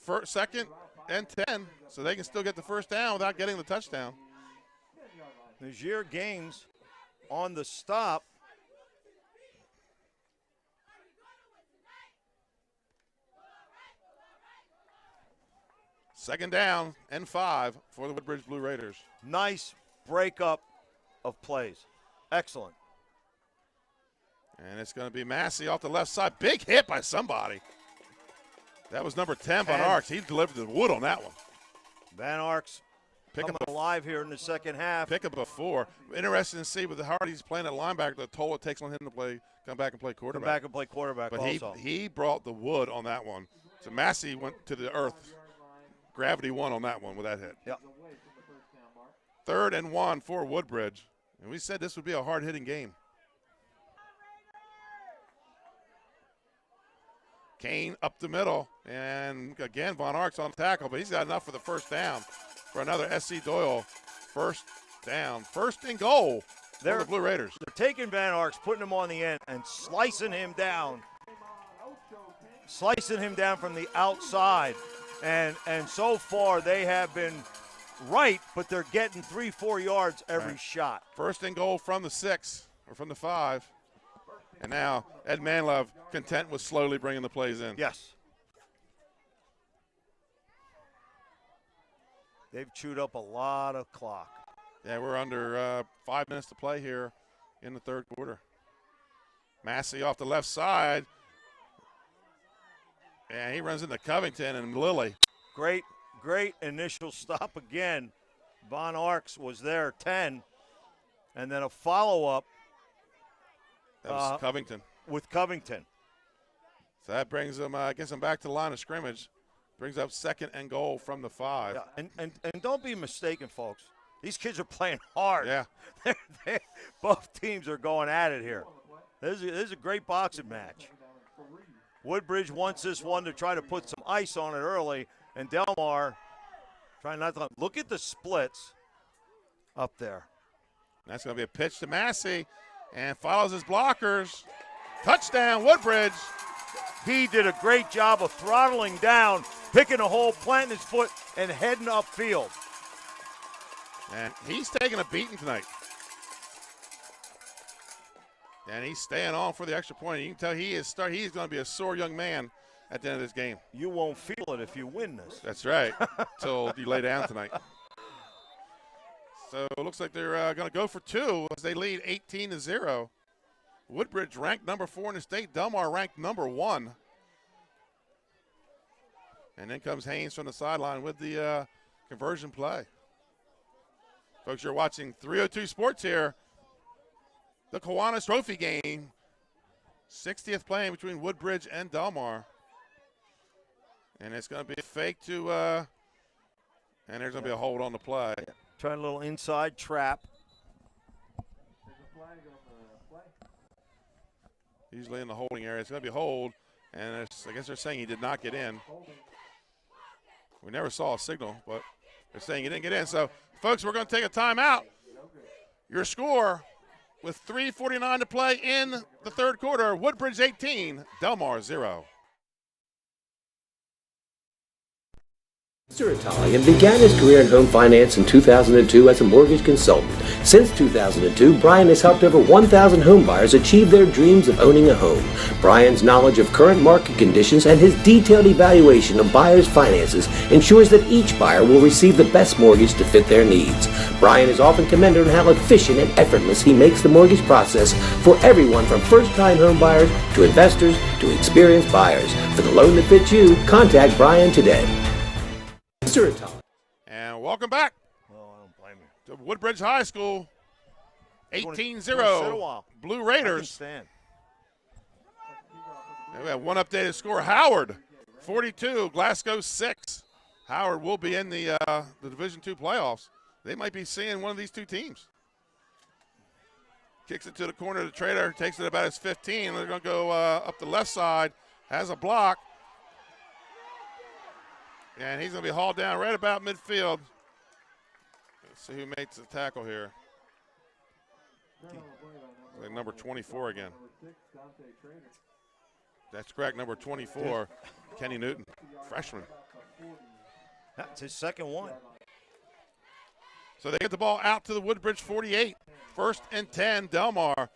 2nd and 10, so they can still get the first down without getting the touchdown. Najir Gaines on the stop. Second down and 5 for the Woodbridge Blue Raiders. Nice breakup of plays. Excellent. And it's going to be Massey off the left side. Big hit by somebody. That was number 10, Van Arks. He delivered the wood on that one. Van Arks coming alive here in the second half. Pick up a 4. Interesting to see with the hard he's playing at linebacker, the toll it takes on him to come back and play quarterback. Come back and play quarterback but also. he brought the wood on that one. So Massey went to the earth. Gravity won on that one with that hit. Yep. 3rd and 1 for Woodbridge. And we said this would be a hard-hitting game. Kane up the middle. And, again, Von Arks on tackle, but he's got enough for the first down for another S.C. Doyle first down. First and goal for the Blue Raiders. They're taking Van Arks, putting him on the end, and slicing him down. Slicing him down from the outside. And so far they have been right, but they're getting 3-4 yards every shot. First and goal from the 6 or from the 5. And now Ed Manlove content with slowly bringing the plays in. Yes. They've chewed up a lot of clock. Yeah, we're under 5 minutes to play here in the third quarter. Massey off the left side. And he runs into Covington and Lilly. Great initial stop again. Von Arks was there, 10. And then a follow-up. That was Covington. With Covington. So that brings them, gets them back to the line of scrimmage. Brings up 2nd and goal from the 5. Yeah, and don't be mistaken, folks. These kids are playing hard. Yeah. Both teams are going at it here. This is a great boxing match. Woodbridge wants this one to try to put some ice on it early, and Delmar trying not to. Look at the splits up there. That's going to be a pitch to Massey, and follows his blockers. Touchdown, Woodbridge. He did a great job of throttling down, picking a hole, planting his foot, and heading upfield. And he's taking a beating tonight. And he's staying on for the extra point. You can tell he's going to be a sore young man at the end of this game. You won't feel it if you win this. That's right, until you lay down tonight. So it looks like they're going to go for 2 as they lead 18-0. Woodbridge ranked number 4 in the state. Delmar ranked number 1. And then comes Haynes from the sideline with the conversion play. Folks, you're watching 302 Sports here. The Kiwanis Trophy game. 60th playing between Woodbridge and Delmar. And it's going to be a fake to, and there's going to be a hold on the play. Trying a little inside trap. Usually in the holding area. It's going to be a hold, and I guess they're saying he did not get in. We never saw a signal, but they're saying he didn't get in. So, folks, we're going to take a timeout. Your score with 3:49 to play in the third quarter, Woodbridge 18, Delmar 0. Mr. Italian began his career in home finance in 2002 as a mortgage consultant. Since 2002, Brian has helped over 1,000 home buyers achieve their dreams of owning a home. Brian's knowledge of current market conditions and his detailed evaluation of buyers' finances ensures that each buyer will receive the best mortgage to fit their needs. Brian is often commended on how efficient and effortless he makes the mortgage process for everyone from first-time home buyers to investors to experienced buyers. For the loan that fits you, contact Brian today. And welcome back to Woodbridge High School. 18-0 Blue Raiders. We have one updated score. Howard 42, Glasgow 6. Howard will be in the Division II playoffs. They might be seeing one of these two teams. Kicks it to the corner of the Trader, takes it about his 15. They're going to go up the left side, has a block. And he's going to be hauled down right about midfield. Let's see who makes the tackle here. Like number 24 again. That's correct, number 24, Kenny Newton, freshman. That's his second one. So they get the ball out to the Woodbridge 48. 1st and 10, Delmar.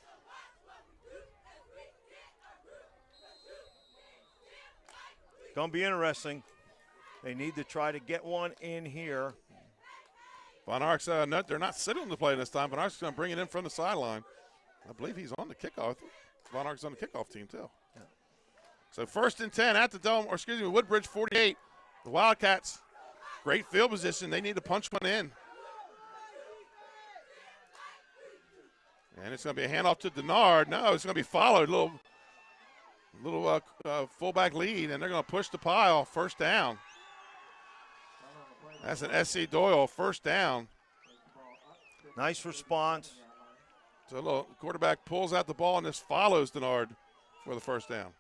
Going to be interesting. They need to try to get one in here. Von Arx, they're not sitting on the play this time. Von Arx is going to bring it in from the sideline. I believe he's on the kickoff. Von Arx is on the kickoff team, too. Yeah. So 1st and 10 at the Woodbridge 48. The Wildcats, great field position. They need to punch one in. And it's going to be a handoff to Denard. No, it's going to be followed. Little fullback lead, and they're going to push the pile. 1st down. That's an SC Doyle 1st down. Nice response. So a little quarterback pulls out the ball and just follows Denard for the 1st down.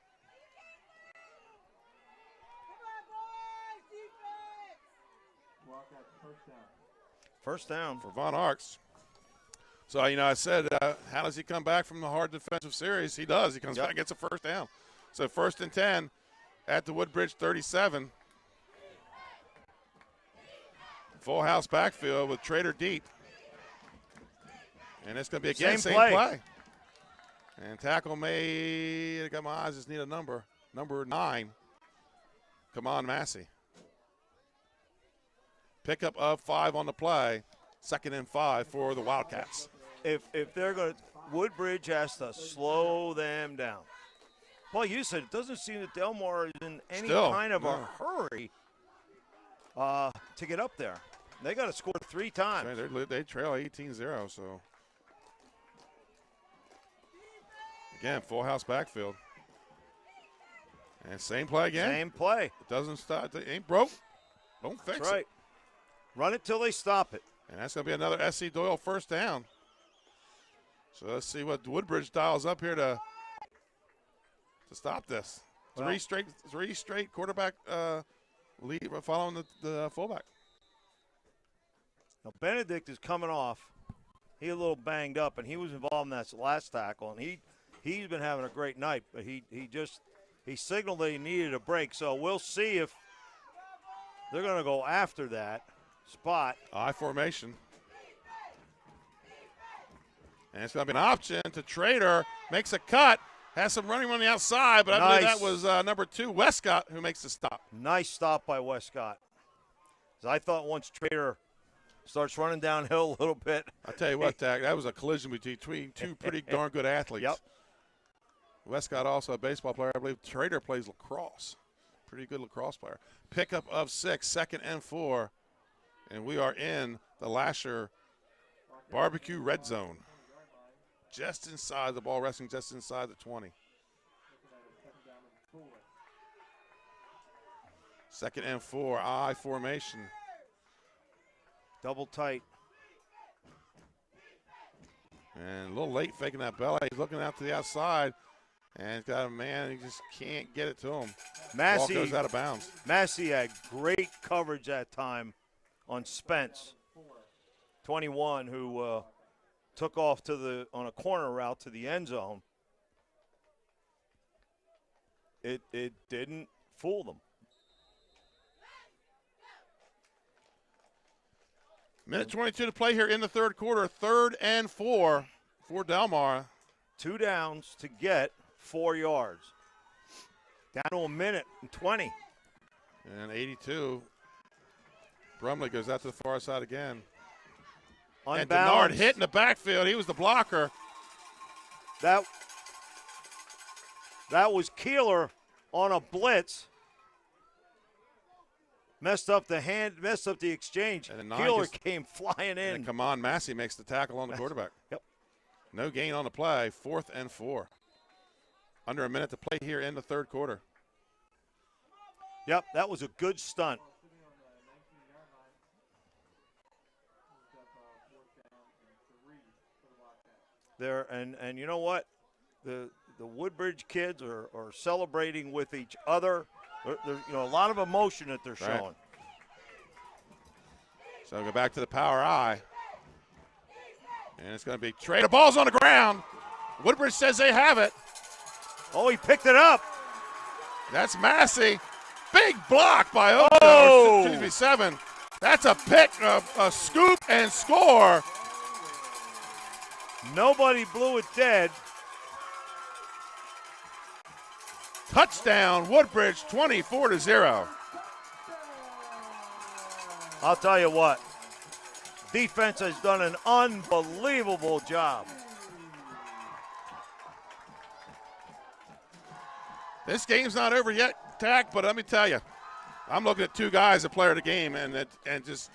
First down for Von Arx. So, I said, how does he come back from the hard defensive series? He does. He comes back and gets a 1st down. So 1st and 10 at the Woodbridge 37. Full house backfield with Trader deep. And it's going to be again same play. And tackle made. Come on, I just need a number. Number 9. Come on, Massey. Pickup of 5 on the play. 2nd and 5 for the Wildcats. If they're going to, Woodbridge has to slow them down. Well, you said it doesn't seem that Delmar is in any kind of a hurry to get up there. They got to score 3 times. They trail 18-0, so. Again, full house backfield. And same play again. Same play. It doesn't stop. It ain't broke. Don't fix That's right. it. Run it till they stop it. And that's going to be another SC Doyle 1st down. So let's see what Woodbridge dials up here to stop this. Well, three straight quarterback lead following the fullback. Now Benedict is coming off. He's a little banged up, and he was involved in that last tackle, and he's been having a great night. But he signaled that he needed a break. So we'll see if they're going to go after that spot. I formation. And it's going to be an option to Trader. Makes a cut. Has some running on the outside, but I believe that was number 2, Westcott, who makes the stop. Nice stop by Westcott. I thought once Trader starts running downhill a little bit. I tell you what, Tack, that was a collision between 2 pretty darn good athletes. Yep. Westcott also a baseball player. I believe Trader plays lacrosse. Pretty good lacrosse player. Pickup of 6, 2nd and 4. And we are in the Lasher barbecue red zone. Just inside the ball, resting just inside the 20. 2nd and 4, I formation. Double tight. And a little late faking that belly. He's looking out to the outside. And he's got a man, he just can't get it to him. Massey ball goes out of bounds. Massey had great coverage that time on Spence, 21, who took off on a corner route to the end zone. It didn't fool them. Minute 22 to play here in the 3rd quarter. 3rd and 4 for Delmar. 2 downs to get 4 yards. Down to a minute and 20. And 82. Brumley goes out to the far side again. Unbalanced. And Denard hit in the backfield. He was the blocker. That was Keeler on a blitz. Messed up the exchange. Keeler came flying in. And come on, Massey makes the tackle on the quarterback. Yep. No gain on the play. 4th and 4. Under a minute to play here in the 3rd quarter. Yep, that was a good stunt. There and you know what? The Woodbridge kids are celebrating with each other. There's a lot of emotion that they're showing. Right. So go back to the power I. And it's going to be Trader. Ball's on the ground. Woodbridge says they have it. Oh, he picked it up. That's Massey. Big block by Oakdale. Excuse me, 7. That's a pick, a scoop and score. Nobody blew it dead. Touchdown, Woodbridge, 24-0. I'll tell you what. Defense has done an unbelievable job. This game's not over yet, Tack, but let me tell you, I'm looking at two guys that play the game, and just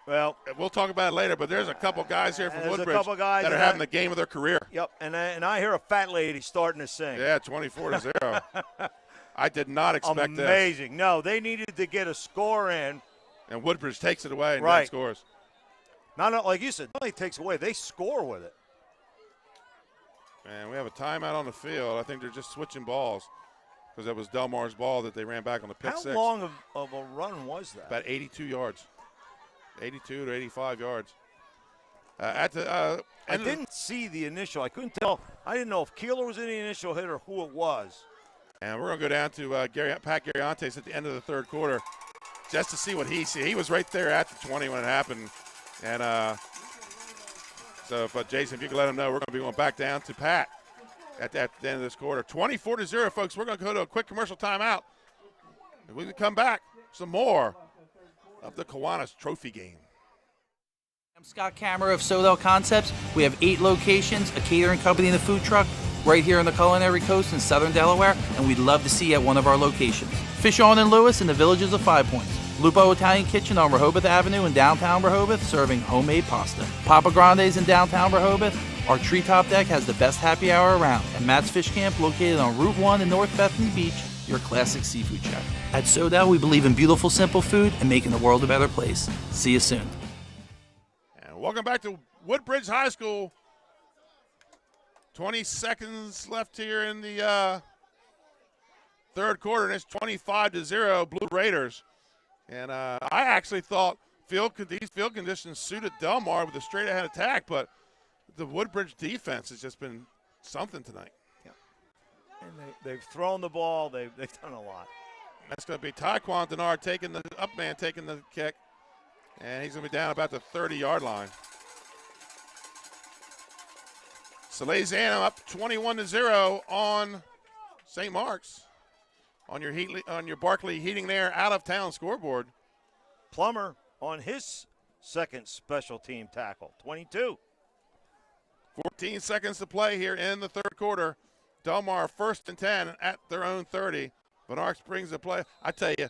well, we'll talk about it later. But there's a couple guys here from there's Woodbridge a couple guys that are having the game of their career. Yep, and I hear a fat lady starting to sing. Yeah, 24-0. I did not expect this. Amazing. No, they needed to get a score in. And Woodbridge takes it away and right. then scores. Not like you said, not only takes away, they score with it. And we have a timeout on the field. I think they're just switching balls because that was Delmar's ball that they ran back on the pick How six. How long of a run was that? About 82 yards. 82 to 85 yards. I didn't see the initial. I couldn't tell. I didn't know if Keeler was in the initial hit or who it was. And we're going to go down to Pat Garriantes at the end of the third quarter just to see what he sees. He was right there at the 20 when it happened. And so if Jason, if you can let him know, we're going to be going back down to Pat at the end of this quarter. 24-0, folks. We're going to go to a quick commercial timeout. And we can come back some more of the Kiwanis Trophy game. I'm Scott Kammerer of SODEL Concepts. We have 8 locations, a catering company and a food truck right here on the Culinary Coast in southern Delaware, and we'd love to see you at one of our locations. Fish On in Lewis in the Villages of 5 Points. Lupo Italian Kitchen on Rehoboth Avenue in downtown Rehoboth, serving homemade pasta. Papa Grande's in downtown Rehoboth. Our treetop deck has the best happy hour around. And Matt's Fish Camp, located on Route 1 in North Bethany Beach, your classic seafood shack. At SODEL, we believe in beautiful, simple food and making the world a better place. See you soon. And welcome back to Woodbridge High School. 20 seconds left here in the third quarter, and it's 25-0 Blue Raiders. And I actually thought these field conditions suited Delmar with a straight-ahead attack, but the Woodbridge defense has just been something tonight. Yeah. And they've thrown the ball. They've done a lot. That's going to be Taekwon Denard taking the kick, and he's going to be down about the 30-yard line. Salesiano up 21-0 on St. Mark's. On your Barkley Heating Air out-of-town scoreboard. Plummer on his second special team tackle, 22. 14 seconds to play here in the third quarter. Delmar 1st and 10 at their own 30. Van Arks brings the play. I tell you,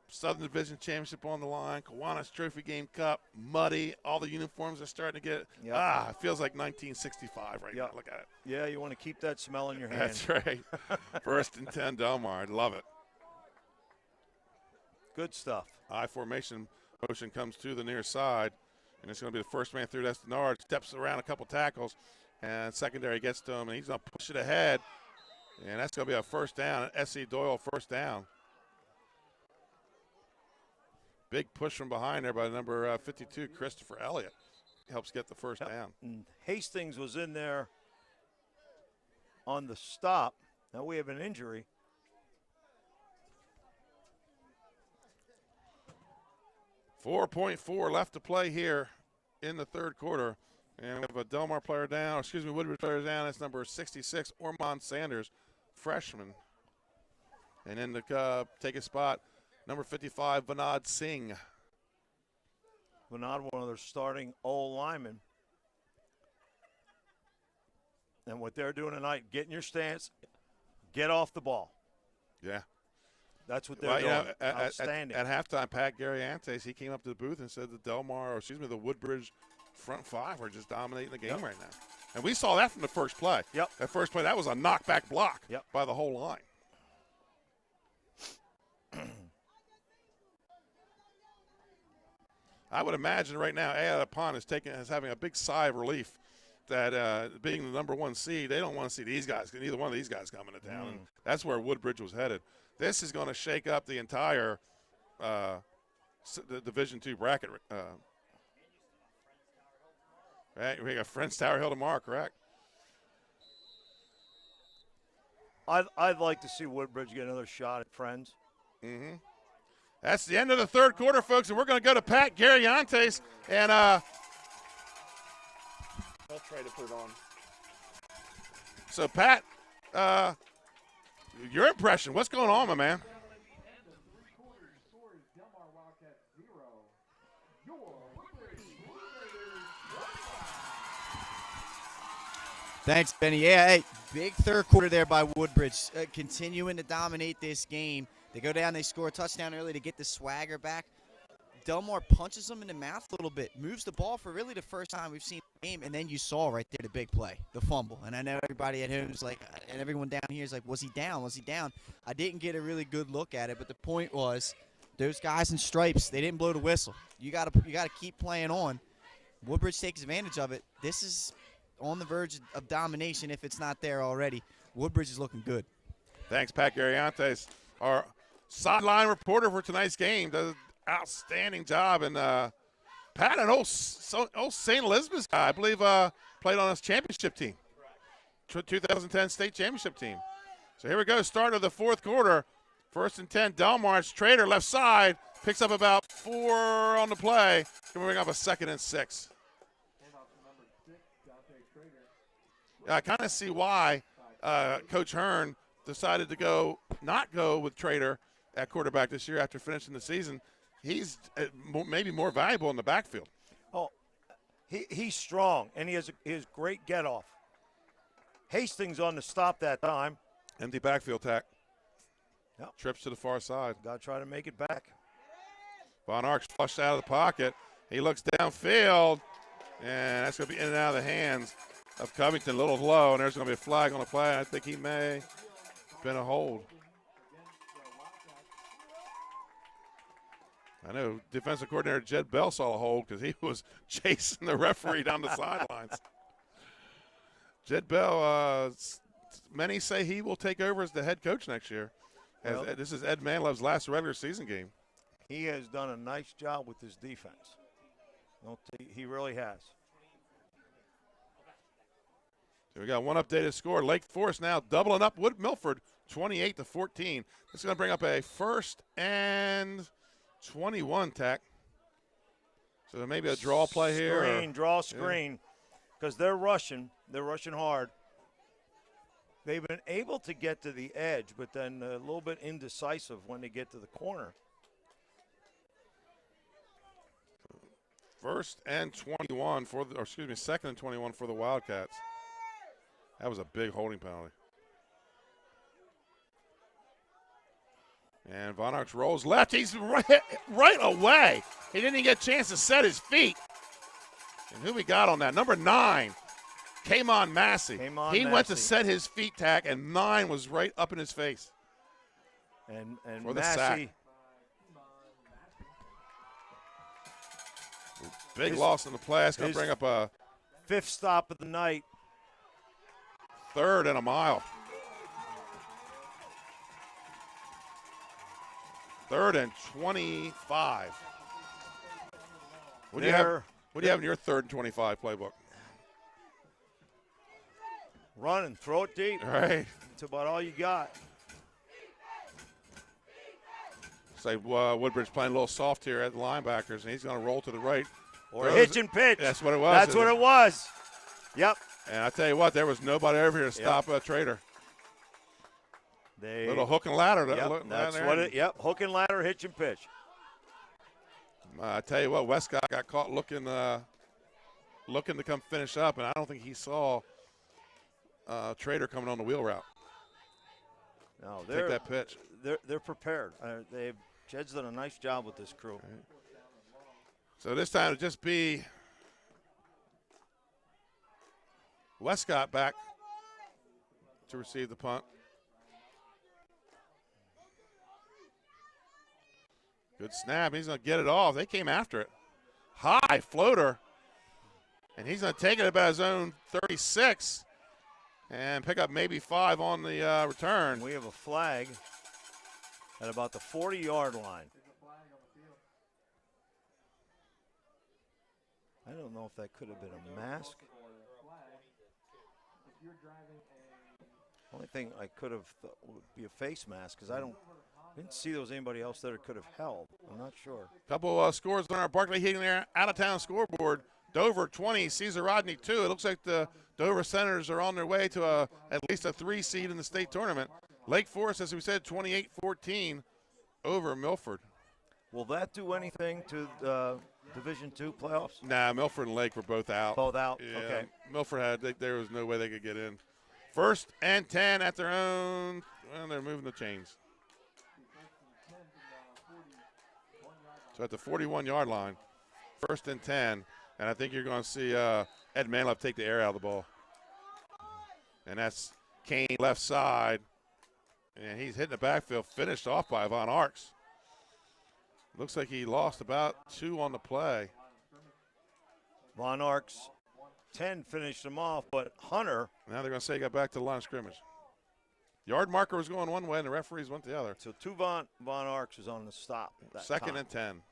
Southern Division Championship on the line, Kiwanis Trophy Game Cup, muddy. All the uniforms are starting to get, it feels like 1965 right now. Look at it. Yeah, you want to keep that smell in your hand. That's right. 1st and 10 Delmar. I love it. Good stuff. I formation motion comes to the near side, and it's going to be the first man through. That's Denard. Steps around a couple tackles, and secondary gets to him, and he's going to push it ahead, and that's going to be a first down. S.E. Doyle first down. Big push from behind there by number 52, Christopher Elliott. Helps get the first down. And Hastings was in there on the stop. Now we have an injury. .4 left to play here in the third quarter. And we have a Delmar player down, Woodbridge player down. That's number 66, Ormond Sanders, freshman. And then to take a spot, number 55, Vinod Singh. Vinod, one of their starting old linemen. And what they're doing tonight, get in your stance, get off the ball. Yeah. That's what they're doing. Outstanding. At halftime, Pat Garriantes, he came up to the booth and said the Woodbridge front five are just dominating the game right now. And we saw that from the first play. Yep. That first play, that was a knockback block by the whole line. I would imagine right now, Adapon is having a big sigh of relief that being the number 1 seed, they don't want to see neither one of these guys coming to town. And that's where Woodbridge was headed. This is going to shake up the entire the Division II bracket. Right, we got Friends Tower Hill tomorrow, correct? I'd like to see Woodbridge get another shot at Friends. Mm-hmm. That's the end of the third quarter, folks, and we're going to go to Pat Garriantes. And I'll try to put it on. So, Pat, your impression, what's going on, my man? Thanks, Benny. Yeah, hey, big third quarter there by Woodbridge, continuing to dominate this game. They go down, they score a touchdown early to get the swagger back. Delmar punches them in the mouth a little bit, moves the ball for really the first time we've seen the game, and then you saw right there the big play, the fumble. And I know everybody at home is like, and everyone down here is like, was he down? Was he down? I didn't get a really good look at it, but the point was those guys in stripes, they didn't blow the whistle. You gotta keep playing on. Woodbridge takes advantage of it. This is on the verge of domination if it's not there already. Woodbridge is looking good. Thanks, Pat Gariantes, our sideline reporter for tonight's game. Does an outstanding job. And Pat, an old St. Elizabeth's guy, I believe, played on his championship team, 2010 state championship team. So here we go, start of the fourth quarter. 1st and 10, Delmar. Trader left side, picks up about 4 on the play. Can we bring up a 2nd and 6? I kind of see why Coach Hearn decided to not go with Trader at quarterback this year after finishing the season. He's maybe more valuable in the backfield. Oh, he's strong, and he has great get-off. Hastings on the stop that time. Empty backfield tack. Yep. Trips to the far side. Got to try to make it back. Von Ark's flushed out of the pocket. He looks downfield, and that's going to be in and out of the hands of Covington. A little low, and there's going to be a flag on the play. I think he may have been a hold. I know defensive coordinator Jed Bell saw a hold because he was chasing the referee down the sidelines. Jed Bell, many say he will take over as the head coach next year. Well, this is Ed Manlove's last regular season game. He has done a nice job with his defense. He really has. So we got one updated score. Lake Forest now doubling up Wood Milford, 28-14. This is going to bring up a 1st and 21 tack. So maybe a draw play here. Draw screen, because they're rushing. They're rushing hard. They've been able to get to the edge, but then a little bit indecisive when they get to the corner. 1st and 21 2nd and 21 for the Wildcats. That was a big holding penalty. And Von Arx rolls left. He's right away. He didn't even get a chance to set his feet. And who we got on that? Number 9. Kamon Massey. He went to set his feet tack, and 9 was right up in his face. And for the Massey. sack. Big loss in the play. It's going to bring up a 5th stop of the night. 3rd and a mile. 3rd and 25. What do you have in your 3rd and 25 playbook? Run and throw it deep. All right. That's about all you got. Say Woodbridge playing a little soft here at the linebackers, and he's going to roll to the right. Or hitch and pitch. That's what it was. That's what it was. Yep. And I tell you what, there was nobody over here to stop a Trader. Little hook and ladder. That's what it. Yep. Hook and ladder, hitch and pitch. I tell you what, Westcott got caught looking to come finish up, and I don't think he saw Trader coming on the wheel route. No, take that pitch. They're prepared. Jed's done a nice job with this crew. Right. So this time it'll just be Westcott back to receive the punt. Good snap. He's going to get it off. They came after it. High floater. And he's going to take it about his own 36 and pick up maybe 5 on the return. We have a flag at about the 40-yard line. I don't know if that could have been a mask. Only thing I could have thought would be a face mask, because I didn't see there was anybody else that it could have held. I'm not sure. Couple scores on our Barclay Heating out-of-town scoreboard. Dover 20, Cesar Rodney 2. It looks like the Dover Senators are on their way to at least a 3 seed in the state tournament. Lake Forest, as we said, 28-14 over Milford. Will that do anything to Division II playoffs? Nah, Milford and Lake were both out. Both out? Yeah, Okay. Milford there was no way they could get in. 1st and 10 at their own. Well, they're moving the chains. So at the 41-yard line, 1st and 10, and I think you're going to see Ed Manlove take the air out of the ball. And that's Kane left side, and he's hitting the backfield, finished off by Von Arks. Looks like he lost about 2 on the play. Von Arks, 10 finished him off, but Hunter. Now they're going to say he got back to the line of scrimmage. Yard marker was going one way, and the referees went the other. So 2 Von Arks is on the stop. That 2nd time. and 10.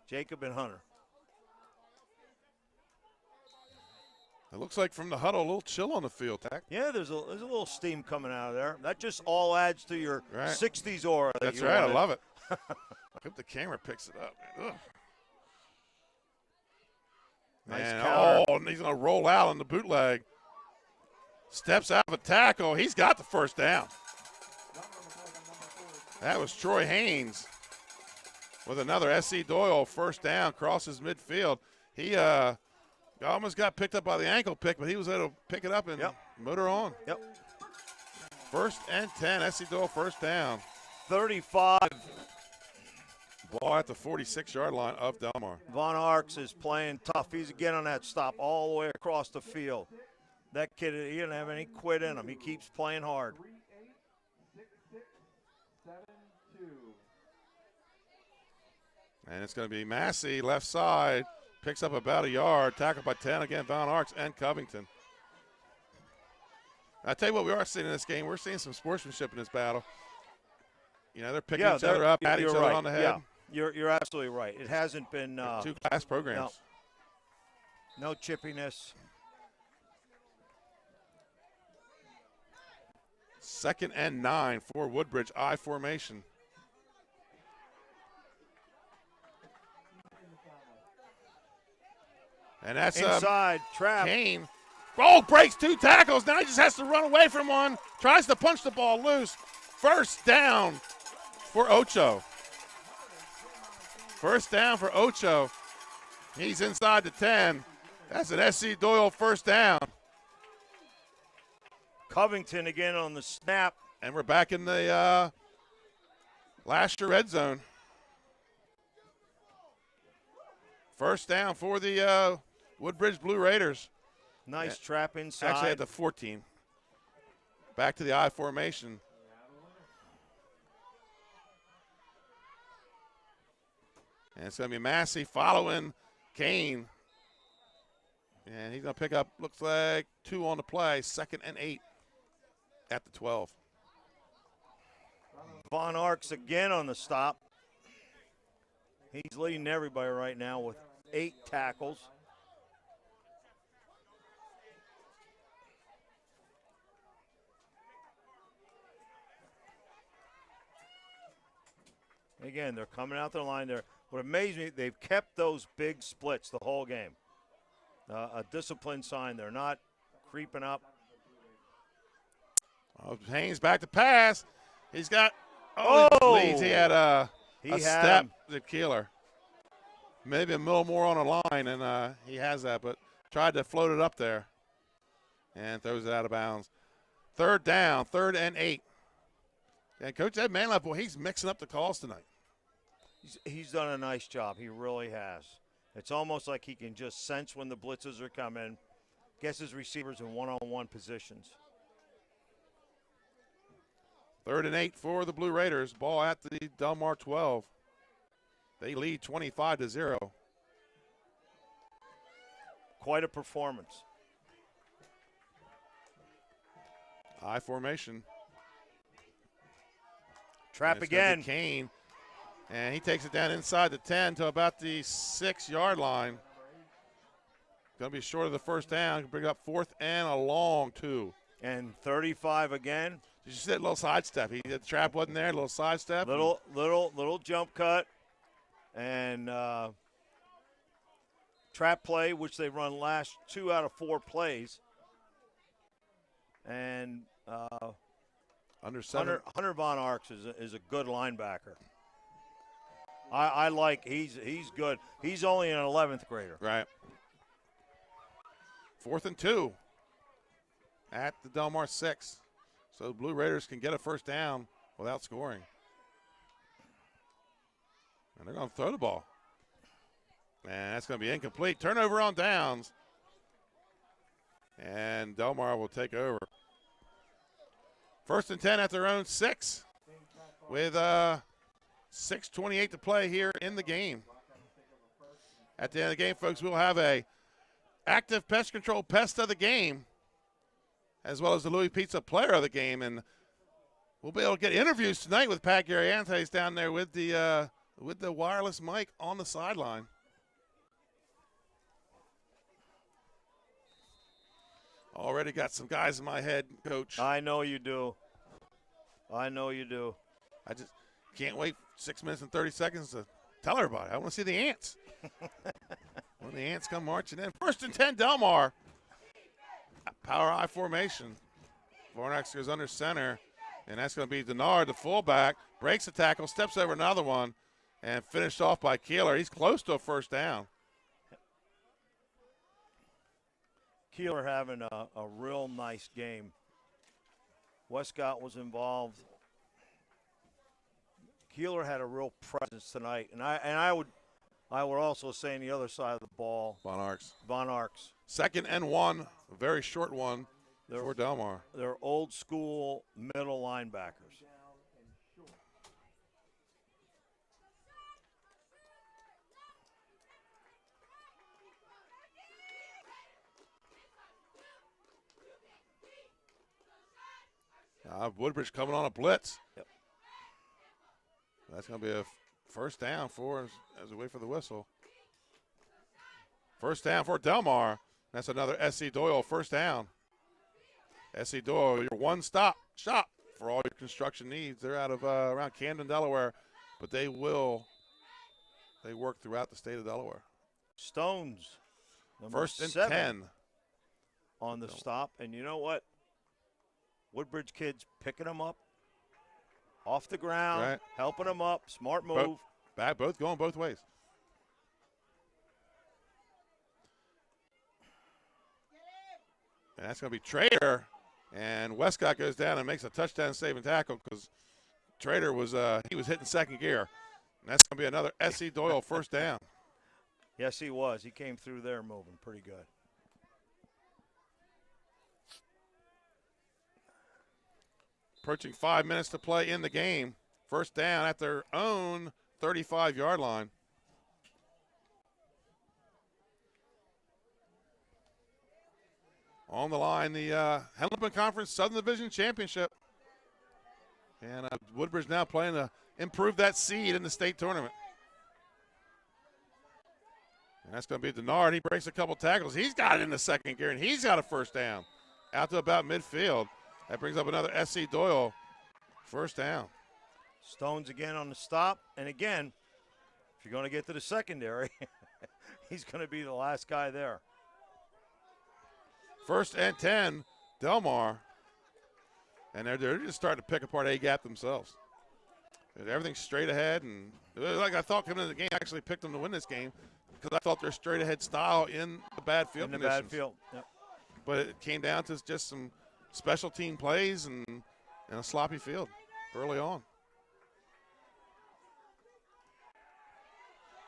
Jacob and Hunter. It looks like from the huddle, a little chill on the field, Tack. Yeah, there's a little steam coming out of there. That just all adds to your Right. 60s aura. That's right. I love it. I hope the camera picks it up. Ugh. Nice Man, counter. and he's going to roll out on the bootleg. Steps out of a tackle. He's got the first down. That was Troy Haynes with another S.C. Doyle first down, crosses midfield. He almost got picked up by the ankle pick, but he was able to pick it up and motor on. Yep. 1st and 10, S.C. Doyle first down. 35. Ball at the 46-yard line of Delmar. Von Arks is playing tough. He's again on that stop all the way across the field. That kid, he didn't have any quit in him. He keeps playing hard. 3-8-6-6-7-2. And it's going to be Massey, left side. Picks up about a yard. Tackled by 10 again, Von Arks and Covington. I tell you what we are seeing in this game. We're seeing some sportsmanship in this battle. You know, they're picking each other up, at each other on the head. Yeah, you're absolutely right. It hasn't been 2 class programs. No chippiness. 2nd and 9 for Woodbridge, I formation. And that's inside trap. Kane. Oh, breaks 2 tackles. Now he just has to run away from one. Tries to punch the ball loose. 1st down for Ocho. 1st down for Ocho. He's inside the 10. That's an S.C. Doyle 1st down. Covington again on the snap. And we're back in the last year red zone. 1st down for the Woodbridge Blue Raiders. Nice trap inside. Actually at the 14. Back to the I formation. And it's going to be Massey following Kane. And he's going to pick up, looks like 2 on the play, 2nd and 8 at the 12. Von Arks again on the stop. He's leading everybody right now with 8 tackles. Again, they're coming out the line there. What amazed me, they've kept those big splits the whole game. A disciplined sign. They're not creeping up. Oh, Haynes back to pass. He's got leads. He had a step, the killer. Maybe a little more on a line, and he has that, but tried to float it up there and throws it out of bounds. 3rd down, 3rd and 8. And Coach Ed Manlove, boy, he's mixing up the calls tonight. He's done a nice job. He really has. It's almost like he can just sense when the blitzes are coming, gets his receivers in one-on-one positions. 3rd and 8 for the Blue Raiders. Ball at the Delmar 12. They lead 25-0. Quite a performance. I formation. Trap again. Kane. And he takes it down inside the 10 to about the 6-yard line. Going to be short of the 1st down. Can bring up 4th and a long 2. And 35 again. Did you see that little sidestep? The trap wasn't there. Little sidestep. Little jump cut. And trap play, which they run last 2 out of 4 plays. And under center. Hunter Von Arks is a good linebacker. I like he's good. He's only an 11th grader. Right. 4th and 2 at the Delmar 6. So the Blue Raiders can get a first down without scoring. And they're going to throw the ball. And that's going to be incomplete. Turnover on downs. And Delmar will take over. 1st and 10 at their own 6 with 6:28 to play here in the game. At the end of the game, folks, we'll have a active pest control pest of the game, as well as the Louis Pizza player of the game. And we'll be able to get interviews tonight with Pat Gariantes down there with the wireless mic on the sideline. Already got some guys in my head, Coach. I know you do. I know you do. I just can't wait 6 minutes and 30 seconds to tell everybody. I want to see the ants. When the ants come marching in. 1st and 10, Delmar. Power I formation. Vornax goes under center, and that's going to be Denard, the fullback. Breaks the tackle, steps over another one, and finished off by Keeler. He's close to a first down. Keeler having a real nice game. Westcott was involved. Keeler had a real presence tonight, and I would also say on the other side of the ball, Von Arx. 2nd and 1, a very short one for Delmar. They're old school middle linebackers. Woodbridge coming on a blitz. Yep. That's going to be a first down for us as we wait for the whistle. First down for Delmar. That's another S.C. Doyle first down. S.C. Doyle, your one-stop shop for all your construction needs. They're out of around Camden, Delaware, but they work throughout the state of Delaware. Stones, 1st and 7 10 on the stop, and you know what? Woodbridge kids picking them up off the ground, right, helping them up. Smart move. Both going both ways. And that's going to be Trader. And Westcott goes down and makes a touchdown saving tackle because Trader was he was hitting second gear. And that's going to be another S.C. Doyle first down. Yes, he was. He came through there moving pretty good. Approaching 5 minutes to play in the game. First down at their own 35-yard line. On the line, the Hennepin Conference Southern Division Championship. And Woodbridge now playing to improve that seed in the state tournament. And that's going to be Denard. He breaks a couple tackles. He's got it in the second gear, and he's got a first down out to about midfield. That brings up another S.C. Doyle first down. Stones again on the stop. And again, if you're going to get to the secondary, he's going to be the last guy there. 1st and 10, Delmar. And they're just starting to pick apart A-gap themselves. Everything's straight ahead. And like I thought coming into the game, I actually picked them to win this game because I thought their straight ahead style in the bad field conditions. Bad field, yep. But it came down to just some special team plays and a sloppy field early on.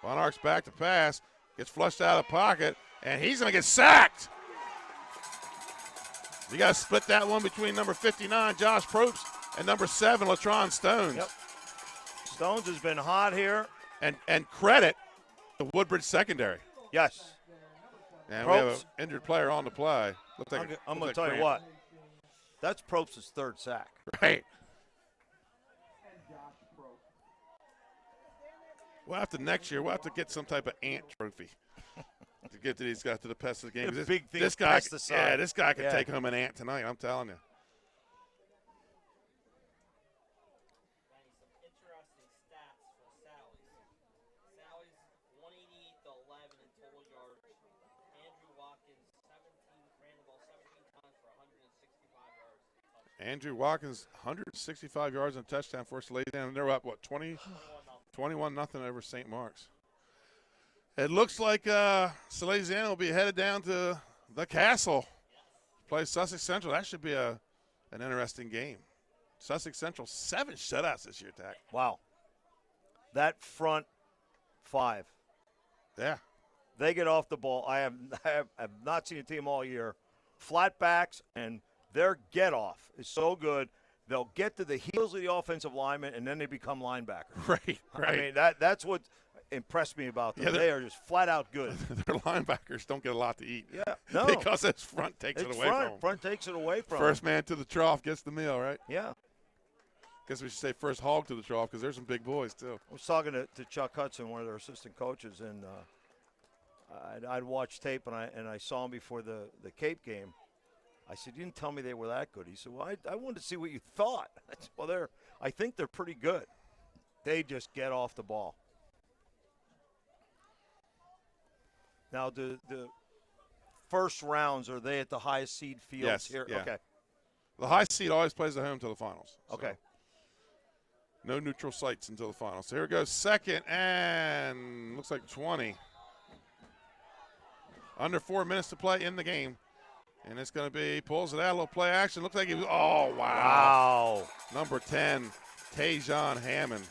Von Arx back to pass, gets flushed out of the pocket, and he's going to get sacked. You got to split that one between number 59, Josh Probst, and number 7, Latron Stones. Yep. Stones has been hot here. And credit the Woodbridge secondary. Yes. And we have an injured player on the play. I'm going to tell you what. That's Probst's 3rd sack. Right. We'll have to next year. We'll have to get some type of ant trophy to get to these guys to the pest of the game. This guy can take home an ant tonight. I'm telling you. Interesting stats for Sally's. Sally's 188 to 11 in total yards. Andrew Watkins 17 ran the ball 17 times for 165 yards. Andrew Watkins 165 yards and a touchdown for us. Ladies and they're up 20 21-0 over St. Mark's. It looks like Salesiana will be headed down to the Castle. Play Sussex Central. That should be an interesting game. Sussex Central, 7 shutouts this year, Tack. Wow. That front 5. Yeah. They get off the ball. I have not seen a team all year. Flat backs, and their get-off is so good. They'll get to the heels of the offensive lineman, and then they become linebackers. Right. I mean, that's what impressed me about them. Yeah, they are just flat out good. Their linebackers don't get a lot to eat. Yeah, no. Because this front takes it away from them. Front takes it away from First them. man to the trough gets the meal, right? Yeah. Guess we should say first hog to the trough because there's some big boys, too. I was talking to Chuck Hudson, one of their assistant coaches, and I'd watched tape, and I saw him before the Cape game. I said, "You didn't tell me they were that good." He said, "Well, I wanted to see what you thought." I said, "Well, I think they're pretty good. They just get off the ball." Now, the first rounds, are they at the highest seed fields Yes, here? yeah. Okay. The high seed always plays at home till the finals. So Okay. no neutral sites until the finals. So here we go, second and looks like 20. Under 4 minutes to play in the game. And it's going to be, pulls it out, a little play action. Looks like he was, oh, wow. Wow. Number 10, Tajon Hammond.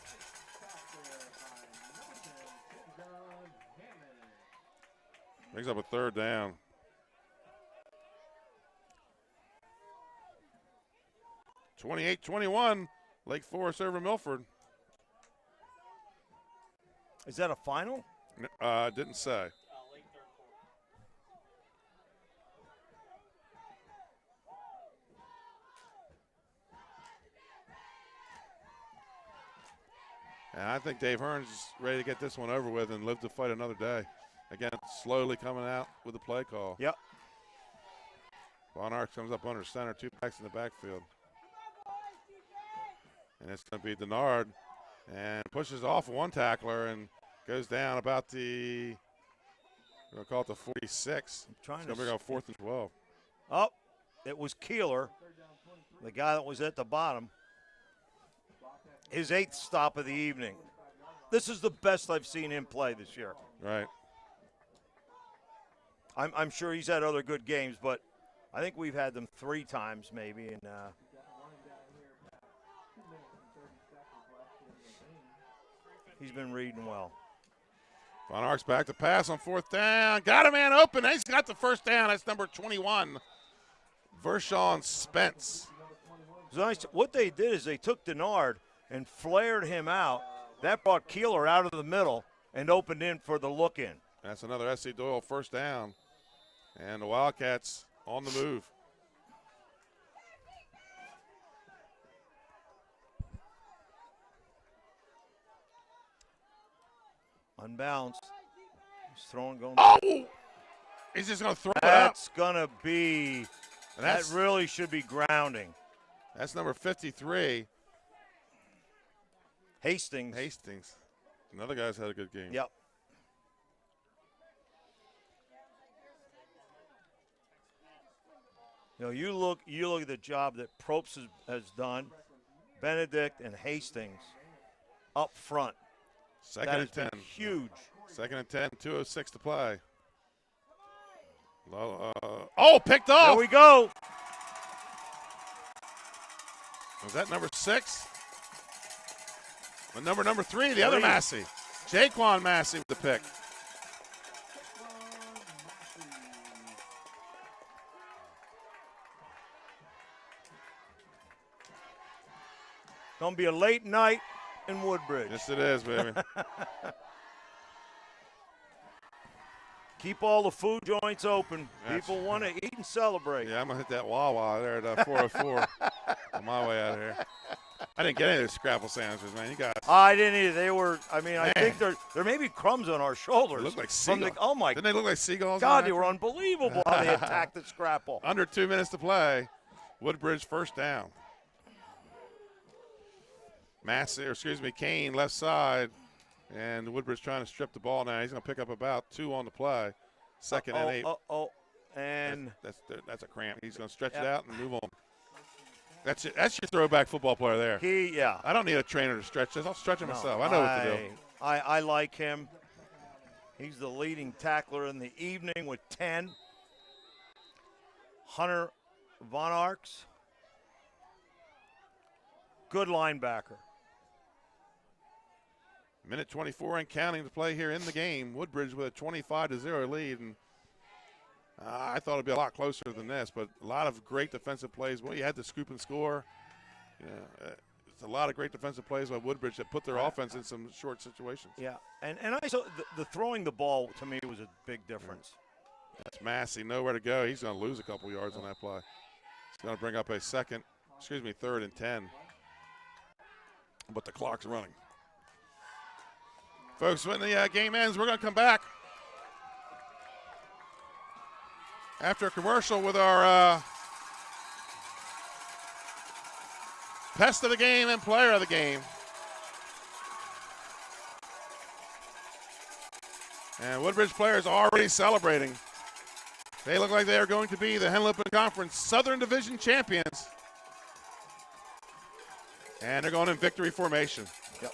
Brings up a third down. (28-21), Lake Forest over Milford. Is that a final? Didn't say. And I think Dave Hearn's ready to get this one over with and live to fight another day. Again, slowly coming out with the play call. Yep. Von Arch comes up under center, 2 backs in the backfield. And it's going to be Denard and pushes off one tackler and goes down about the, we're going to call it the 46. It's going to bring out 4th and 12. Oh, it was Keeler, the guy that was at the bottom. His 8th stop of the evening. This is the best I've seen him play this year. Right. I'm sure he's had other good games, but I think we've had them 3 times maybe. And he's been reading well. Von Ark's back to pass on 4th down. Got a man open. He's got the first down. That's number 21, Vershawn Spence. Nice. What they did is they took Denard and flared him out. That brought Keeler out of the middle and opened in for the look-in. That's another S.C. Doyle first down. And the Wildcats on the move. Unbalanced. He's throwing, going. Oh! He's just going to throw it out. That's going to be, that really should be grounding. That's number 53. Hastings. Another guy's had a good game. Yep. You know, you look at the job that Probst has done, Benedict and Hastings up front. Second and 10. Huge. Second and 10, 2:06 to play. Picked off. There we go. Was that number 6? But number 3, the other Massey. Jaquan Massey with the pick. Going to be a late night in Woodbridge. Yes, it is, baby. Keep all the food joints open. People want to eat and celebrate. Yeah, I'm going to hit that Wawa there at 404 on my way out of here. I didn't get any of those scrapple sandwiches, man. You guys. I didn't either. They were, I mean, I think there may be crumbs on our shoulders. They look like seagulls. Oh, my. Didn't they look like seagulls? God, they were unbelievable how they attacked the scrapple. Under 2 minutes to play. Woodbridge first down. Kane left side. And Woodbridge trying to strip the ball now. He's going to pick up about 2 on the play. Second and 8. And that's a cramp. He's going to stretch it out and move on. That's it. That's your throwback football player there. Yeah. I don't need a trainer to stretch this. I'll stretch it myself. I know what to do. I like him. He's the leading tackler in the evening with 10. Hunter Von Arx, good linebacker. Minute 24 and counting to play here in the game. Woodbridge with a 25-0 lead, and I thought it'd be a lot closer than this, but a lot of great defensive plays. Well, you had to scoop and score. It's a lot of great defensive plays by Woodbridge that put their offense in some short situations. Yeah, and I saw the throwing the ball to me was a big difference. That's Massey, nowhere to go. He's going to lose a couple yards on that play. He's going to bring up a third and 10. But the clock's running. Folks, when the game ends, we're going to come back after a commercial with our pest of the game and player of the game. And Woodbridge players are already celebrating. They look like they are going to be the Henlopen Conference Southern Division champions. And they're going in victory formation. Yep.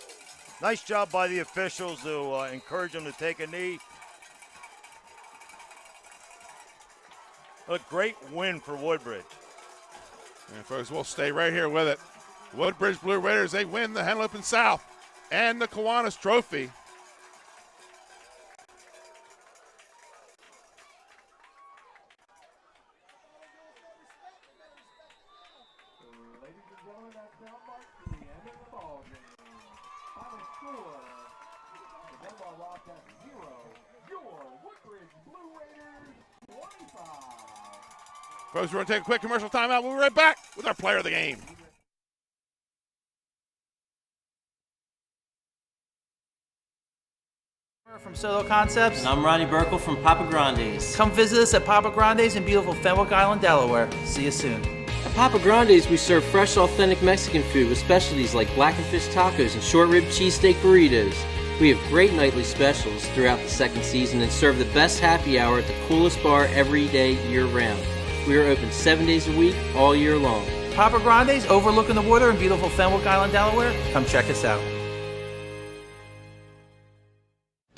Nice job by the officials to encourage them to take a knee. A great win for Woodbridge. And folks, we'll stay right here with it. Woodbridge Blue Raiders, they win the Henlopen South and the Kiwanis Trophy. Ladies and gentlemen, that's now marked to the end of the ball game. Final score, the Delmar Wildcats 0, your Woodbridge Blue Raiders 25. Folks, we're going to take a quick commercial timeout. We'll be right back with our player of the game. From SODEL Concepts. And I'm Ronnie Burkle from Papa Grande's. Come visit us at Papa Grande's in beautiful Fenwick Island, Delaware. See you soon. At Papa Grande's, we serve fresh, authentic Mexican food with specialties like blackened fish tacos and short rib cheesesteak burritos. We have great nightly specials throughout the second season and serve the best happy hour at the coolest bar every day, year-round. We are open 7 days a week, all year long. Papa Grande's overlooking the water in beautiful Fenwick Island, Delaware. Come check us out.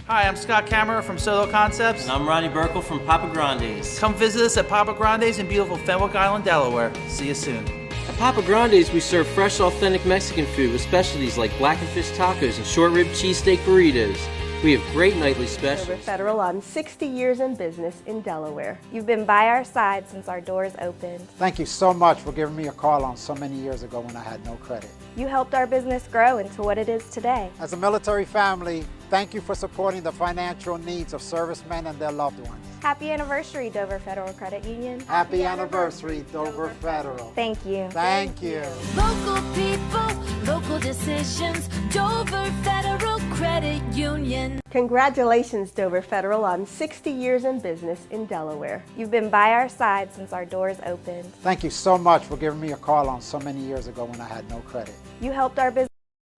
Hi, I'm Scott Kammerer from SODEL Concepts. And I'm Ronnie Burkle from Papa Grande's. Come visit us at Papa Grande's in beautiful Fenwick Island, Delaware. See you soon. At Papa Grande's, we serve fresh, authentic Mexican food with specialties like blackened fish tacos and short rib cheesesteak burritos. We have great nightly specials. Dover Federal on 60 years in business in Delaware. You've been by our side since our doors opened. Thank you so much for giving me a call on so many years ago when I had no credit. You helped our business grow into what it is today. As a military family, thank you for supporting the financial needs of servicemen and their loved ones. Happy anniversary, Dover Federal Credit Union. Happy anniversary, Dover Federal. Thank you. Thank you. Local people, local decisions, Dover Federal Credit Union. Congratulations, Dover Federal, on 60 years in business in Delaware. You've been by our side since our doors opened. Thank you so much for giving me a call on so many years ago when I had no credit. You helped our business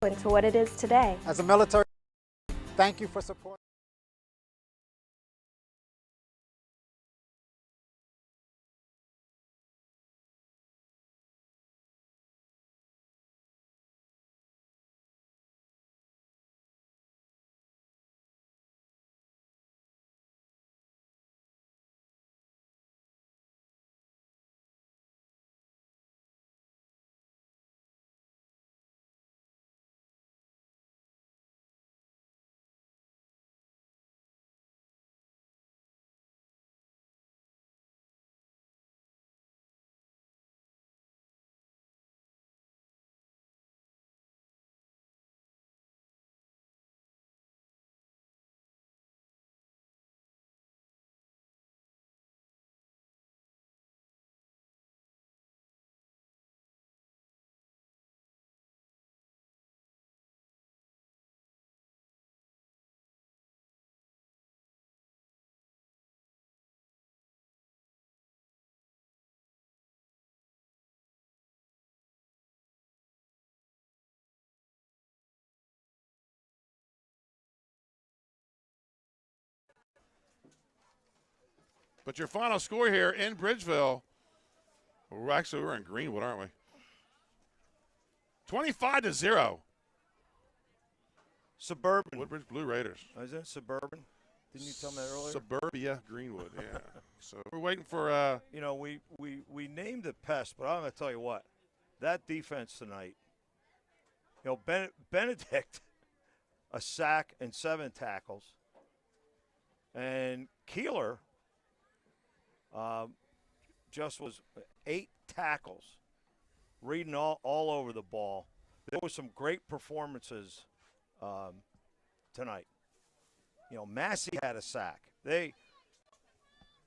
grow into what it is today. As a military, thank you for supporting. But your final score here in Bridgeville, we're in Greenwood, aren't we? 25-0. Suburban. Woodbridge Blue Raiders. Oh, is it Suburban? Didn't you tell me that earlier? Suburbia Greenwood, yeah. So we're waiting for you know, we named it Pest, but I'm going to tell you what. That defense tonight, you know, Benedict, a sack and 7 tackles. And Keeler just was 8 tackles, reading all over the ball. There was some great performances tonight. You know, Massey had a sack. The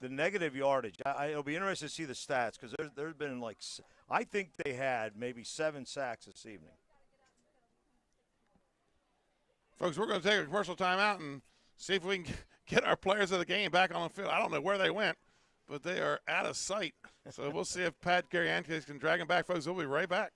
negative yardage, it'll be interesting to see the stats because there's been like, I think they had maybe 7 sacks this evening. Folks, we're going to take a commercial timeout and see if we can get our players of the game back on the field. I don't know where they went, but they are out of sight. So we'll see if Pat Gariantes can drag them back. Folks, we'll be right back.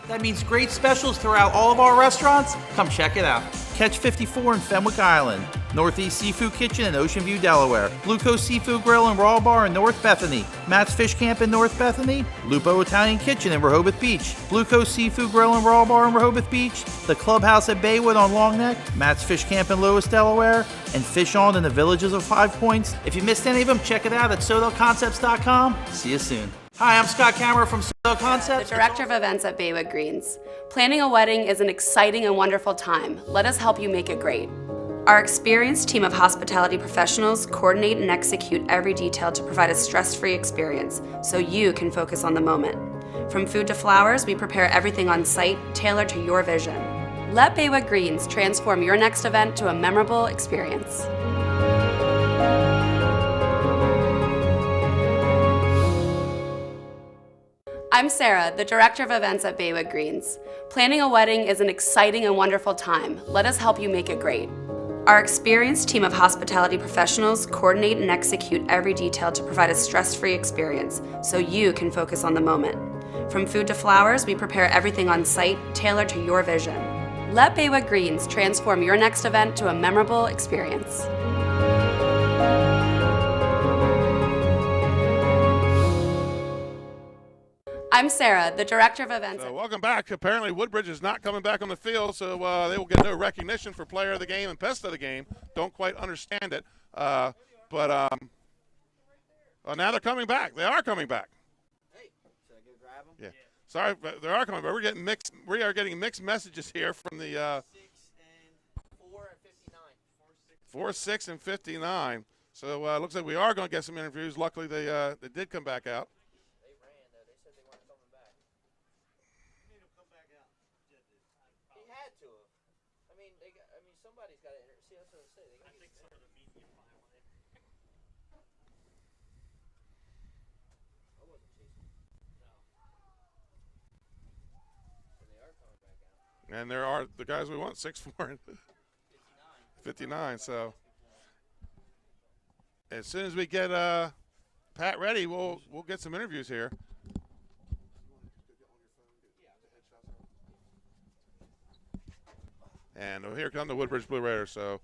That means great specials throughout all of our restaurants. Come check it out. Catch 54 in Fenwick Island, Northeast Seafood Kitchen in Ocean View, Delaware, Blue Coast Seafood Grill and Raw Bar in North Bethany, Matt's Fish Camp in North Bethany, Lupo Italian Kitchen in Rehoboth Beach, Blue Coast Seafood Grill and Raw Bar in Rehoboth Beach, the Clubhouse at Baywood on Long Neck, Matt's Fish Camp in Lewis, Delaware, and Fish On in the Villages of 5 Points. If you missed any of them, check it out at SODELconcepts.com. See you soon. Hi, I'm Scott Kammerer from SODEL Concepts, the Director of Events at Baywood Greens. Planning a wedding is an exciting and wonderful time. Let us help you make it great. Our experienced team of hospitality professionals coordinate and execute every detail to provide a stress-free experience so you can focus on the moment. From food to flowers, we prepare everything on site, tailored to your vision. Let Baywood Greens transform your next event to a memorable experience. I'm Sarah, the Director of Events at Baywood Greens. Planning a wedding is an exciting and wonderful time. Let us help you make it great. Our experienced team of hospitality professionals coordinate and execute every detail to provide a stress-free experience so you can focus on the moment. From food to flowers, we prepare everything on site, tailored to your vision. Let Baywood Greens transform your next event to a memorable experience. I'm Sarah, the Director of Events. So welcome back. Apparently Woodbridge is not coming back on the field, so they will get no recognition for player of the game and pest of the game. Don't quite understand it. But now they're coming back. They are coming back. Hey, should I go grab them? Yeah. Sorry, but they are coming back. We are getting mixed messages here from the 4 and 59. 4, 6, and 59. So it looks like we are going to get some interviews. Luckily, they did come back out. Somebody's got to see. That's what I'm saying. I think some of the media finally. I wasn't chasing. No. So they are coming back out. And there are the guys we want, 6'4" and 59. So as soon as we get Pat ready, we'll get some interviews here. And here come the Woodbridge Blue Raiders. So,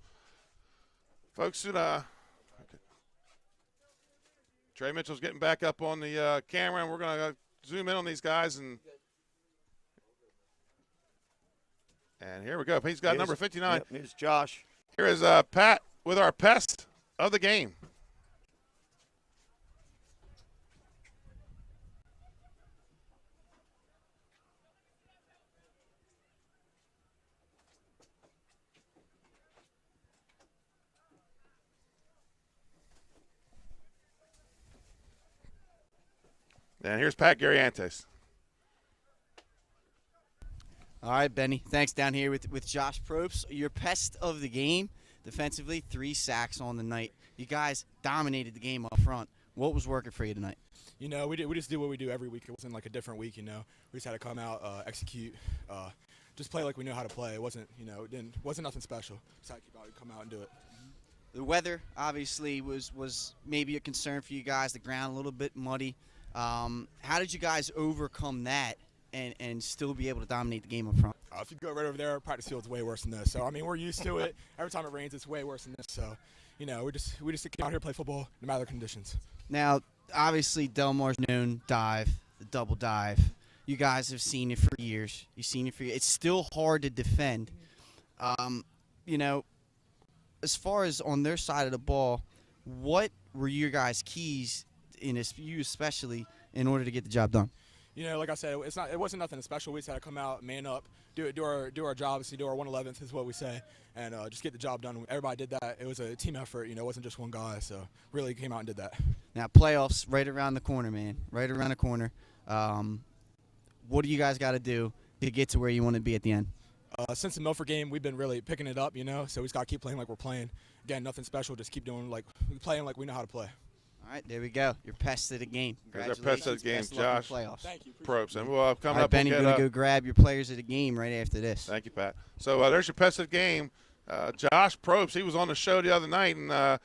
folks, Trey Mitchell's getting back up on the camera, and we're going to zoom in on these guys. And here we go. He's got number 59. Yep, here's Josh. Here is Pat with our pest of the game. And here's Pat Gariantes. All right, Benny. Thanks down here with Josh Probst. Your pest of the game, defensively, 3 sacks on the night. You guys dominated the game up front. What was working for you tonight? You know, we just do what we do every week. It wasn't like a different week, you know. We just had to come out, execute, just play like we know how to play. It wasn't, you know, wasn't nothing special. Just had to come out and do it. The weather, obviously, was maybe a concern for you guys. The ground a little bit muddy. How did you guys overcome that and still be able to dominate the game up front? If you go right over there, practice field's way worse than this. So, I mean, we're used to it. Every time it rains, it's way worse than this. So, you know, we just came out here to play football no matter the conditions. Now, obviously, Delmar's known dive, the double dive. You guys have seen it for years. You've seen it for years. It's still hard to defend. You know, as far as on their side of the ball, what were your guys' keys, in this, you especially, in order to get the job done? You know, like I said, it wasn't nothing special. We just had to come out, man up, do our job, do our 1/11th is what we say, and just get the job done. Everybody did that. It was a team effort. You know, it wasn't just one guy. So really came out and did that. Now, playoffs right around the corner, man. Right around the corner. What do you guys got to do to get to where you want to be at the end? Since the Milford game, we've been really picking it up, you know, so we just got to keep playing like we're playing. Again, nothing special, just keep doing playing like we know how to play. All right, there we go. You're pest of the game. There's our pest of the game, Josh. Thank you. Probst. And we'll come up. Benny, we're going to go grab your players of the game right after this. Thank you, Pat. So there's your pest of the game. Josh Probst, he was on the show the other night, and, man,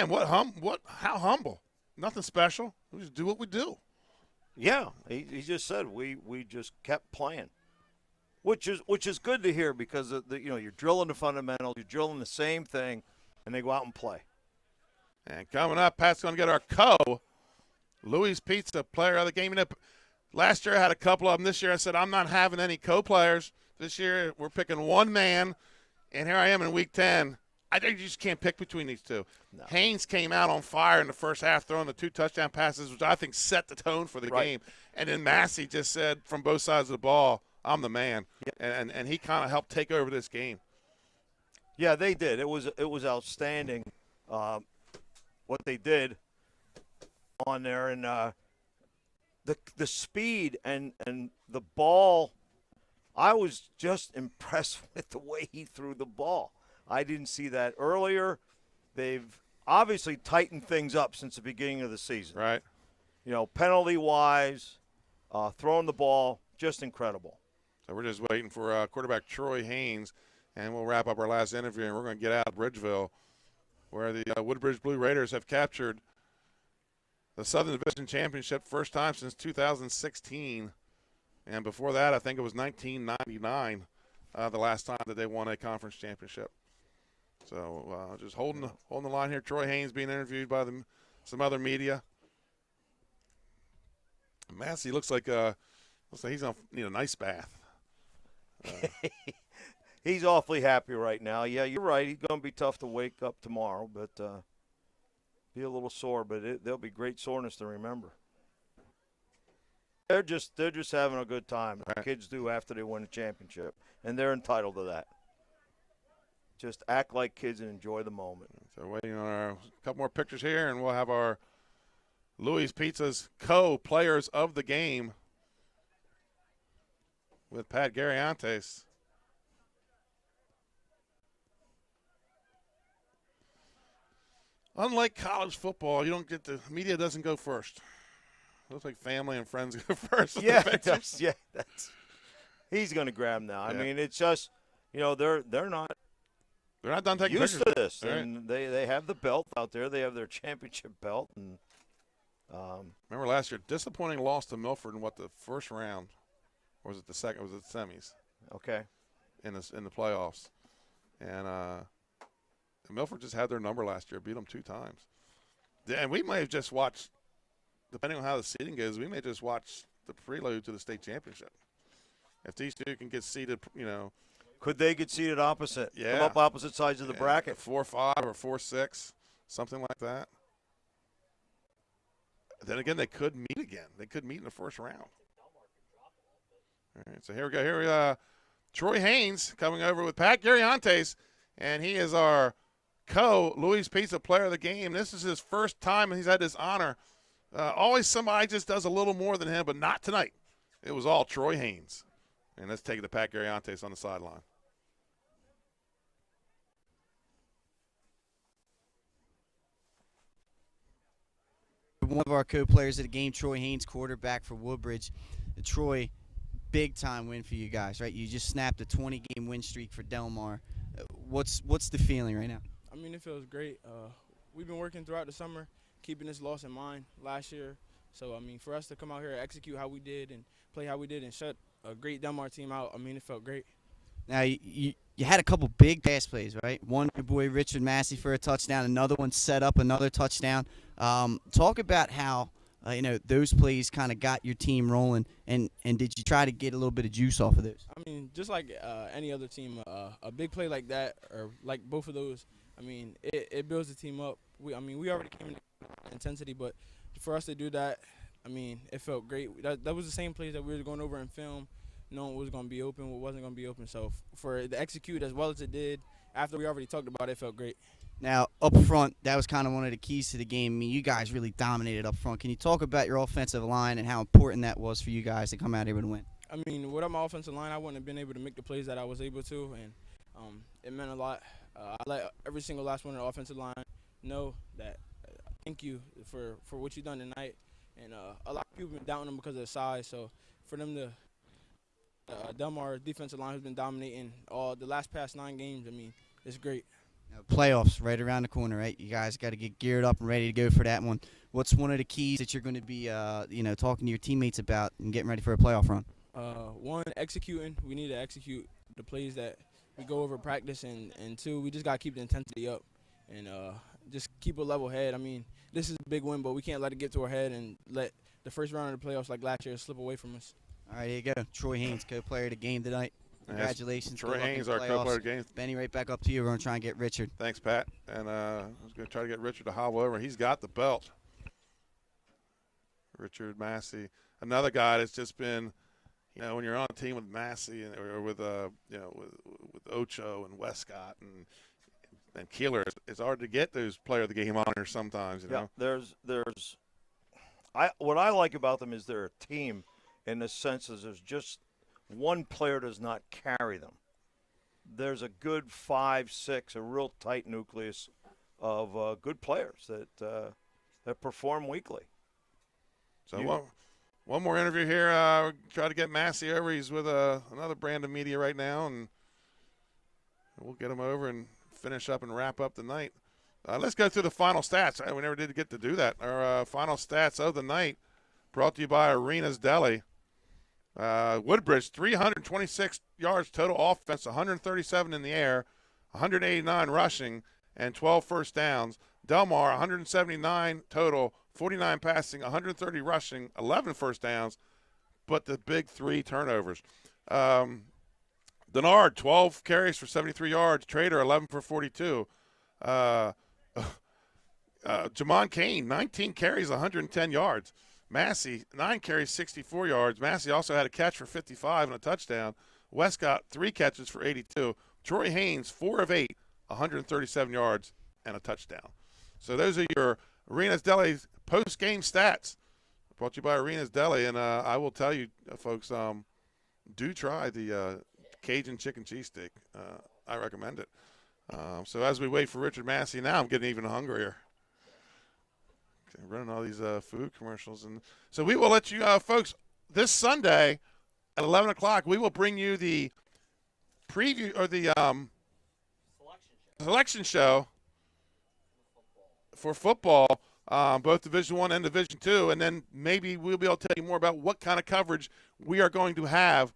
how humble. Nothing special. We just do what we do. Yeah, he just said we just kept playing, which is good to hear because you're drilling the fundamentals, you're drilling the same thing, and they go out and play. And coming up, Pat's going to get our Louis Pizza player of the game. Last year I had a couple of them. This year I said I'm not having any co-players. This year we're picking one man, and here I am in week 10. I think you just can't pick between these two. No. Haynes came out on fire in the first half, throwing the 2 touchdown passes, which I think set the tone for the game. And then Massey just said from both sides of the ball, I'm the man. Yep. And he kind of helped take over this game. Yeah, they did. It was outstanding what they did on there. And the speed and the ball, I was just impressed with the way he threw the ball. I didn't see that earlier. They've obviously tightened things up since the beginning of the season. Right. You know, penalty-wise, throwing the ball, just incredible. So we're just waiting for quarterback Troy Haynes, and we'll wrap up our last interview, and we're going to get out of Bridgeville, where the Woodbridge Blue Raiders have captured the Southern Division Championship first time since 2016. And before that, I think it was 1999, the last time that they won a conference championship. So just holding the line here. Troy Haynes being interviewed by some other media. Massey looks like he's on an ice bath. He's awfully happy right now. Yeah, you're right. He's going to be tough to wake up tomorrow, but be a little sore. But there'll be great soreness to remember. They're just having a good time. Right. Kids do after they win a championship, and they're entitled to that. Just act like kids and enjoy the moment. So waiting on a couple more pictures here, and we'll have our Louis Pizza's co-players of the game with Pat Garriantes. Unlike college football, the media doesn't go first. It looks like family and friends go first. Yeah, he's going to grab now. I mean, it's just, they're not done taking used pictures. to this, right. And they have the belt out there. They have their championship belt, and remember last year, disappointing loss to Milford in the first round, or was it the second? Was it the semis? Okay, in the playoffs, and Milford just had their number last year, beat them 2 times, and we may have just watched. Depending on how the seeding goes, we may just watch the prelude to the state championship. If these two can get seeded, could they get seeded opposite? Yeah. Come up opposite sides of the bracket. 4-5 or 4-6, something like that. Then again, they could meet again. They could meet in the first round. All right, so here we go. Here we are. Troy Haynes coming over with Pat Garriantes, and he is our Louis Pizza player of the game. This is his first time he's had this honor. Always somebody just does a little more than him, but not tonight. It was all Troy Haynes. And let's take it to Pat Garriantes on the sideline. One of our co-players of the game, Troy Haynes, quarterback for Woodbridge. Troy, big-time win for you guys, right? You just snapped a 20-game win streak for Delmar. What's the feeling right now? I mean, it feels great. We've been working throughout the summer, keeping this loss in mind last year. So, I mean, for us to come out here, execute how we did and play how we did and shut a great Delmar team out, I mean, it felt great. Now, you had a couple big pass plays, right? One, your boy Richard Massey for a touchdown. Another one set up another touchdown. Talk about how, those plays kind of got your team rolling, and did you try to get a little bit of juice off of those? I mean, just like any other team, a big play like that, or like both of those, I mean, it builds the team up. We already came in intensity, but for us to do that, I mean, it felt great. That was the same plays that we were going over in film, knowing what was going to be open, what wasn't going to be open. So for the execute as well as it did, after we already talked about it, it felt great. Now, up front, that was kind of one of the keys to the game. I mean, you guys really dominated up front. Can you talk about your offensive line and how important that was for you guys to come out here and win? I mean, without my offensive line, I wouldn't have been able to make the plays that I was able to, and it meant a lot. I let every single last one of the offensive line know that thank you for what you've done tonight. And a lot of people have been doubting them because of the size. So for them to Delmar defensive line has been dominating all the last past 9 games. I mean, it's great. Playoffs right around the corner, right? You guys got to get geared up and ready to go for that one. What's one of the keys that you're going to be, talking to your teammates about and getting ready for a playoff run? One, executing. We need to execute the plays that we go over practice, and 2, we just got to keep the intensity up and just keep a level head. I mean, this is a big win, but we can't let it get to our head and let the first round of the playoffs like last year slip away from us. All right, here you go. Troy Haynes, co-player of the game tonight. Congratulations. Troy Haynes, our co-player of the game. Benny, right back up to you. We're going to try and get Richard. Thanks, Pat. And I was going to try to get Richard to hobble over. He's got the belt. Richard Massey, another guy that's just been, when you're on a team with Massey or with Ocho and Westcott and Keeler, it's hard to get those player of the game honors sometimes. You know. What I like about them is they're a team in the sense that there's just one player does not carry them. There's a good 5, 6, a real tight nucleus of good players that perform weekly. So one more interview here. Try to get Massey over. He's with another brand of media right now, and we'll get him over and finish up and wrap up the night. Let's go through the final stats. We never did get to do that. Our final stats of the night brought to you by Arenas Deli. Woodbridge, 326 yards total offense, 137 in the air, 189 rushing, and 12 first downs. Delmar, 179 total, 49 passing, 130 rushing, 11 first downs, but the big 3 turnovers. Denard, 12 carries for 73 yards. Trader, 11 for 42. Jamon Kane, 19 carries, 110 yards. Massey, 9 carries, 64 yards. Massey also had a catch for 55 and a touchdown. Westcott, 3 catches for 82. Troy Haynes, 4 of 8, 137 yards and a touchdown. So those are your Arenas Deli post-game stats. Brought to you by Arenas Deli. And I will tell you, folks, do try the Cajun chicken cheesesteak. I recommend it. So as we wait for Richard Massey, now I'm getting even hungrier. Running all these food commercials. And so we will let you folks, this Sunday at 11 o'clock, we will bring you the preview or the selection show for football, both Division I and Division II, and then maybe we'll be able to tell you more about what kind of coverage we are going to have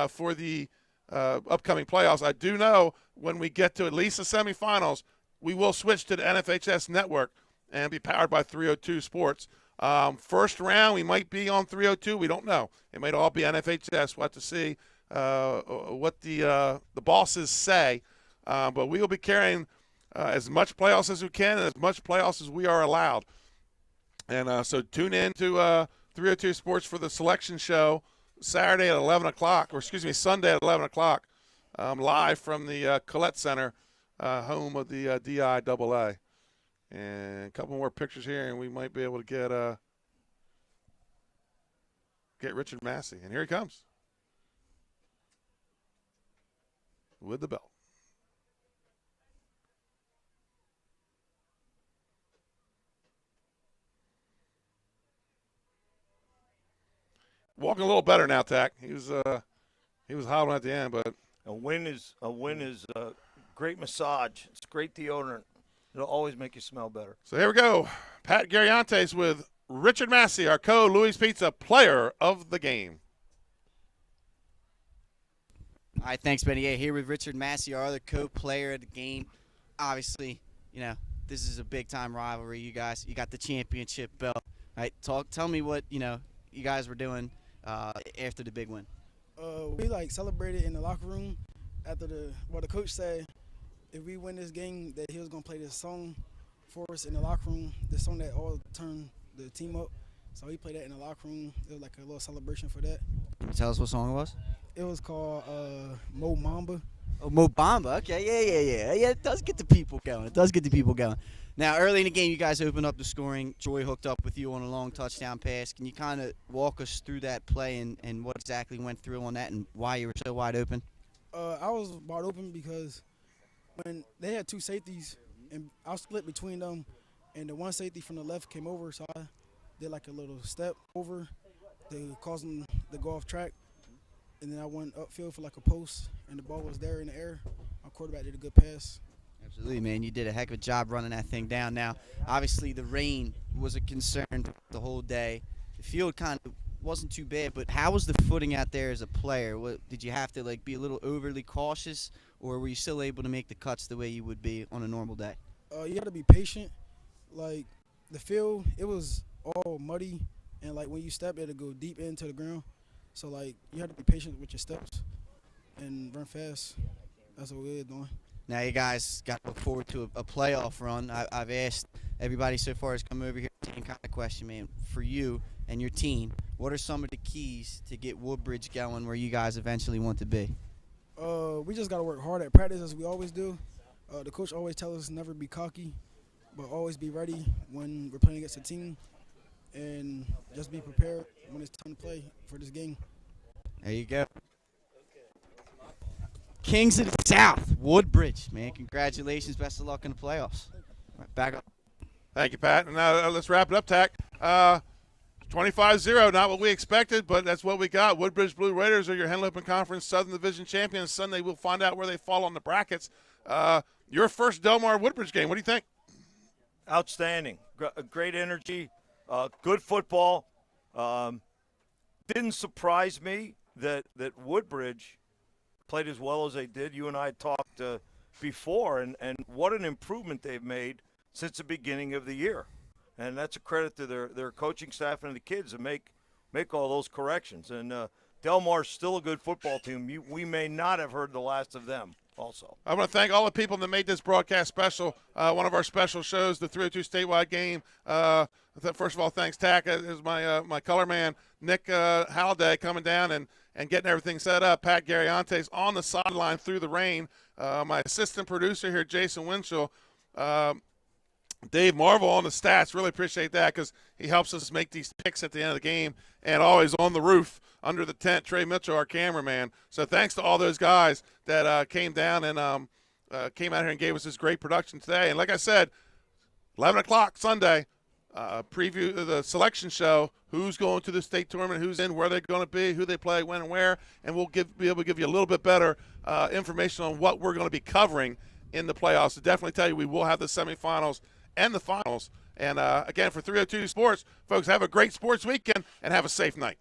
for the upcoming playoffs. I do know when we get to at least the semifinals, we will switch to the NFHS network and be powered by 302 Sports. First round, we might be on 302. We don't know. It might all be NFHS. We'll have to see what the bosses say. But we will be carrying as much playoffs as we can and as much playoffs as we are allowed. And so tune in to 302 Sports for the selection show Saturday at 11 o'clock, or Sunday at 11 o'clock, live from the Collette Center, home of the DIAA. And a couple more pictures here, and we might be able to get Richard Massey. And here he comes with the belt. Walking a little better now, Tack. He was hobbling at the end, but a win is great massage. It's great deodorant. It'll always make you smell better. So here we go. Pat Gariantes with Richard Massey, our Louis Pizza player of the game. All right, thanks, Benny. Yeah, here with Richard Massey, our other co-player of the game. Obviously, this is a big-time rivalry. You guys, you got the championship belt. All right, tell me what, you guys were doing after the big win. We celebrated in the locker room after the coach said if we win this game that he was gonna play this song for us in the locker room, the song that all turned the team up. So he played that in the locker room. It was like a little celebration for that. Can you tell us what song it was? It was called Mo Mamba. Oh, Mo Bamba. Okay, yeah. It does get the people going. Now, early in the game, you guys opened up the scoring. Joy hooked up with you on a long touchdown pass. Can you kind of walk us through that play and what exactly went through on that and why you were so wide open? I was wide open because when they had two safeties, and I was split between them, and the one safety from the left came over, so I did like a little step over to cause them to go off track. And then I went upfield for like a post, and the ball was there in the air. My quarterback did a good pass. Absolutely, man. You did a heck of a job running that thing down. Now, obviously, the rain was a concern the whole day. The field kind of wasn't too bad, but how was the footing out there as a player? Did you have to be a little overly cautious, or were you still able to make the cuts the way you would be on a normal day? You got to be patient. Like the field, it was all muddy, and when you step, it'll go deep into the ground. So you have to be patient with your steps and run fast. That's what we're doing. Now you guys got to look forward to a playoff run. I've asked everybody so far has come over here. Same kind of question, man. For you and your team, what are some of the keys to get Woodbridge going where you guys eventually want to be? We just got to work hard at practice as we always do. The coach always tells us never be cocky, but always be ready when we're playing against a team, and just be prepared when it's time to play for this game. There you go. Kings of the South, Woodbridge, man. Congratulations. Best of luck in the playoffs. All right, back up. Thank you, Pat. And now let's wrap it up, Tack. 25-0, not what we expected, but that's what we got. Woodbridge Blue Raiders are your Henlopen Conference Southern Division champions. Sunday we'll find out where they fall on the brackets. Your first Delmar Woodbridge game. What do you think? Outstanding. Great energy. Good football. Didn't surprise me that Woodbridge played as well as they did. You and I talked before, and what an improvement they've made since the beginning of the year. And that's a credit to their coaching staff and the kids to make all those corrections. And Delmar's still a good football team. We may not have heard the last of them also. I want to thank all the people that made this broadcast special. One of our special shows, the 302 statewide game. First of all, thanks, Tack. Is my color man, Nick Halliday, coming down and getting everything set up. Pat Garionte's on the sideline through the rain. My assistant producer here, Jason Winchell. Dave Marvel on the stats. Really appreciate that because he helps us make these picks at the end of the game. And always on the roof under the tent, Trey Mitchell, our cameraman. So thanks to all those guys that came down and came out here and gave us this great production today. And like I said, 11 o'clock Sunday, preview the selection show, who's going to the state tournament, who's in, where they're going to be, who they play, when and where. And we'll be able to give you a little bit better information on what we're going to be covering in the playoffs. So definitely tell you we will have the semifinals and the finals. And again, for 302 Sports, folks, have a great sports weekend and have a safe night.